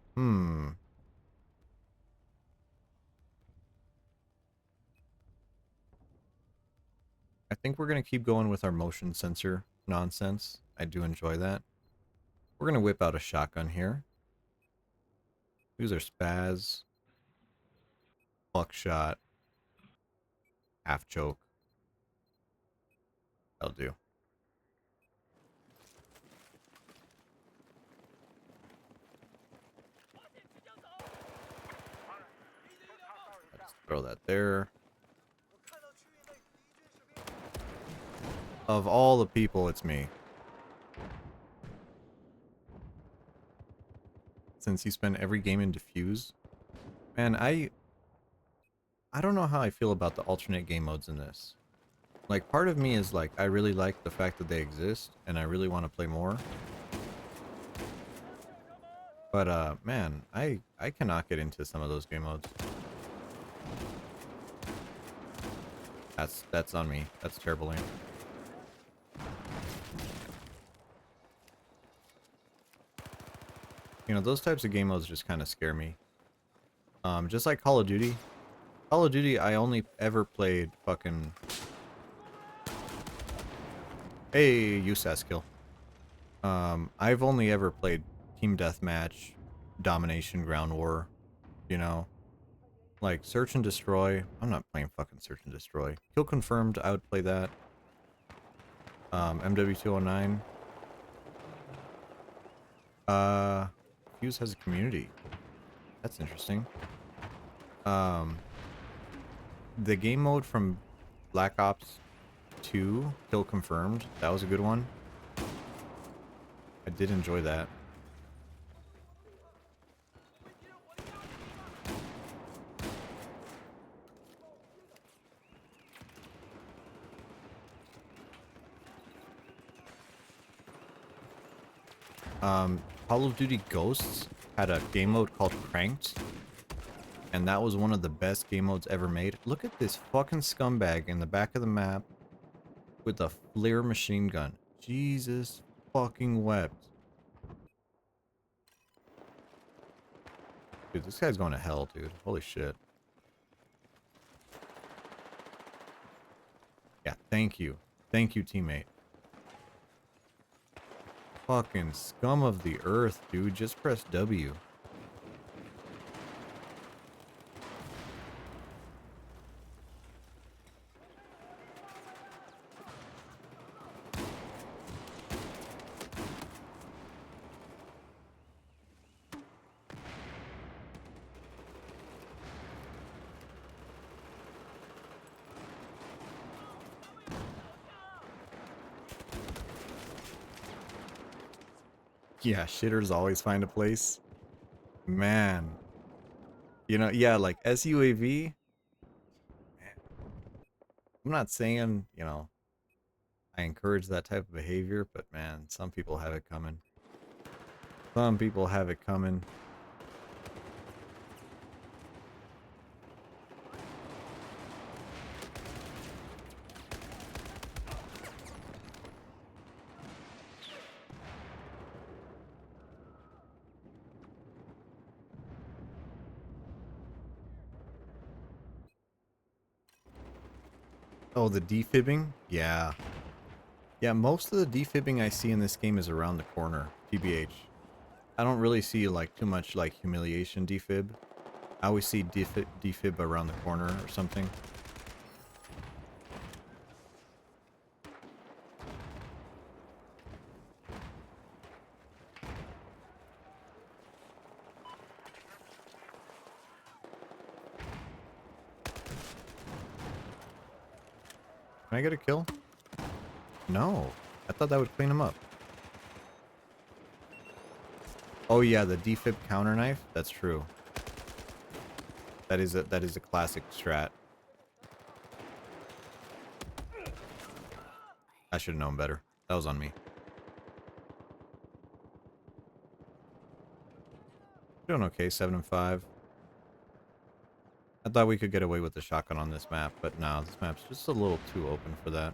I think we're going to keep going with our motion sensor nonsense. I do enjoy that. We're going to whip out a shotgun here. Use our spaz. Buckshot. Half choke. That'll do. Let's throw that there. Of all the people, it's me. Since you spend every game in Diffuse. Man, I don't know how I feel about the alternate game modes in this. Like, part of me is like, I really like the fact that they exist, and I really want to play more. But, man, I cannot get into some of those game modes. That's on me. That's terrible aim. You know, those types of game modes just kind of scare me. Just like Call of Duty. Call of Duty, I only ever played fucking... Hey, USAS kill. I've only ever played Team Deathmatch, Domination, Ground War, you know. Like, Search and Destroy. I'm not playing fucking Search and Destroy. Kill Confirmed, I would play that. MW209. Fuse has a community. That's interesting. The game mode from Black Ops 2, Kill Confirmed, that was a good one. I did enjoy that. Call of Duty Ghosts had a game mode called Cranked, and that was one of the best game modes ever made. Look at this fucking scumbag in the back of the map with a flare machine gun. Jesus fucking wept. Dude, this guy's going to hell, dude. Holy shit. Yeah, thank you. Thank you, teammate. Fucking scum of the earth, dude. Just press W. Yeah, shitters always find a place. Man. You know, yeah, like SUAV, I'm not saying, you know, I encourage that type of behavior, but man, some people have it coming. Some people have it coming. Oh, the defibbing? Yeah. Yeah, most of the defibbing I see in this game is around the corner, TBH. I don't really see like too much like humiliation defib. I always see defib around the corner or something. Can I get a kill? No. I thought that would clean him up. Oh yeah, the defib counter knife? That's true. That is a classic strat. I should have known better. That was on me. Doing okay, 7 and 5. I thought we could get away with the shotgun on this map, but no, this map's just a little too open for that.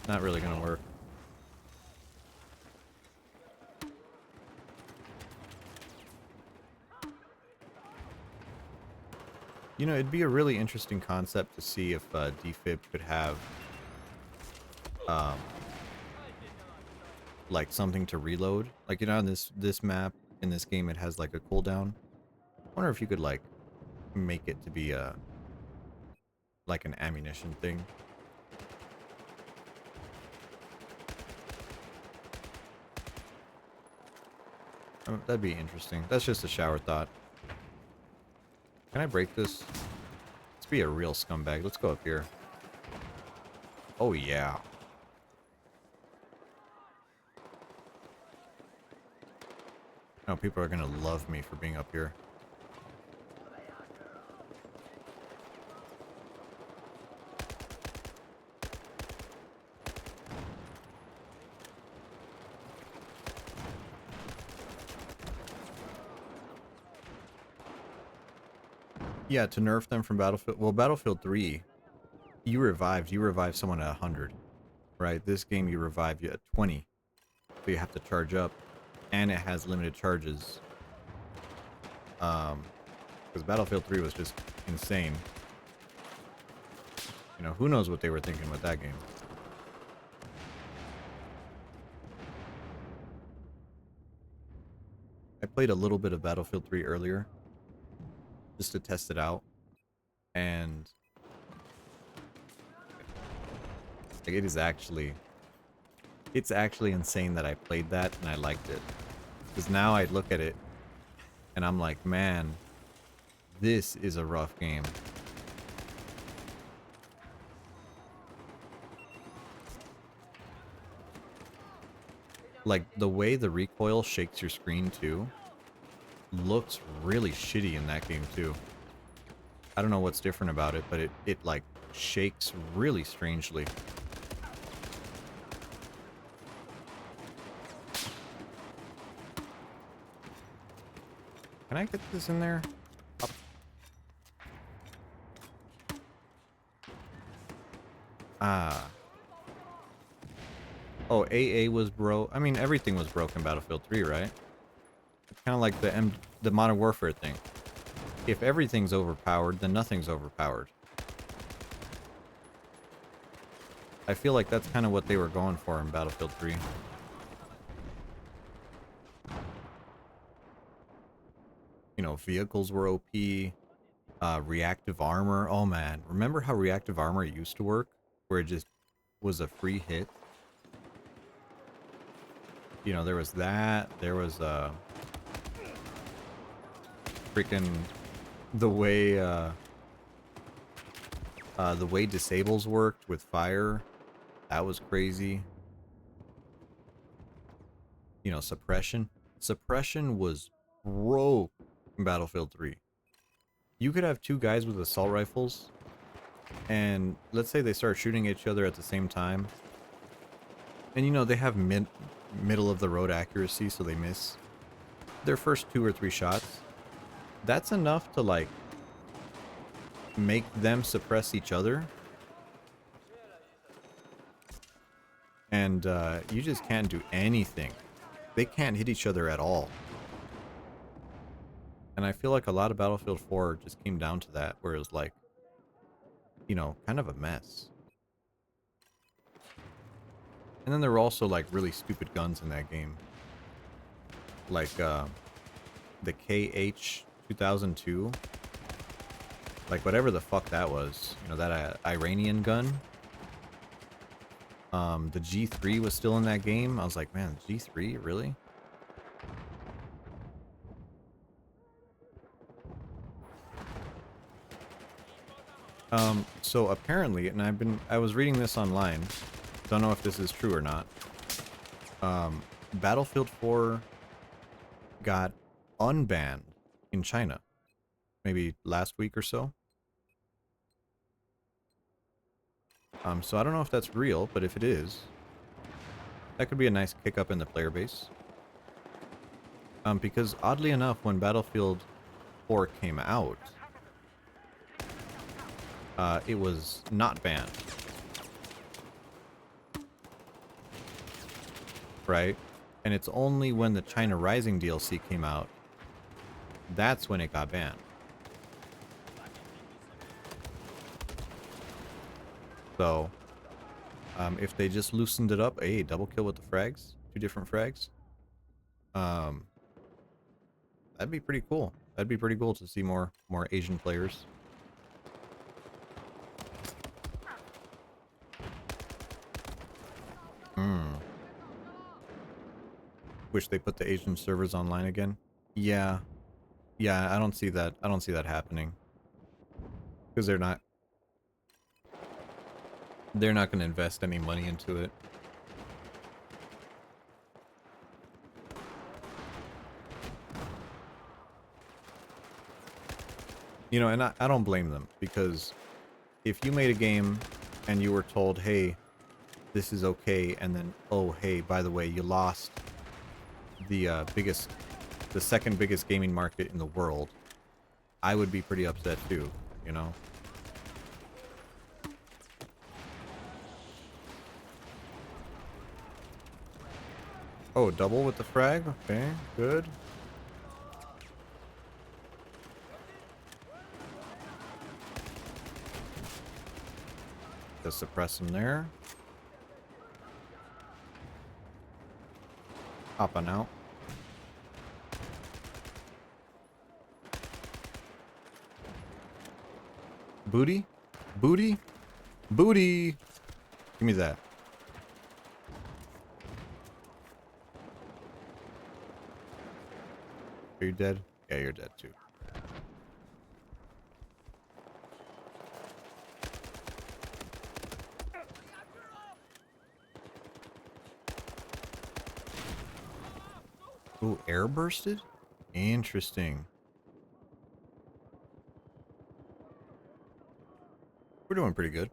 Not really gonna work. You know, it'd be a really interesting concept to see if defib could have um, like something to reload. Like, you know, on this map in this game, it has like a cooldown. I wonder if you could like make it to be a like an ammunition thing. That'd be interesting. That's just a shower thought. Can I break this? Let's be a real scumbag. Let's go up here. Oh yeah. No, people are gonna love me for being up here. Yeah, to nerf them from Battlefield. Well, Battlefield 3, you revived someone at 100, right? This game you revive you at 20, so you have to charge up, and it has limited charges. Because Battlefield 3 was just insane. You know, who knows what they were thinking with that game. I played a little bit of Battlefield 3 earlier, just to test it out, and like, it's actually insane that I played that and I liked it. Because now I look at it and I'm like, man, this is a rough game. Like, the way the recoil shakes your screen too looks really shitty in that game too. I don't know what's different about it, but it like shakes really strangely. Can I get this in there? Up. Ah. Oh, AA was I mean, everything was broke in Battlefield 3, right? It's kind of like the Modern Warfare thing. If everything's overpowered, then nothing's overpowered. I feel like that's kind of what they were going for in Battlefield 3. You know, vehicles were OP. Reactive armor. Oh man, remember how reactive armor used to work? Where it just was a free hit? You know, there was that. There was freaking the way disables worked with fire. That was crazy. you know, suppression. Suppression was broke in Battlefield 3. You could have two guys with assault rifles, and let's say they start shooting at each other at the same time. And you know, they have middle of the road accuracy, so they miss their first 2 or 3 shots. That's enough to like make them suppress each other. And you just can't do anything. They can't hit each other at all. And I feel like a lot of Battlefield 4 just came down to that, where it was like, you know, kind of a mess. And then there were also like really stupid guns in that game. Like the KH-2002. Like whatever the fuck that was. You know, that Iranian gun. The G3 was still in that game. I was like, man, G3? Really? So apparently, and I was reading this online. Don't know if this is true or not. Battlefield 4 got unbanned in China. Maybe last week or so. So I don't know if that's real, but if it is, that could be a nice kick up in the player base. Because oddly enough, when Battlefield 4 came out, it was not banned. Right? And it's only when the China Rising DLC came out, that's when it got banned. So, if they just loosened it up, hey, double kill with the frags, 2 different frags, that'd be pretty cool. That'd be pretty cool to see more Asian players. Wish they put the Asian servers online again. Yeah, I don't see that. I don't see that happening because they're not going to invest any money into it. You know, and I don't blame them, because if you made a game and you were told, hey, this is okay, and then, oh, hey, by the way, you lost the second biggest gaming market in the world, I would be pretty upset too, you know? Oh, double with the frag? Okay, good. Just suppress him there. Hopping out. Booty? Booty? Booty! Give me that. Are you dead? Yeah, you're dead too. Ooh, air bursted? Interesting. We're doing pretty good.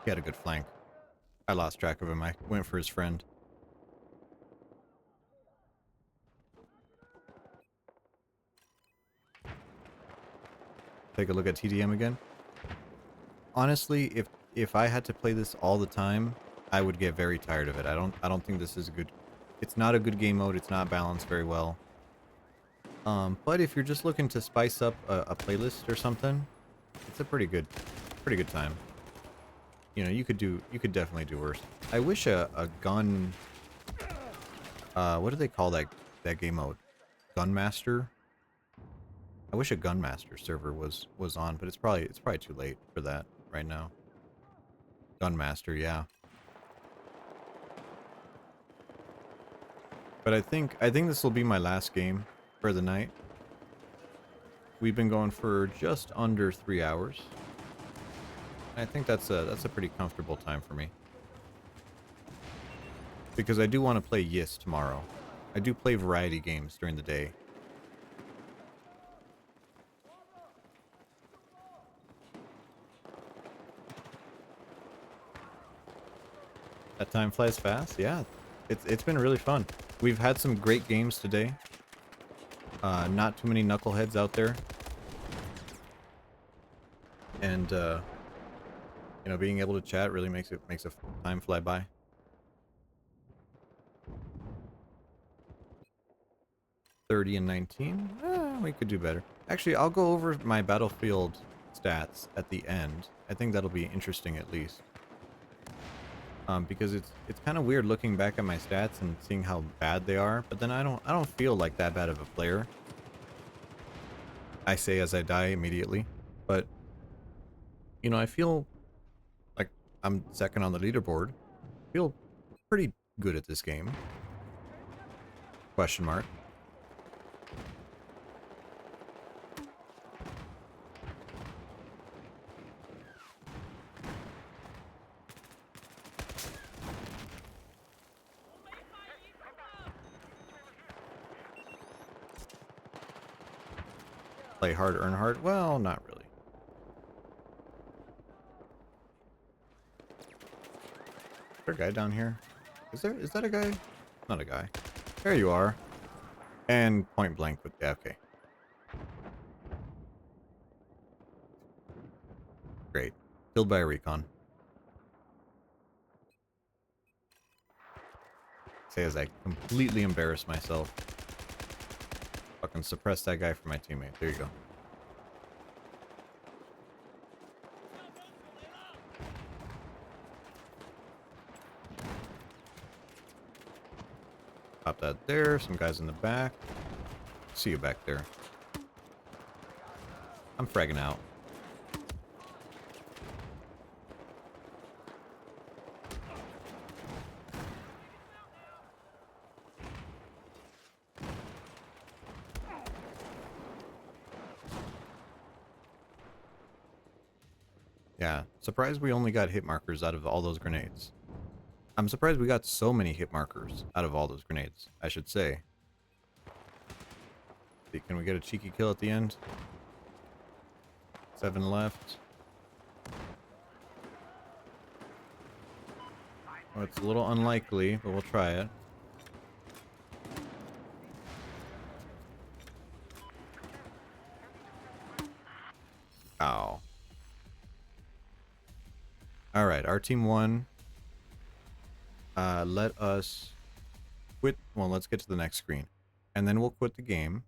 He had a good flank. I lost track of him. I went for his friend. Take a look at TDM again. Honestly, if I had to play this all the time, I would get very tired of it. I don't think this is a It's not a good game mode. It's not balanced very well. But if you're just looking to spice up a playlist or something, it's a pretty good time. You know, you could definitely do worse. I wish a gun, what do they call that game mode? Gunmaster? I wish a Gunmaster server was on, but it's probably too late for that right now. Gunmaster, yeah. But I think this will be my last game for the night. We've been going for just under 3 hours. I think that's a pretty comfortable time for me. Because I do want to play Yis tomorrow. I do play variety games during the day. That time flies fast. Yeah, it's been really fun. We've had some great games today. Not too many knuckleheads out there. And you know, being able to chat really makes a time fly by. $30 and $19. We could do better. Actually, I'll go over my Battlefield stats at the end. I think that'll be interesting at least. Because it's kind of weird looking back at my stats and seeing how bad they are, but then I don't feel like that bad of a player. I say as I die immediately, but you know, I feel like I'm second on the leaderboard. I feel pretty good at this game. Question mark. Play hard, earn hard? Well, not really. Is there a guy down here? Is that a guy? Not a guy. There you are. And point blank with, yeah, okay. Great. Killed by a recon. Say as I completely embarrass myself. Fucking suppress that guy for my teammate. There you go. Pop that there. Some guys in the back. See you back there. I'm fragging out. Yeah, surprised we only got hit markers out of all those grenades. I'm surprised we got so many hit markers out of all those grenades, I should say. See, can we get a cheeky kill at the end? 7 left. Well, it's a little unlikely, but we'll try it. Ow. Alright, our team won. Let us quit. Well, let's get to the next screen. And then we'll quit the game.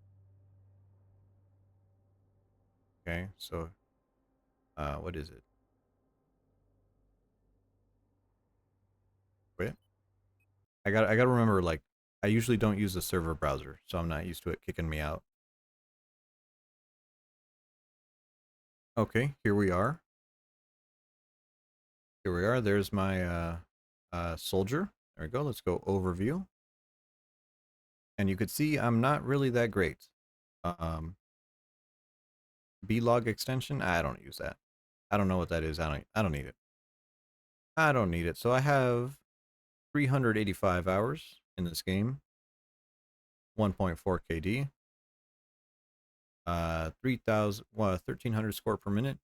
Okay, so what is it? Quit? I gotta remember, like, I usually don't use the server browser, so I'm not used to it kicking me out. Okay, here we are. Here we are. There's my soldier. There we go. Let's go overview. And you could see I'm not really that great. B-log extension. I don't use that. I don't know what that is. I don't need it. I don't need it. So I have 385 hours in this game. 1.4 KD. 1300 score per minute.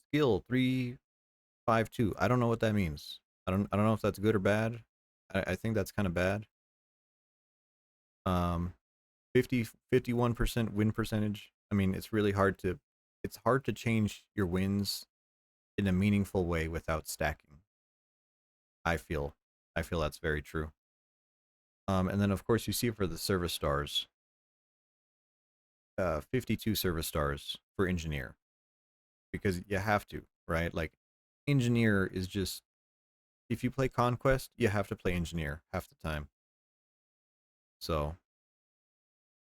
Skill 352. I don't know what that means. I don't know if that's good or bad. I think that's kind of bad. 51% win percentage. I mean, it's hard to change your wins in a meaningful way without stacking. I feel that's very true. And then of course you see for the service stars, 52 service stars for engineer because you have to, right? Like engineer is just, if you play conquest, you have to play engineer half the time. So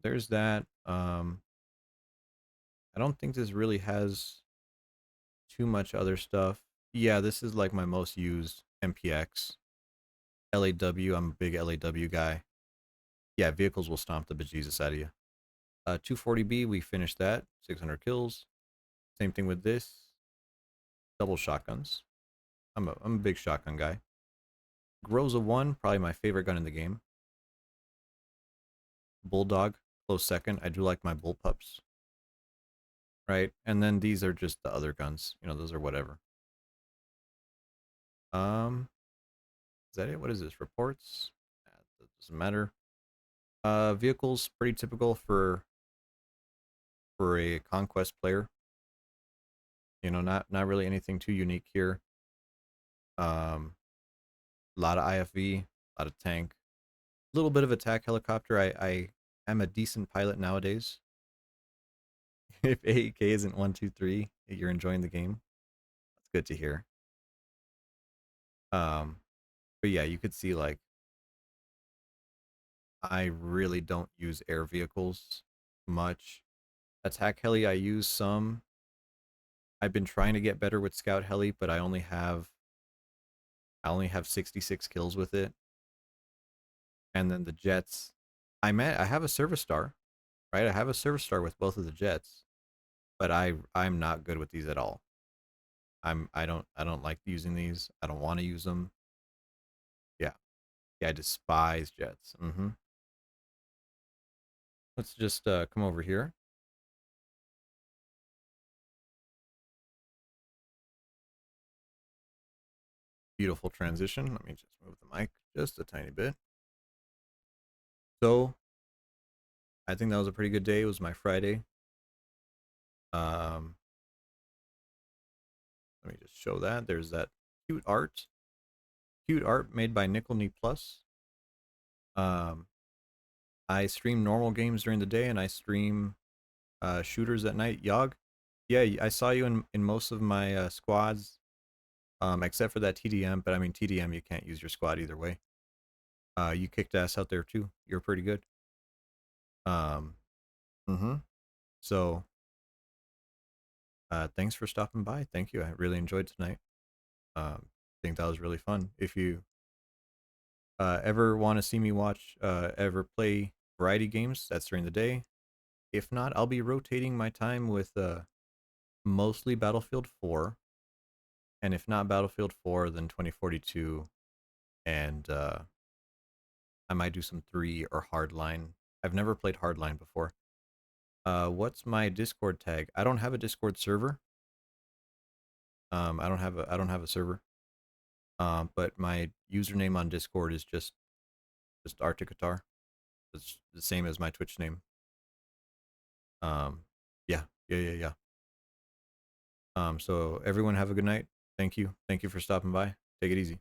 there's that. I don't think this really has too much other stuff. Yeah, this is like my most used MPX. LAW, I'm a big LAW guy. Yeah, vehicles will stomp the bejesus out of you. 240B, we finished that. 600 kills. Same thing with this. Double shotguns. I'm a big shotgun guy. Groza 1, probably my favorite gun in the game. Bulldog, close second. I do like my bullpups. Right? And then these are just the other guns. You know, those are whatever. Is that it? What is this? Reports? That doesn't matter. Vehicles, pretty typical for a conquest player. You know, not really anything too unique here. A lot of IFV, a lot of tank, a little bit of attack helicopter. I am a decent pilot nowadays. If AEK isn't 1, 2, 3, you're enjoying the game. That's good to hear. Um, but yeah, you could see like I really don't use air vehicles much. Attack heli I use some. I've been trying to get better with scout heli, but I only have 66 kills with it. And then the jets, I have a service star, right? I have a service star with both of the jets, but I'm not good with these at all. I don't like using these. I don't want to use them. Yeah. Yeah, I despise jets. Let's just come over here. Beautiful transition. Let me just move the mic just a tiny bit. So I think that was a pretty good day. It was my Friday. Um, Let me just show that. There's that cute art. Cute art made by Nickel Knee Plus. Um, I stream normal games during the day and I stream shooters at night. Yog, yeah, I saw you in most of my squads, except for that TDM. But I mean, TDM, you can't use your squad either way. You kicked ass out there too. You're pretty good. Um, mm-hmm. So, thanks for stopping by. Thank you. I really enjoyed tonight. I think that was really fun. If you ever want to see me ever play variety games, that's during the day. If not, I'll be rotating my time with mostly Battlefield 4, and if not Battlefield 4, then 2042, and I might do some 3 or Hardline. I've never played Hardline before. What's my Discord tag? I don't have a Discord server. I don't have a server. But my username on Discord is just Arctic Guitar. It's the same as my Twitch name. Um, yeah. So everyone have a good night. Thank you. Thank you for stopping by. Take it easy.